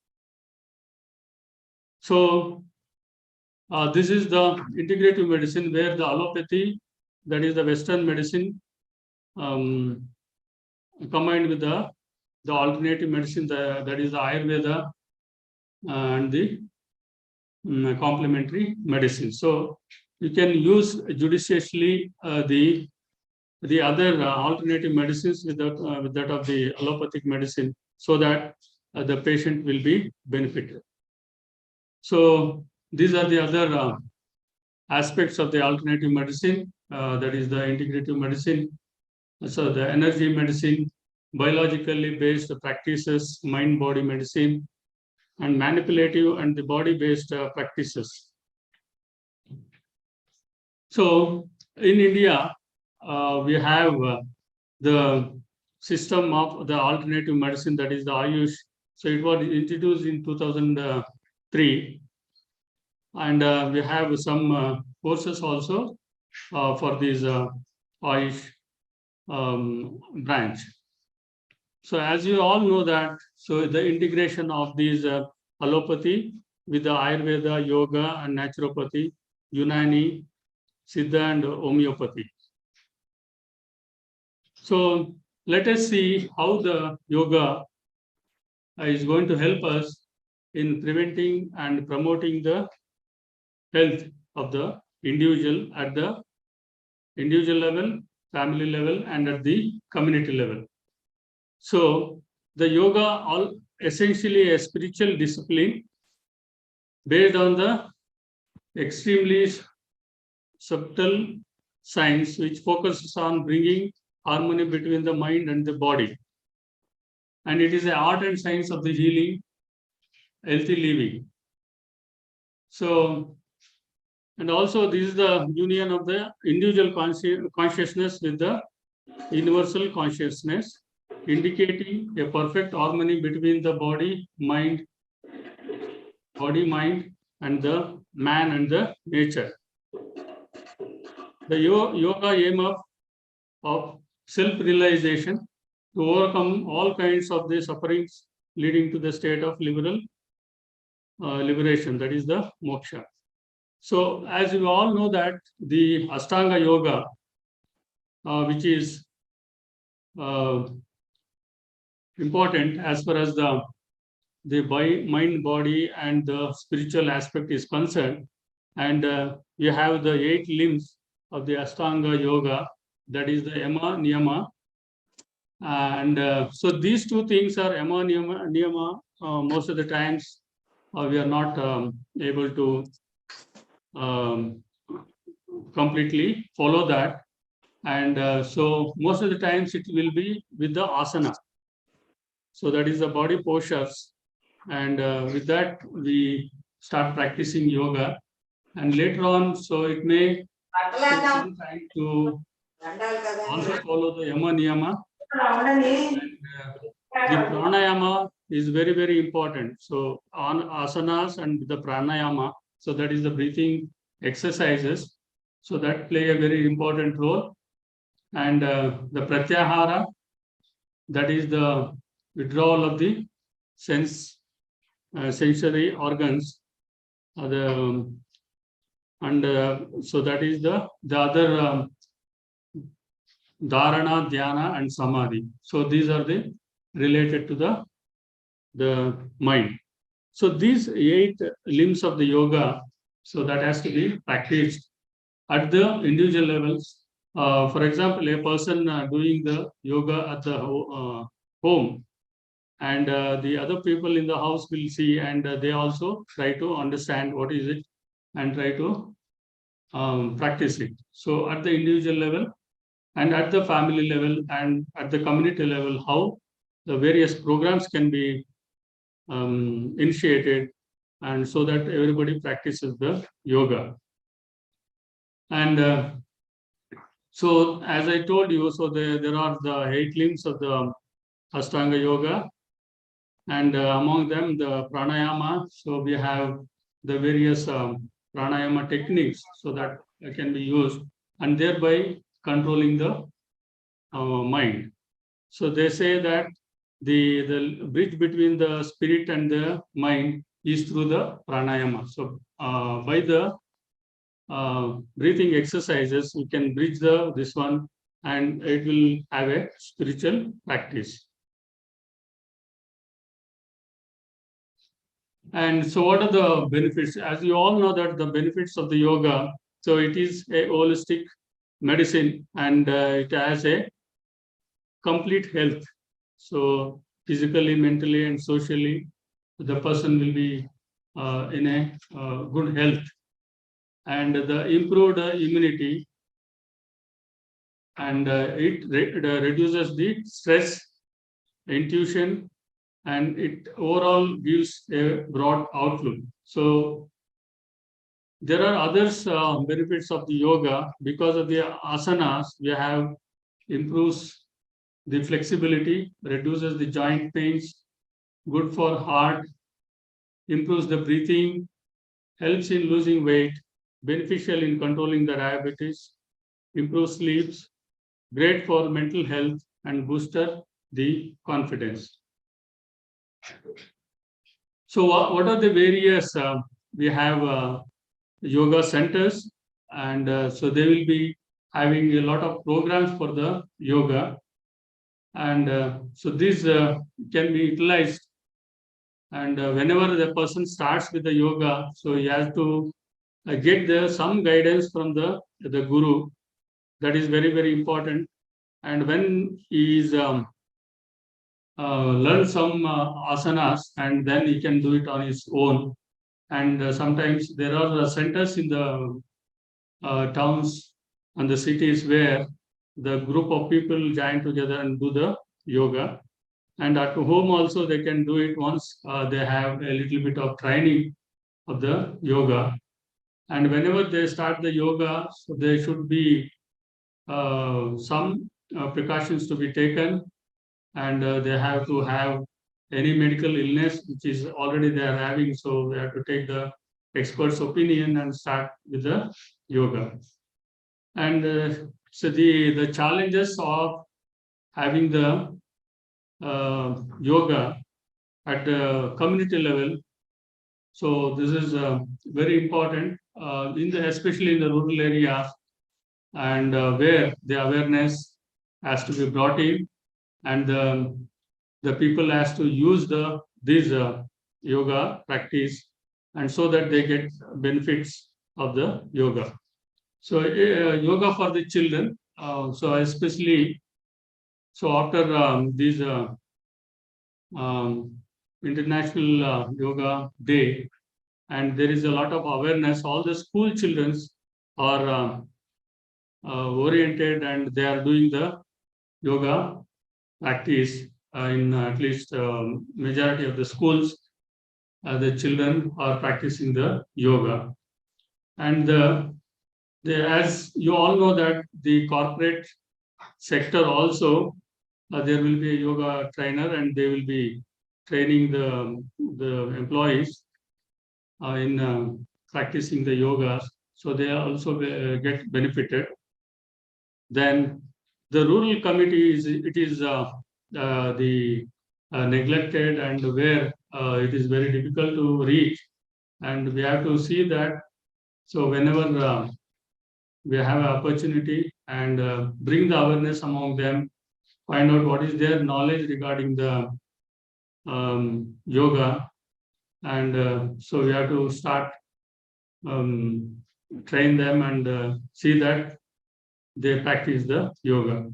So this is the integrative medicine, where the allopathy, that is the Western medicine, combined with the alternative medicine, that is the Ayurveda and the complementary medicine. So you can use judiciously the other alternative medicines with that of the allopathic medicine, so that the patient will be benefited. So these are the other aspects of the alternative medicine, that is the integrative medicine. So the energy medicine, biologically based practices, mind-body medicine, and manipulative and the body-based practices. So in India, we have the system of the alternative medicine, that is the Ayush. So it was introduced in 2003, and we have some courses also for this Ayush branch. So as you all know that, so the integration of these allopathy with the Ayurveda, yoga, and naturopathy, Unani, Siddha, and homeopathy. So let us see how the yoga is going to help us in preventing and promoting the health of the individual at the individual level, family level, and at the community level. So the yoga all essentially a spiritual discipline based on the extremely subtle science which focuses on bringing harmony between the mind and the body. And it is an art and science of the healing, healthy living. So, and also this is the union of the individual consciousness with the universal consciousness, indicating a perfect harmony between the body, mind, and the man and the nature. The yoga aim of self-realization to overcome all kinds of the sufferings leading to the state of liberation, that is the moksha. So as you all know that the Ashtanga yoga, which is important as far as the mind, body, and the spiritual aspect is concerned, and you have the 8 limbs of the Ashtanga yoga, that is the yama, niyama, and so these 2 things are yama, niyama. Most of the times we are not able to completely follow that, and so most of the times it will be with the asana. So that is the body postures, and with that we start practicing yoga, and later on, so it may take some time to also follow the yama niyama. And, the pranayama is very, very important. So on asanas and the pranayama, so that is the breathing exercises, so that play a very important role. And the pratyahara, that is the withdrawal of the sensory organs, and so that is the other dharana, dhyana, and samadhi. So these are the related to the mind. So these 8 limbs of the yoga, so that has to be practiced at the individual levels. For example, a person doing the yoga at the home, and the other people in the house will see, and they also try to understand what is it and try to practice it. So at the individual level, and at the family level, and at the community level, how the various programs can be initiated, and so that everybody practices the yoga. And so as I told you, so there are the 8 limbs of the Ashtanga yoga, and among them the pranayama. So we have the various pranayama techniques, so that can be used, and thereby controlling the mind. So they say that the bridge between the spirit and the mind is through the pranayama. So by the breathing exercises, we can bridge this one, and it will have a spiritual practice. And so what are the benefits? As you all know that the benefits of the yoga, so it is a holistic medicine, and it has a complete health. So physically, mentally, and socially, the person will be in a good health, and the improved immunity, and it reduces the stress, intuition, and it overall gives a broad outlook. So there are others benefits of the yoga. Because of the asanas, we have improves the flexibility, reduces the joint pains, good for heart, improves the breathing, helps in losing weight, beneficial in controlling the diabetes, improves sleeps, great for mental health, and booster the confidence. So what are the various, we have yoga centers, and so they will be having a lot of programs for the yoga, and so this can be utilized, and whenever the person starts with the yoga, so he has to get some guidance from the guru, that is very, very important. And when he is learn some asanas, and then he can do it on his own. And sometimes there are centers in the towns and the cities where the group of people join together and do the yoga. And at home also they can do it once they have a little bit of training of the yoga. And whenever they start the yoga, so there should be some precautions to be taken, and they have to have any medical illness which is already they are having. So they have to take the expert's opinion and start with the yoga. And so the challenges of having the yoga at the community level. So this is very important especially in the rural areas, and where the awareness has to be brought in, and the people has to use this yoga practice, and so that they get benefits of the yoga. So yoga for the children. So especially, so after these International Yoga Day, and there is a lot of awareness. All the school children are oriented, and they are doing the yoga practice in at least majority of the schools. The children are practicing the yoga, and as you all know that the corporate sector also there will be a yoga trainer, and they will be training the employees in practicing the yogas, so they also get benefited. Then the rural community is the neglected, and where it is very difficult to reach, and we have to see that. So whenever we have an opportunity, and bring the awareness among them, find out what is their knowledge regarding the yoga, and so we have to start train them, and see that they practice the yoga.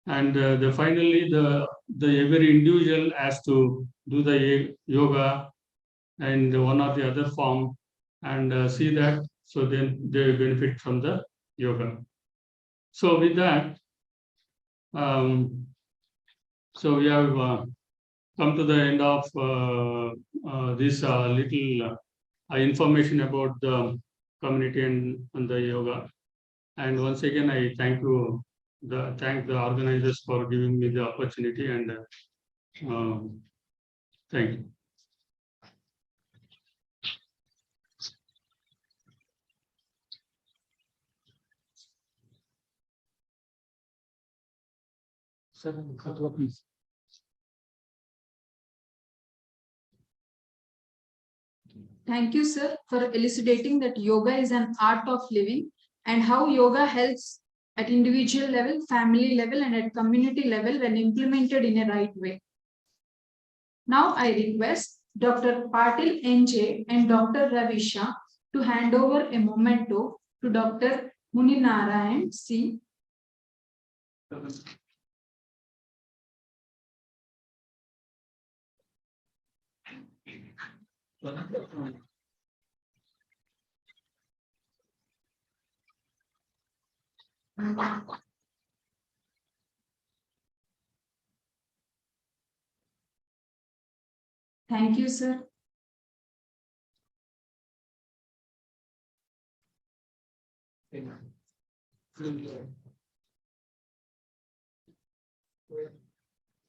And finally, the every individual has to do the yoga and one or the other form, and see that, so then they benefit from the yoga. So with that, so we have come to the end of this little information about the community and the yoga. And once again, I thank the organizers for giving me the opportunity, and thank you. Please. Thank you, sir, for elucidating that yoga is an art of living, and how yoga helps at individual level, family level, and at community level when implemented in a right way. Now I request Dr. Patil NJ and Dr. Ravisha to hand over a memento to Dr. Muninarayan C. Thank you, sir.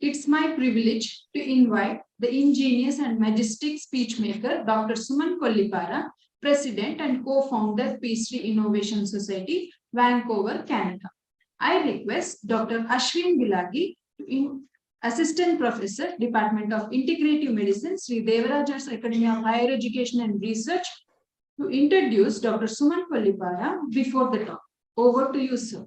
It's my privilege to invite the ingenious and majestic speechmaker, Dr. Suman Kollipara, President and co-founder, Peace Tree Innovation Society, Vancouver, Canada. I request Dr. Ashwin Bilagi, Assistant Professor, Department of Integrative Medicine, Sri Devaraja's Academy of Higher Education and Research, to introduce Dr. Suman Kollipara before the talk. Over to you, sir.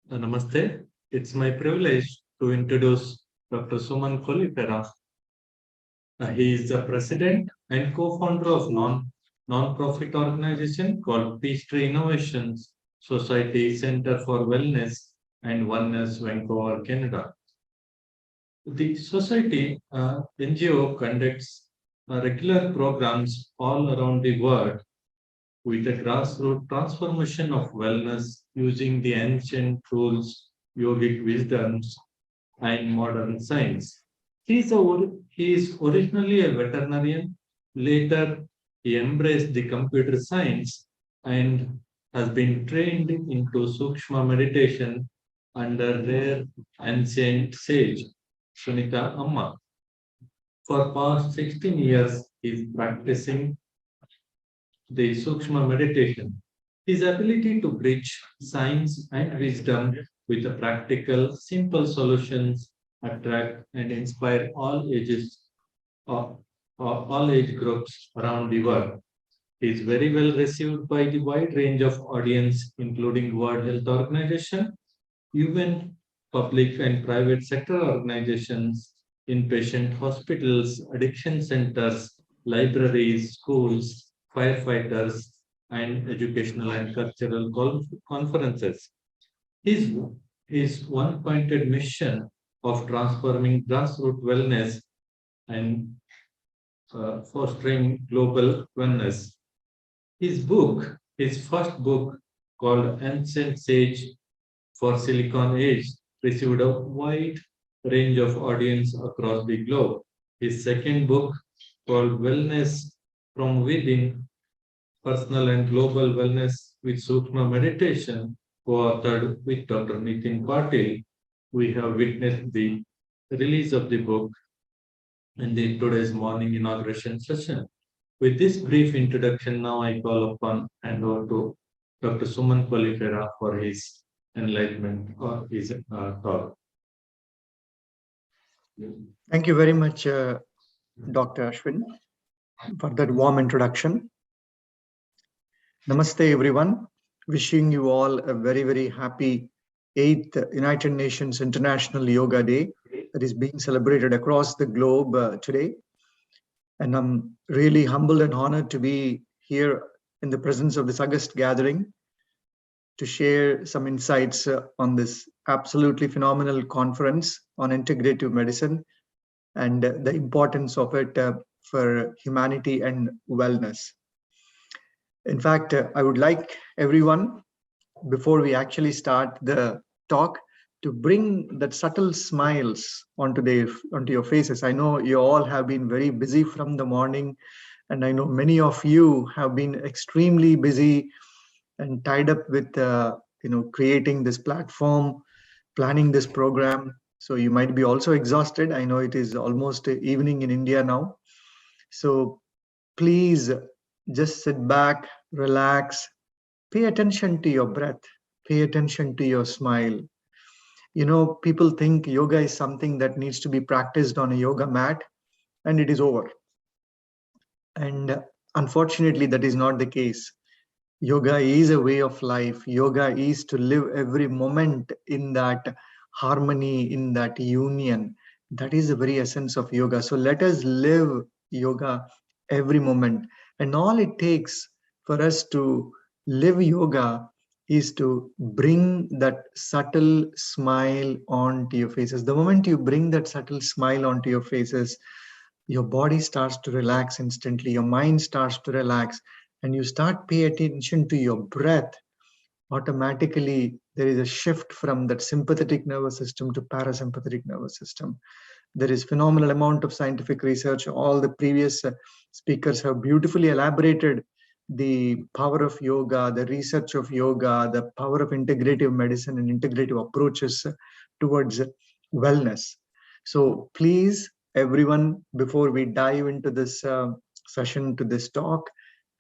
Namaste. It's my privilege to introduce Dr. Suman Kollipara, He is the president and co-founder of non-profit organization called Peace Tree Innovations Society Center for Wellness and Oneness, Vancouver, Canada. The society NGO conducts regular programs all around the world with a grassroots transformation of wellness using the ancient tools, yogic wisdoms, and modern science. He is originally a veterinarian. Later, he embraced the computer science and has been trained into Sukshma meditation under their ancient sage, Sunita Amma. For past 16 years, he is practicing the Sukshma meditation. His ability to bridge science and wisdom with the practical, simple solutions attract and inspire all ages of all age groups around the world. He is very well received by the wide range of audience, including World Health Organization, even public and private sector organizations, inpatient hospitals, addiction centers, libraries, schools, firefighters, and educational and cultural conferences. His one-pointed mission of transforming grassroots wellness and fostering global wellness. His first book called Ancient Sage for Silicon Age, received a wide range of audience across the globe. His second book called Wellness from Within, Personal and Global Wellness with Sukshma Meditation, co-authored with Dr. Nitin Patil. We have witnessed the release of the book in the today's morning inauguration session. With this brief introduction, now I call upon and over to Dr. Suman Polifera for his enlightenment or his talk. Thank you very much, Dr. Ashwin, for that warm introduction. Namaste, everyone. Wishing you all a very, very happy 8th United Nations International Yoga Day that is being celebrated across the globe today. And I'm really humbled and honored to be here in the presence of this august gathering to share some insights on this absolutely phenomenal conference on integrative medicine and the importance of it for humanity and wellness. In fact, I would like everyone, before we actually start the talk, to bring that subtle smiles onto your faces. I know you all have been very busy from the morning, and I know many of you have been extremely busy and tied up with creating this platform, planning this program. So you might be also exhausted. I know it is almost evening in India now. So please just sit back, relax, pay attention to your breath, pay attention to your smile. You know, people think yoga is something that needs to be practiced on a yoga mat and it is over. And unfortunately, that is not the case. Yoga is a way of life. Yoga is to live every moment in that harmony, in that union. That is the very essence of yoga. So let us live yoga every moment. And all it takes for us to live yoga is to bring that subtle smile onto your faces. The moment you bring that subtle smile onto your faces, your body starts to relax instantly, your mind starts to relax, and you start paying attention to your breath. Automatically, there is a shift from that sympathetic nervous system to parasympathetic nervous system. There is phenomenal amount of scientific research. All the previous speakers have beautifully elaborated the power of yoga, the research of yoga, the power of integrative medicine and integrative approaches towards wellness. So please, everyone, before we dive into this session, to this talk,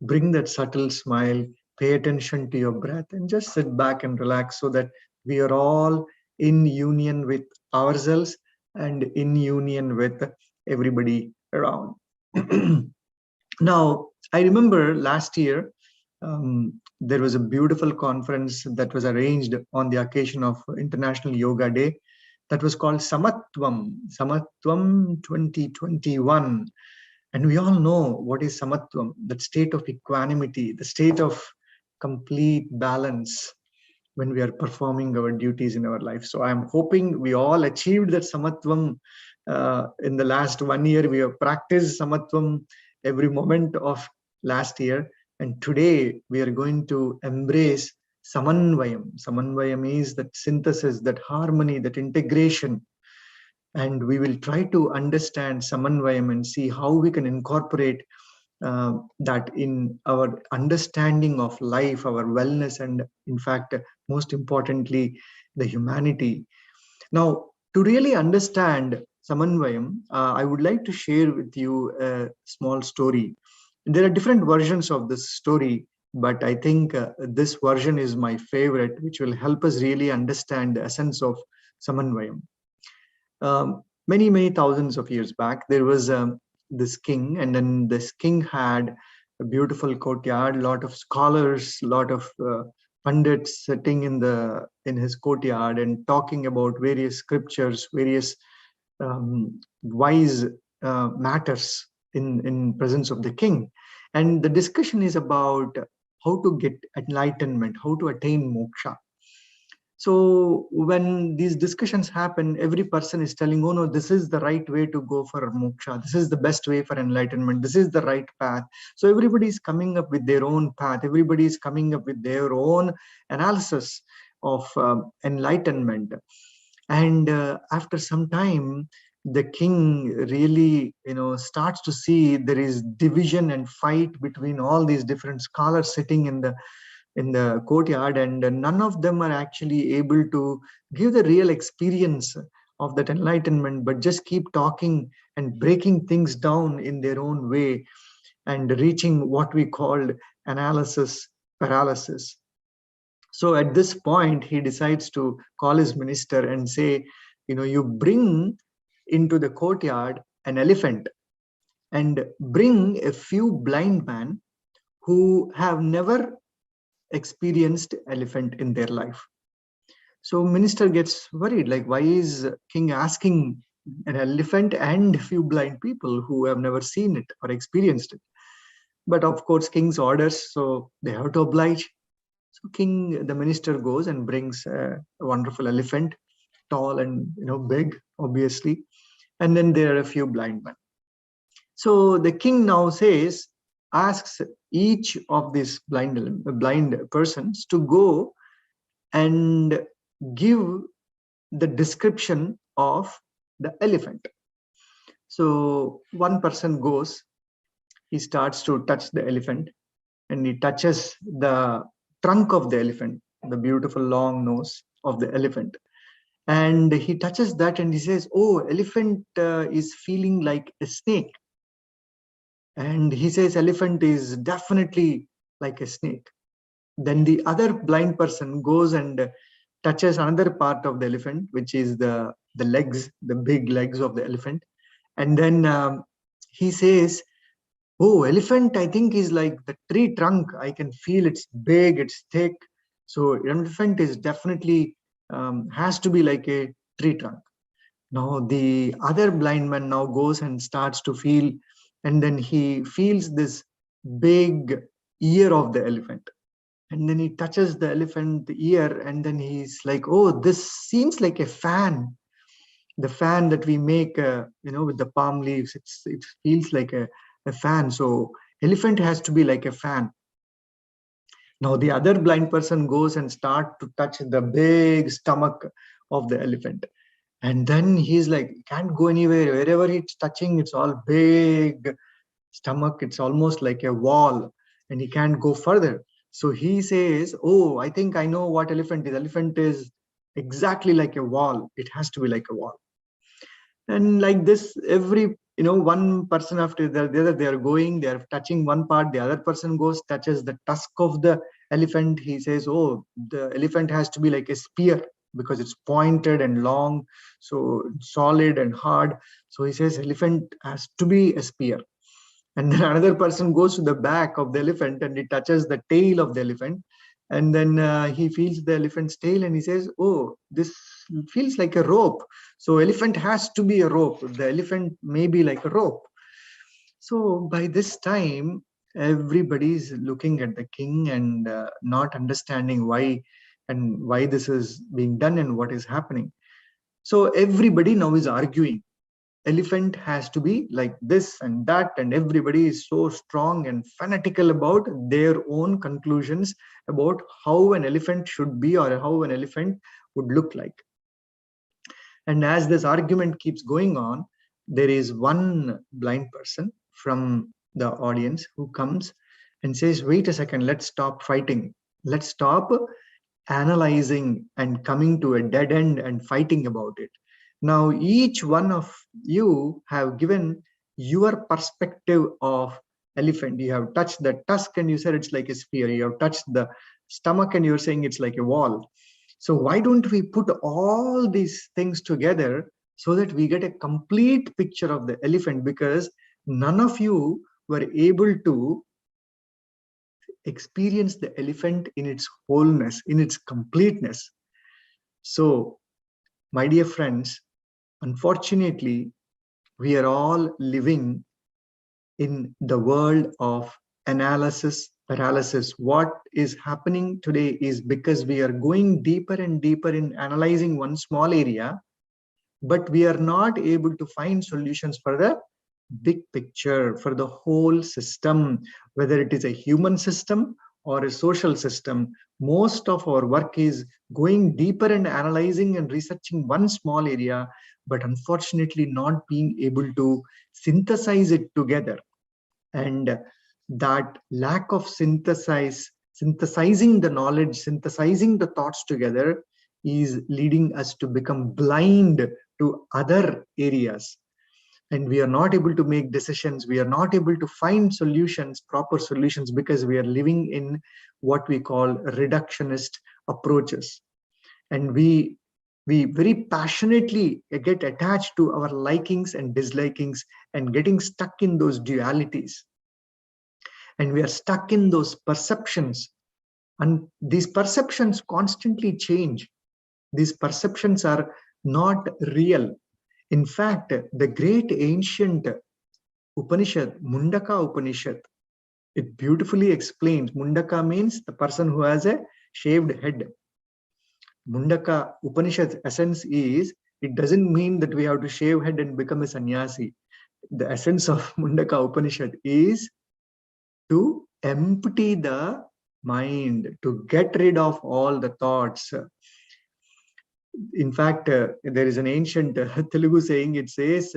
bring that subtle smile, pay attention to your breath, and just sit back and relax so that we are all in union with ourselves and in union with everybody around. Now, I remember last year, there was a beautiful conference that was arranged on the occasion of International Yoga Day that was called Samatvam 2021. And we all know what is Samatvam, that state of equanimity, the state of complete balance when we are performing our duties in our life. So I'm hoping we all achieved that Samatvam in the last 1 year. We have practiced Samatvam every moment of last year. And today we are going to embrace samanvayam. Samanvayam is that synthesis, that harmony, that integration. And we will try to understand samanvayam and see how we can incorporate that in our understanding of life, our wellness, and in fact, most importantly, the humanity. Now, to really understand samanvayam, I would like to share with you a small story. There are different versions of this story, but I think this version is my favorite, which will help us really understand the essence of samanvayam. Many thousands of years back, there was this king, and then this king had a beautiful courtyard, lot of scholars, lot of pundits sitting in his courtyard and talking about various scriptures, various wise matters in presence of the king. And the discussion is about how to get enlightenment, how to attain moksha. So when these discussions happen, every person is telling, oh no, this is the right way to go for moksha. This is the best way for enlightenment. This is the right path. So everybody is coming up with their own path. Everybody is coming up with their own analysis of enlightenment. And after some time, the king really, starts to see there is division and fight between all these different scholars sitting in the courtyard, and none of them are actually able to give the real experience of that enlightenment, but just keep talking and breaking things down in their own way and reaching what we called analysis paralysis. So at this point, he decides to call his minister and say, you bring into the courtyard an elephant and bring a few blind men who have never experienced elephant in their life. So minister gets worried, like, why is king asking an elephant and a few blind people who have never seen it or experienced it? But of course, king's orders, so they have to oblige. So the minister goes and brings a wonderful elephant, tall and big, obviously. And then there are a few blind men. So the king now asks each of these blind persons to go and give the description of the elephant. So one person goes, he starts to touch the elephant, and he touches the trunk of the elephant, the beautiful long nose of the elephant. And he touches that and he says, oh, elephant is feeling like a snake. And he says, elephant is definitely like a snake. Then the other blind person goes and touches another part of the elephant, which is the legs, the big legs of the elephant. And then he says, oh, elephant, I think, is like the tree trunk. I can feel it's big, it's thick. So elephant is definitely has to be like a tree trunk. Now the other blind man now goes and starts to feel, and then he feels this big ear of the elephant. And then he touches the elephant ear, and then he's like, oh, this seems like a fan. The fan that we make, with the palm leaves, it feels like a fan. So elephant has to be like a fan. Now the other blind person goes and start to touch the big stomach of the elephant. And then he's like, can't go anywhere. Wherever it's touching, it's all big stomach. It's almost like a wall, and he can't go further. So he says, oh, I think I know what elephant is. Elephant is exactly like a wall. It has to be like a wall. And like this, every, one person after the other, they are going, they are touching one part. The other person goes, touches the tusk of the elephant. He says, oh, the elephant has to be like a spear because it's pointed and long, so solid and hard. So he says, elephant has to be a spear. And then another person goes to the back of the elephant and he touches the tail of the elephant. And then he feels the elephant's tail and he says, oh, this feels like a rope. So elephant has to be a rope. The elephant may be like a rope. So by this time, everybody's looking at the king and not understanding why this is being done and what is happening. So everybody now is arguing. Elephant has to be like this and that, and everybody is so strong and fanatical about their own conclusions about how an elephant should be or how an elephant would look like. And as this argument keeps going on, there is one blind person from the audience who comes and says, wait a second, let's stop fighting. Let's stop analyzing and coming to a dead end and fighting about it. Now, each one of you have given your perspective of elephant. You have touched the tusk and you said it's like a sphere. You have touched the stomach and you're saying it's like a wall. So why don't we put all these things together so that we get a complete picture of the elephant? Because none of you were able to experience the elephant in its wholeness, in its completeness. So, my dear friends, unfortunately, we are all living in the world of analysis paralysis. What is happening today is because we are going deeper and deeper in analyzing one small area, but we are not able to find solutions for the big picture, for the whole system, whether it is a human system or a social system. Most of our work is going deeper and analyzing and researching one small area, but unfortunately not being able to synthesize it together. And that lack of synthesizing the knowledge, synthesizing the thoughts together is leading us to become blind to other areas. And we are not able to make decisions. We are not able to find solutions, proper solutions, because we are living in what we call reductionist approaches. And we very passionately get attached to our likings and dislikings and getting stuck in those dualities. And we are stuck in those perceptions. And these perceptions constantly change. These perceptions are not real. In fact, the great ancient Upanishad, Mundaka Upanishad, it beautifully explains. Mundaka means the person who has a shaved head. Mundaka Upanishad's essence is, it doesn't mean that we have to shave head and become a sannyasi. The essence of Mundaka Upanishad is to empty the mind, to get rid of all the thoughts. In fact, there is an ancient Telugu saying, it says,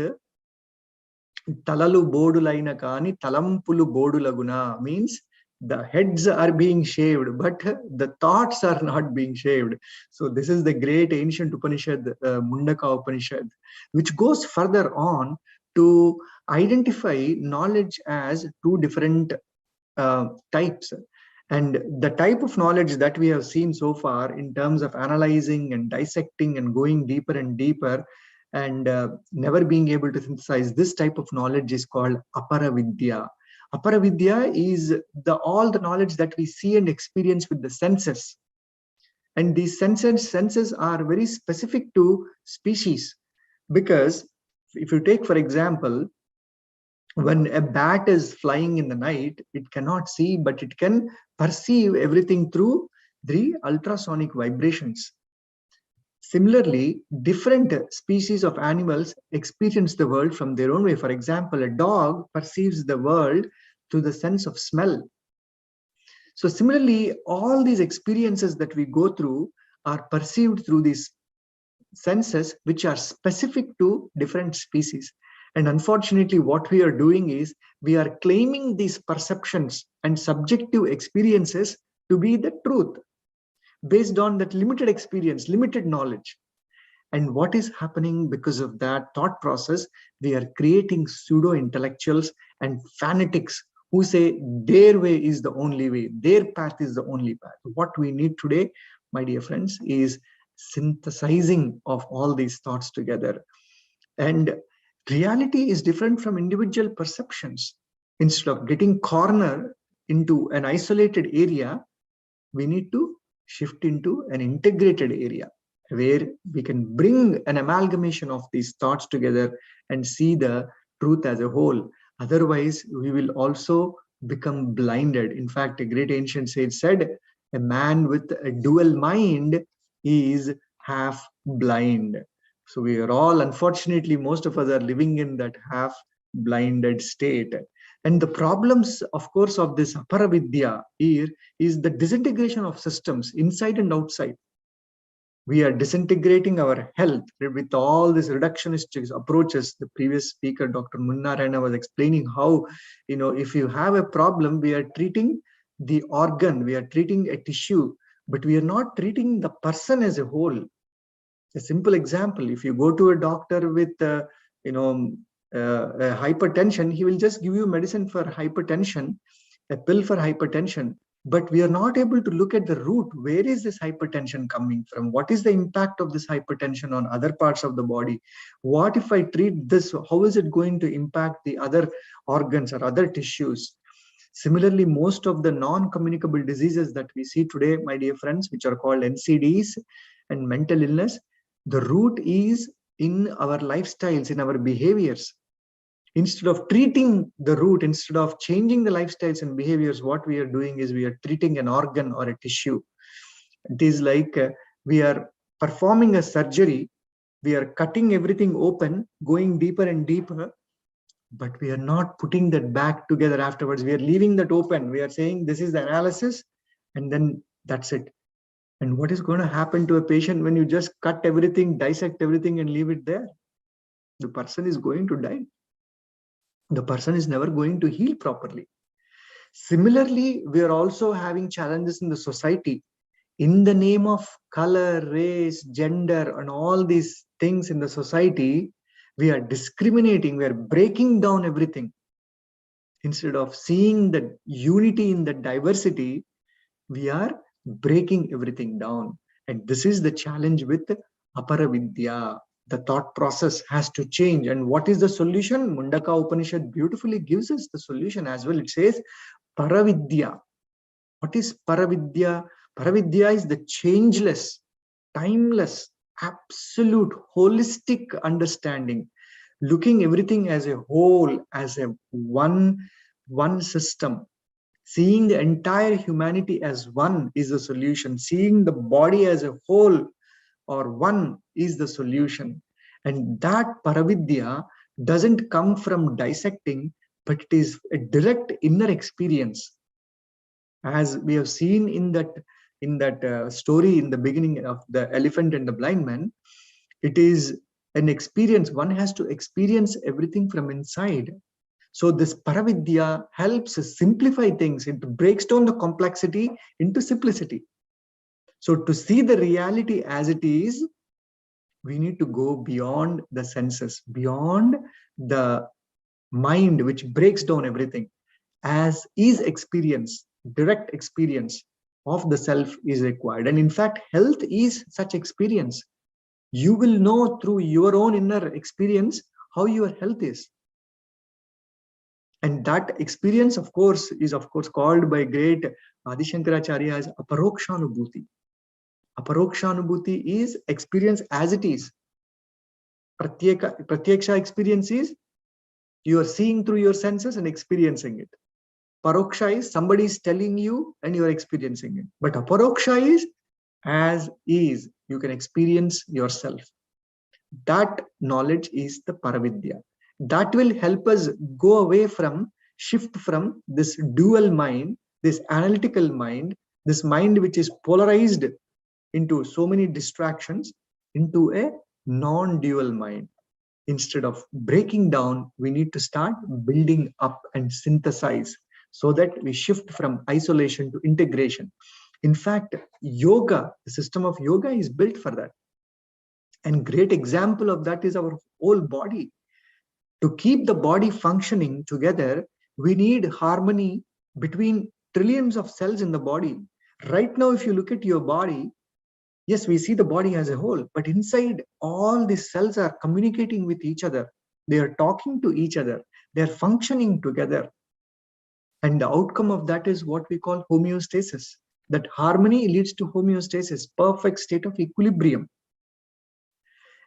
Talalu bodulaina kani talampulu bodulaguna, means the heads are being shaved, but the thoughts are not being shaved. So this is the great ancient Upanishad, Mundaka Upanishad, which goes further on to identify knowledge as two different types. And the type of knowledge that we have seen so far in terms of analyzing and dissecting and going deeper and deeper and never being able to synthesize, this type of knowledge is called aparavidya. Aparavidya is all the knowledge that we see and experience with the senses. And these senses are very specific to species. Because if you take, for example, when a bat is flying in the night, it cannot see, but it can perceive everything through the ultrasonic vibrations. Similarly, different species of animals experience the world from their own way. For example, a dog perceives the world through the sense of smell. So similarly, all these experiences that we go through are perceived through these senses, which are specific to different species. And unfortunately, what we are doing is we are claiming these perceptions and subjective experiences to be the truth based on that limited experience, limited knowledge. And what is happening because of that thought process? We are creating pseudo-intellectuals and fanatics who say their way is the only way, their path is the only path. What we need today, my dear friends, is synthesizing of all these thoughts together. And reality is different from individual perceptions. Instead of getting cornered into an isolated area, we need to shift into an integrated area. where we can bring an amalgamation of these thoughts together and see the truth as a whole. Otherwise, we will also become blinded. In fact, a great ancient sage said, a man with a dual mind is half blind. So we are all, unfortunately, most of us are living in that half blinded state. And the problems, of course, of this aparavidya here is the disintegration of systems inside and outside. We are disintegrating our health with all these reductionist approaches. The previous speaker, Dr. Munnarayana, was explaining how, if you have a problem, we are treating the organ, we are treating a tissue, but we are not treating the person as a whole. A simple example, if you go to a doctor with, hypertension, he will just give you medicine for hypertension, a pill for hypertension, but we are not able to look at the root. Where is this hypertension coming from? What is the impact of this hypertension on other parts of the body? What if I treat this? How is it going to impact the other organs or other tissues? Similarly, most of the non-communicable diseases that we see today, my dear friends, which are called NCDs and mental illness, the root is in our lifestyles, in our behaviors. Instead of treating the root, instead of changing the lifestyles and behaviors, what we are doing is we are treating an organ or a tissue. It is like we are performing a surgery, we are cutting everything open, going deeper and deeper, but we are not putting that back together afterwards. We are leaving that open. We are saying this is the analysis, and then that's it. And what is going to happen to a patient when you just cut everything, dissect everything and leave it there? The person is going to die. The person is never going to heal properly. Similarly, we are also having challenges in the society. In the name of color, race, gender, and all these things in the society, we are discriminating, we are breaking down everything. Instead of seeing the unity in the diversity, we are breaking everything down. And this is the challenge with aparavidya. The thought process has to change. And what is the solution? Mundaka Upanishad beautifully gives us the solution as well. It says paravidya. What is paravidya? Paravidya is the changeless, timeless, absolute, holistic understanding, looking everything as a whole, as a one system. Seeing the entire humanity as one is the solution. Seeing the body as a whole or one is the solution. And that paravidya doesn't come from dissecting, but it is a direct inner experience. As we have seen in that story in the beginning of the elephant and the blind man, it is an experience. One has to experience everything from inside. So this paravidya helps simplify things. It breaks down the complexity into simplicity. So to see the reality as it is, we need to go beyond the senses, beyond the mind, which breaks down everything. As is experience, direct experience of the self is required. And in fact, health is such experience. You will know through your own inner experience how your health is. And that experience, of course, is called by great Adi Shankaracharya as aparokshanubhuti. Aparokshanubhuti is experience as it is. Pratyaksha experience is you are seeing through your senses and experiencing it. Paroksha is somebody is telling you and you are experiencing it. But aparoksha is as is. You can experience yourself. That knowledge is the paravidya. That will help us go away from, shift from this dual mind, this analytical mind, this mind which is polarized into so many distractions, into a non-dual mind. Instead of breaking down, we need to start building up and synthesize so that we shift from isolation to integration. In fact, yoga, the system of yoga is built for that. And great example of that is our whole body. To keep the body functioning together, we need harmony between trillions of cells in the body. Right now, if you look at your body, yes, we see the body as a whole, but inside all these cells are communicating with each other. They are talking to each other. They are functioning together. And the outcome of that is what we call homeostasis. That harmony leads to homeostasis, perfect state of equilibrium.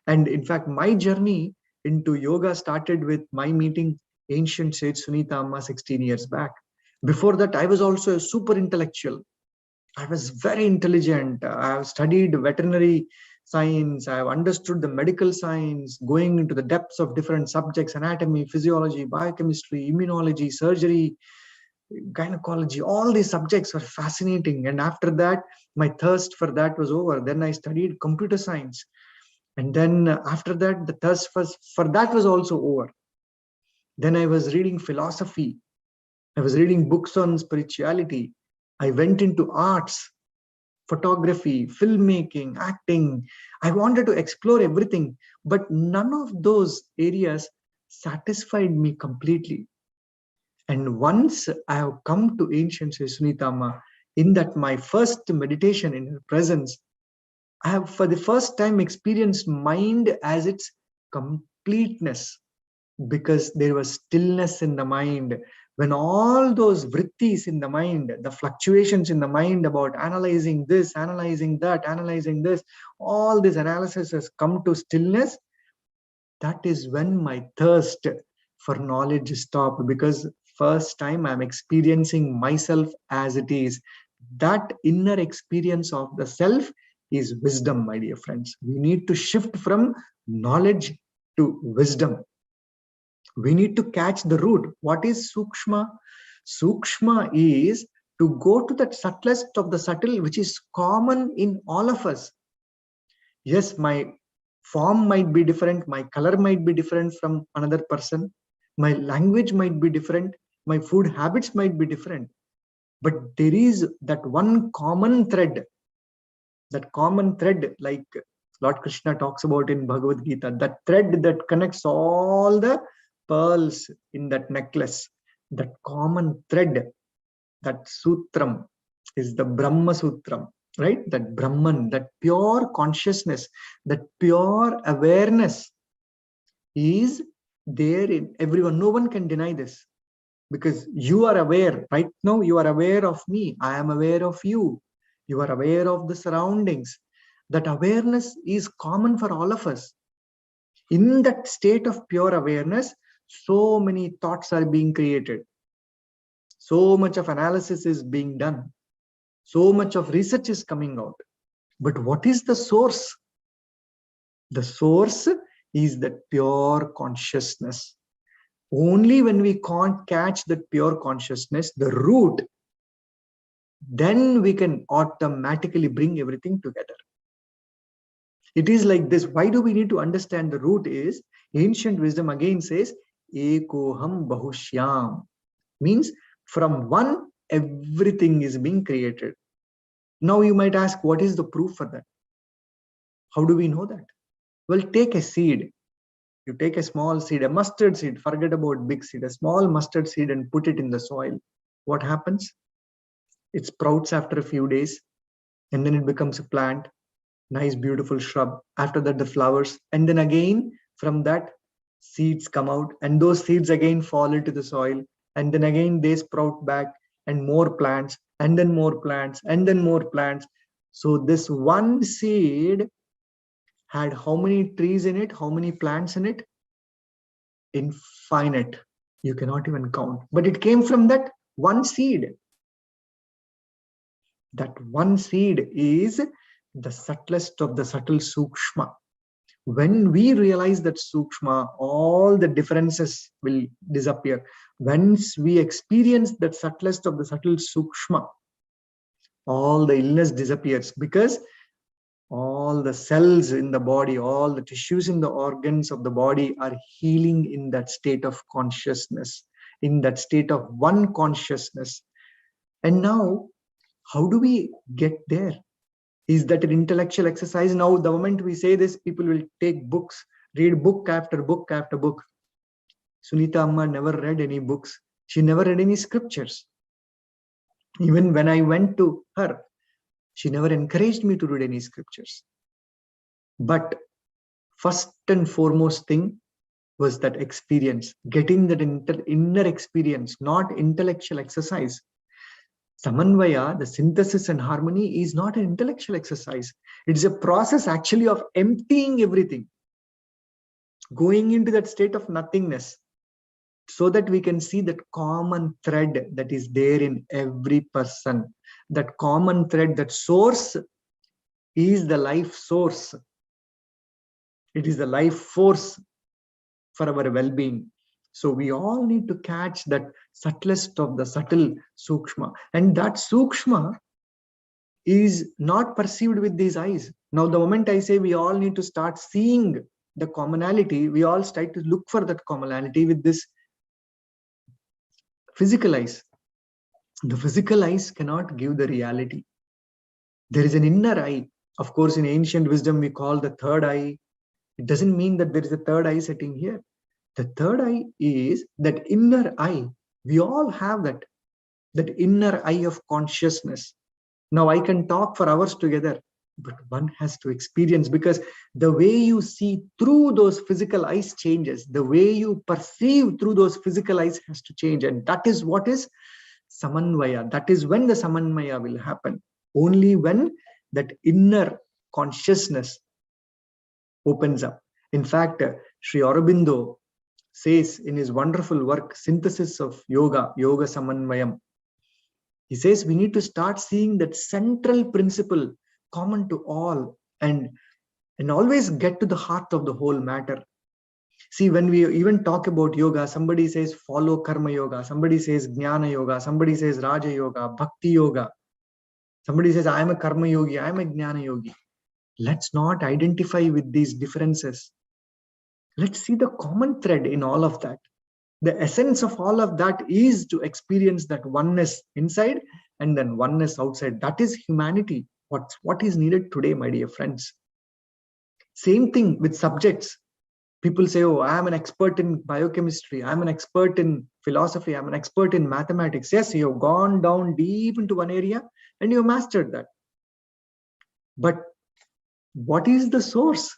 And in fact, my journey into yoga started with my meeting ancient sage Sunita Amma 16 years back. Before that, I was also a super intellectual. I was very intelligent. I have studied veterinary science. I have understood the medical science, going into the depths of different subjects, anatomy, physiology, biochemistry, immunology, surgery, gynecology. All these subjects were fascinating. And after that, my thirst for that was over. Then I studied computer science. And then after that, the thirst for that was also over. Then I was reading philosophy. I was reading books on spirituality. I went into arts, photography, filmmaking, acting. I wanted to explore everything, but none of those areas satisfied me completely. And once I have come to ancient Sunitama, in that my first meditation in her presence, I have for the first time experienced mind as its completeness, because there was stillness in the mind. When all those vrittis in the mind, the fluctuations in the mind about analyzing this, analyzing that, analyzing this, all this analysis has come to stillness, that is when my thirst for knowledge stopped, because first time I'm experiencing myself as it is. That inner experience of the self is wisdom, my dear friends. We need to shift from knowledge to wisdom. We need to catch the root. What is Sukshma? Sukshma is to go to that subtlest of the subtle, which is common in all of us. Yes, my form might be different, my color might be different from another person, my language might be different, my food habits might be different, but there is that one common thread. That common thread, like Lord Krishna talks about in Bhagavad Gita, that thread that connects all the pearls in that necklace, that common thread, that sutram is the Brahma Sutram, right? That Brahman, that pure consciousness, that pure awareness is there in everyone. No one can deny this, because you are aware right now. You are aware of me. I am aware of you. You are aware of the surroundings. That awareness is common for all of us. In that state of pure awareness, so many thoughts are being created. So much of analysis is being done. So much of research is coming out. But what is the source? The source is that pure consciousness. Only when we can't catch that pure consciousness, the root, then we can automatically bring everything together. It is like this. Why do we need to understand the root? Is ancient wisdom again says, Ekoham Bahushyam. Means from one, everything is being created. Now you might ask, what is the proof for that? How do we know that? Well, take a seed. You take a small seed, a mustard seed, forget about big seed, a small mustard seed, and put it in the soil. What happens? It sprouts after a few days, and then it becomes a plant, nice, beautiful shrub. After that, the flowers, and then again from that, seeds come out, and those seeds again fall into the soil, and then again they sprout back, and more plants, and then more plants, and then more plants. So this one seed had how many trees in it, how many plants in it? Infinite. You cannot even count. But it came from that one seed. That one seed is the subtlest of the subtle Sukshma. When we realize that Sukshma, all the differences will disappear. Once we experience that subtlest of the subtle Sukshma, all the illness disappears, because all the cells in the body, all the tissues in the organs of the body are healing in that state of consciousness, in that state of one consciousness. And now, how do we get there? Is that an intellectual exercise? Now, the moment we say this, people will take books, read book after book after book. Sunita Amma never read any books. She never read any scriptures. Even when I went to her, she never encouraged me to read any scriptures. But first and foremost thing was that experience, getting that inner experience, not intellectual exercise. Samanvaya, the synthesis and harmony, is not an intellectual exercise. It's a process actually of emptying everything. going into that state of nothingness, so that we can see that common thread that is there in every person. That common thread, that source is the life source. It is the life force for our well-being. So we all need to catch that subtlest of the subtle sukshma. And that sukshma is not perceived with these eyes. Now, the moment I say we all need to start seeing the commonality, we all start to look for that commonality with this physical eyes. The physical eyes cannot give the reality. There is an inner eye. Of course, in ancient wisdom, we call the third eye. It doesn't mean that there is a third eye sitting here. The third eye is that inner eye. We all have that inner eye of consciousness. Now, I can talk for hours together, but one has to experience, because the way you see through those physical eyes changes. The way you perceive through those physical eyes has to change. And that is what is samanvaya. That is when the samanvaya will happen. Only when that inner consciousness opens up. In fact, Sri Aurobindo says in his wonderful work, Synthesis of Yoga, Yoga Samanvayam, he says we need to start seeing that central principle common to all, and always get to the heart of the whole matter. See, when we even talk about yoga, somebody says follow karma yoga, somebody says jnana yoga, somebody says raja yoga, bhakti yoga, somebody says I am a karma yogi, I am a jnana yogi. Let's not identify with these differences. Let's see the common thread in all of that. The essence of all of that is to experience that oneness inside and then oneness outside. That is humanity. What is needed today, my dear friends. Same thing with subjects. People say, oh, I am an expert in biochemistry, I'm an expert in philosophy, I'm an expert in mathematics. Yes, you have gone down deep into one area and you have mastered that. But what is the source?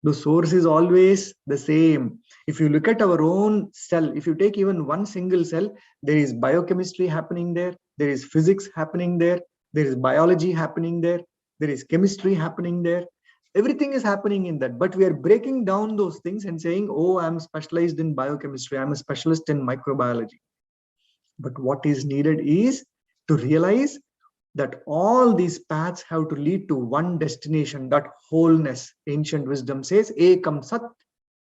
The source is always the same. If you look at our own cell, if you take even one single cell, there is biochemistry happening there, there is physics happening there, there is biology happening there, there is chemistry happening there. Everything is happening in that. But we are breaking down those things and saying, oh, I'm specialized in biochemistry, I'm a specialist in microbiology. But what is needed is to realize that all these paths have to lead to one destination, that wholeness. Ancient wisdom says, ekam sat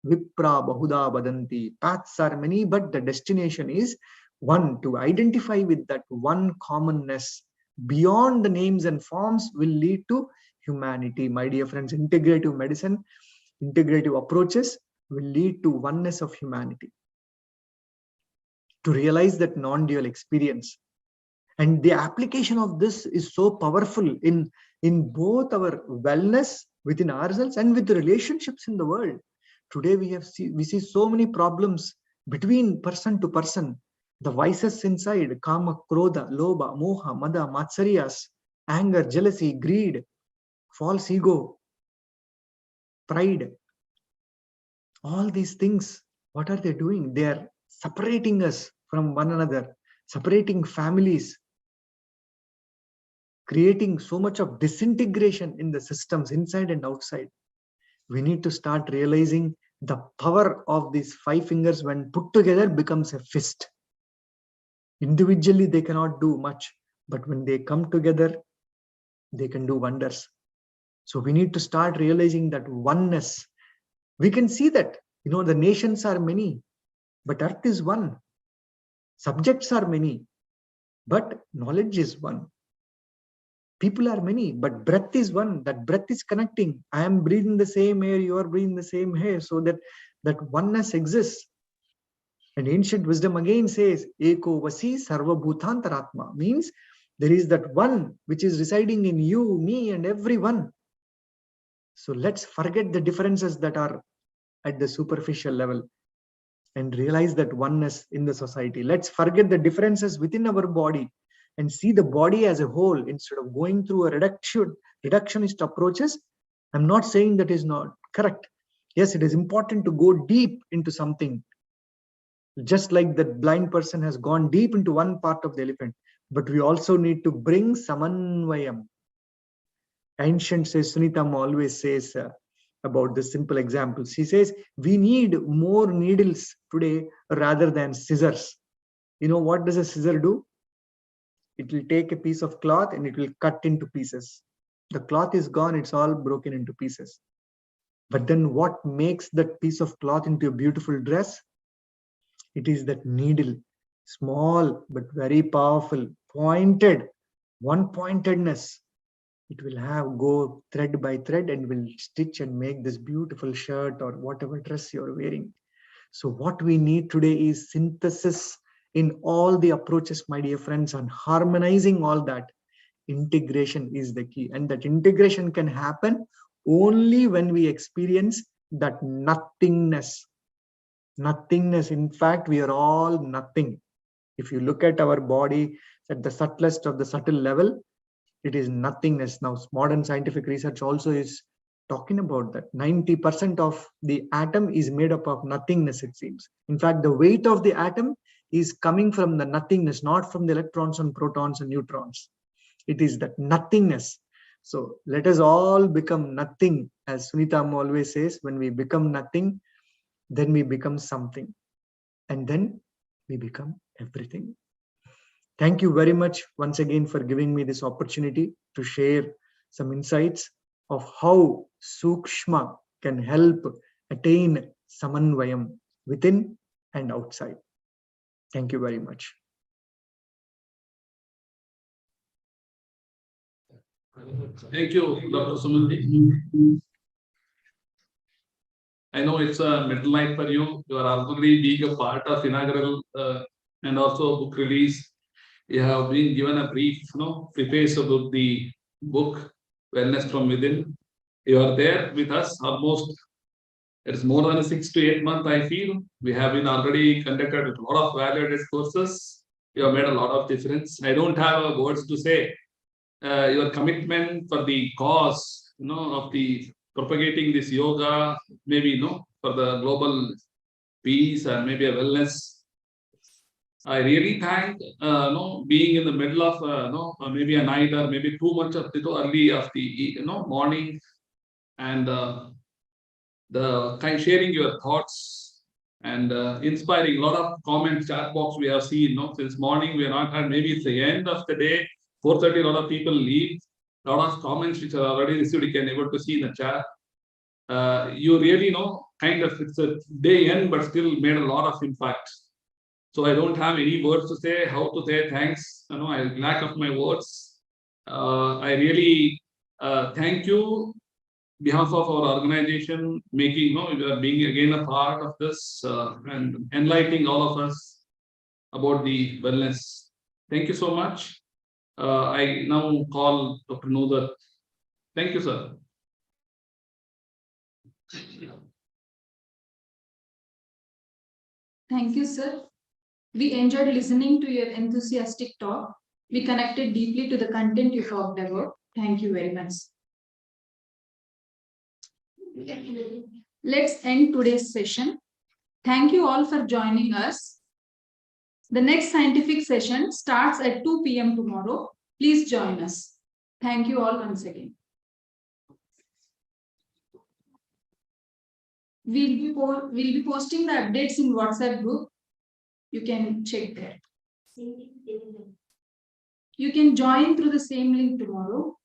vipra bahuda badanti. Paths are many, but the destination is one. To identify with that one commonness beyond the names and forms will lead to humanity. My dear friends, integrative medicine, integrative approaches will lead to oneness of humanity. To realize that non-dual experience. And the application of this is so powerful in both our wellness within ourselves and with the relationships in the world. Today we see so many problems between person to person. The vices inside, kama, krodha, lobha, moha, mada, matsaryas, anger, jealousy, greed, false ego, pride. All these things, what are they doing? They are separating us from one another, separating families, creating so much of disintegration in the systems inside and outside. We need to start realizing the power of these 5 fingers when put together becomes a fist. Individually, they cannot do much, but when they come together, they can do wonders. So we need to start realizing that oneness. We can see that, the nations are many, but earth is one. Subjects are many, but knowledge is one. People are many, but breath is one. That breath is connecting. I am breathing the same air, you are breathing the same air, so that oneness exists. And ancient wisdom again says, Eko Vasi Sarva Bhutantaratma, means there is that one which is residing in you, me, and everyone. So let's forget the differences that are at the superficial level and realize that oneness in the society. Let's forget the differences within our body and see the body as a whole instead of going through a reductionist approaches. I'm not saying that is not correct. Yes, it is important to go deep into something. Just like that blind person has gone deep into one part of the elephant, but we also need to bring samanvayam. Ancient says, Sunitam always says, about this simple example. She says, we need more needles today rather than scissors. You know what does a scissor do? It will take a piece of cloth and it will cut into pieces. The cloth is gone, it's all broken into pieces. But then what makes that piece of cloth into a beautiful dress? It is that needle, small but very powerful, pointed, one pointedness. It will have go thread by thread and will stitch and make this beautiful shirt or whatever dress you're wearing. So what we need today is synthesis in all the approaches, my dear friends, and harmonizing all that. Integration is the key, and that integration can happen only when we experience that nothingness. Nothingness. In fact, we are all nothing. If you look at our body at the subtlest of the subtle level, it is nothingness. Now, modern scientific research also is talking about that. 90% of the atom is made up of nothingness, it seems. In fact, the weight of the atom is coming from the nothingness, not from the electrons and protons and neutrons. It is that nothingness. So let us all become nothing. As Sunita always says, when we become nothing, then we become something. And then we become everything. Thank you very much once again for giving me this opportunity to share some insights of how Sukshma can help attain samanvayam within and outside. Thank you very much. Thank you, Dr. Sumanti. I know it's a midnight for you. You are already being a part of inaugural and also book release. You have been given a brief, preface about the book Wellness from Within. You are there with us almost. It's more than 6 to 8 months, I feel. We have been already conducted a lot of value-added courses. You have made a lot of difference. I don't have words to say. Your commitment for the cause, of the propagating this yoga, maybe, for the global peace and maybe a wellness. I really thank, being in the middle of, maybe a night or maybe too much of early of the, morning, and the kind sharing your thoughts and inspiring. A lot of comments, chat box we have seen, since morning we have not had. Maybe it's the end of the day, 4:30. A lot of people leave. A lot of comments which are already received, you can able to see in the chat. You really kind of, it's a day end, but still made a lot of impact. So I don't have any words to say, how to say thanks. I lack of my words. I really thank you behalf of our organization, making, you are being again a part of this and enlightening all of us about the wellness. Thank you so much. I now call Dr. Nodar. Thank you, sir. Thank you, sir. We enjoyed listening to your enthusiastic talk. We connected deeply to the content you talked about. Thank you very much. Let's end today's session. Thank you all for joining us. The next scientific session starts at 2 p.m. tomorrow. Please join us. Thank you all once again. We'll be posting the updates in WhatsApp group. You can check there. You can join through the same link tomorrow.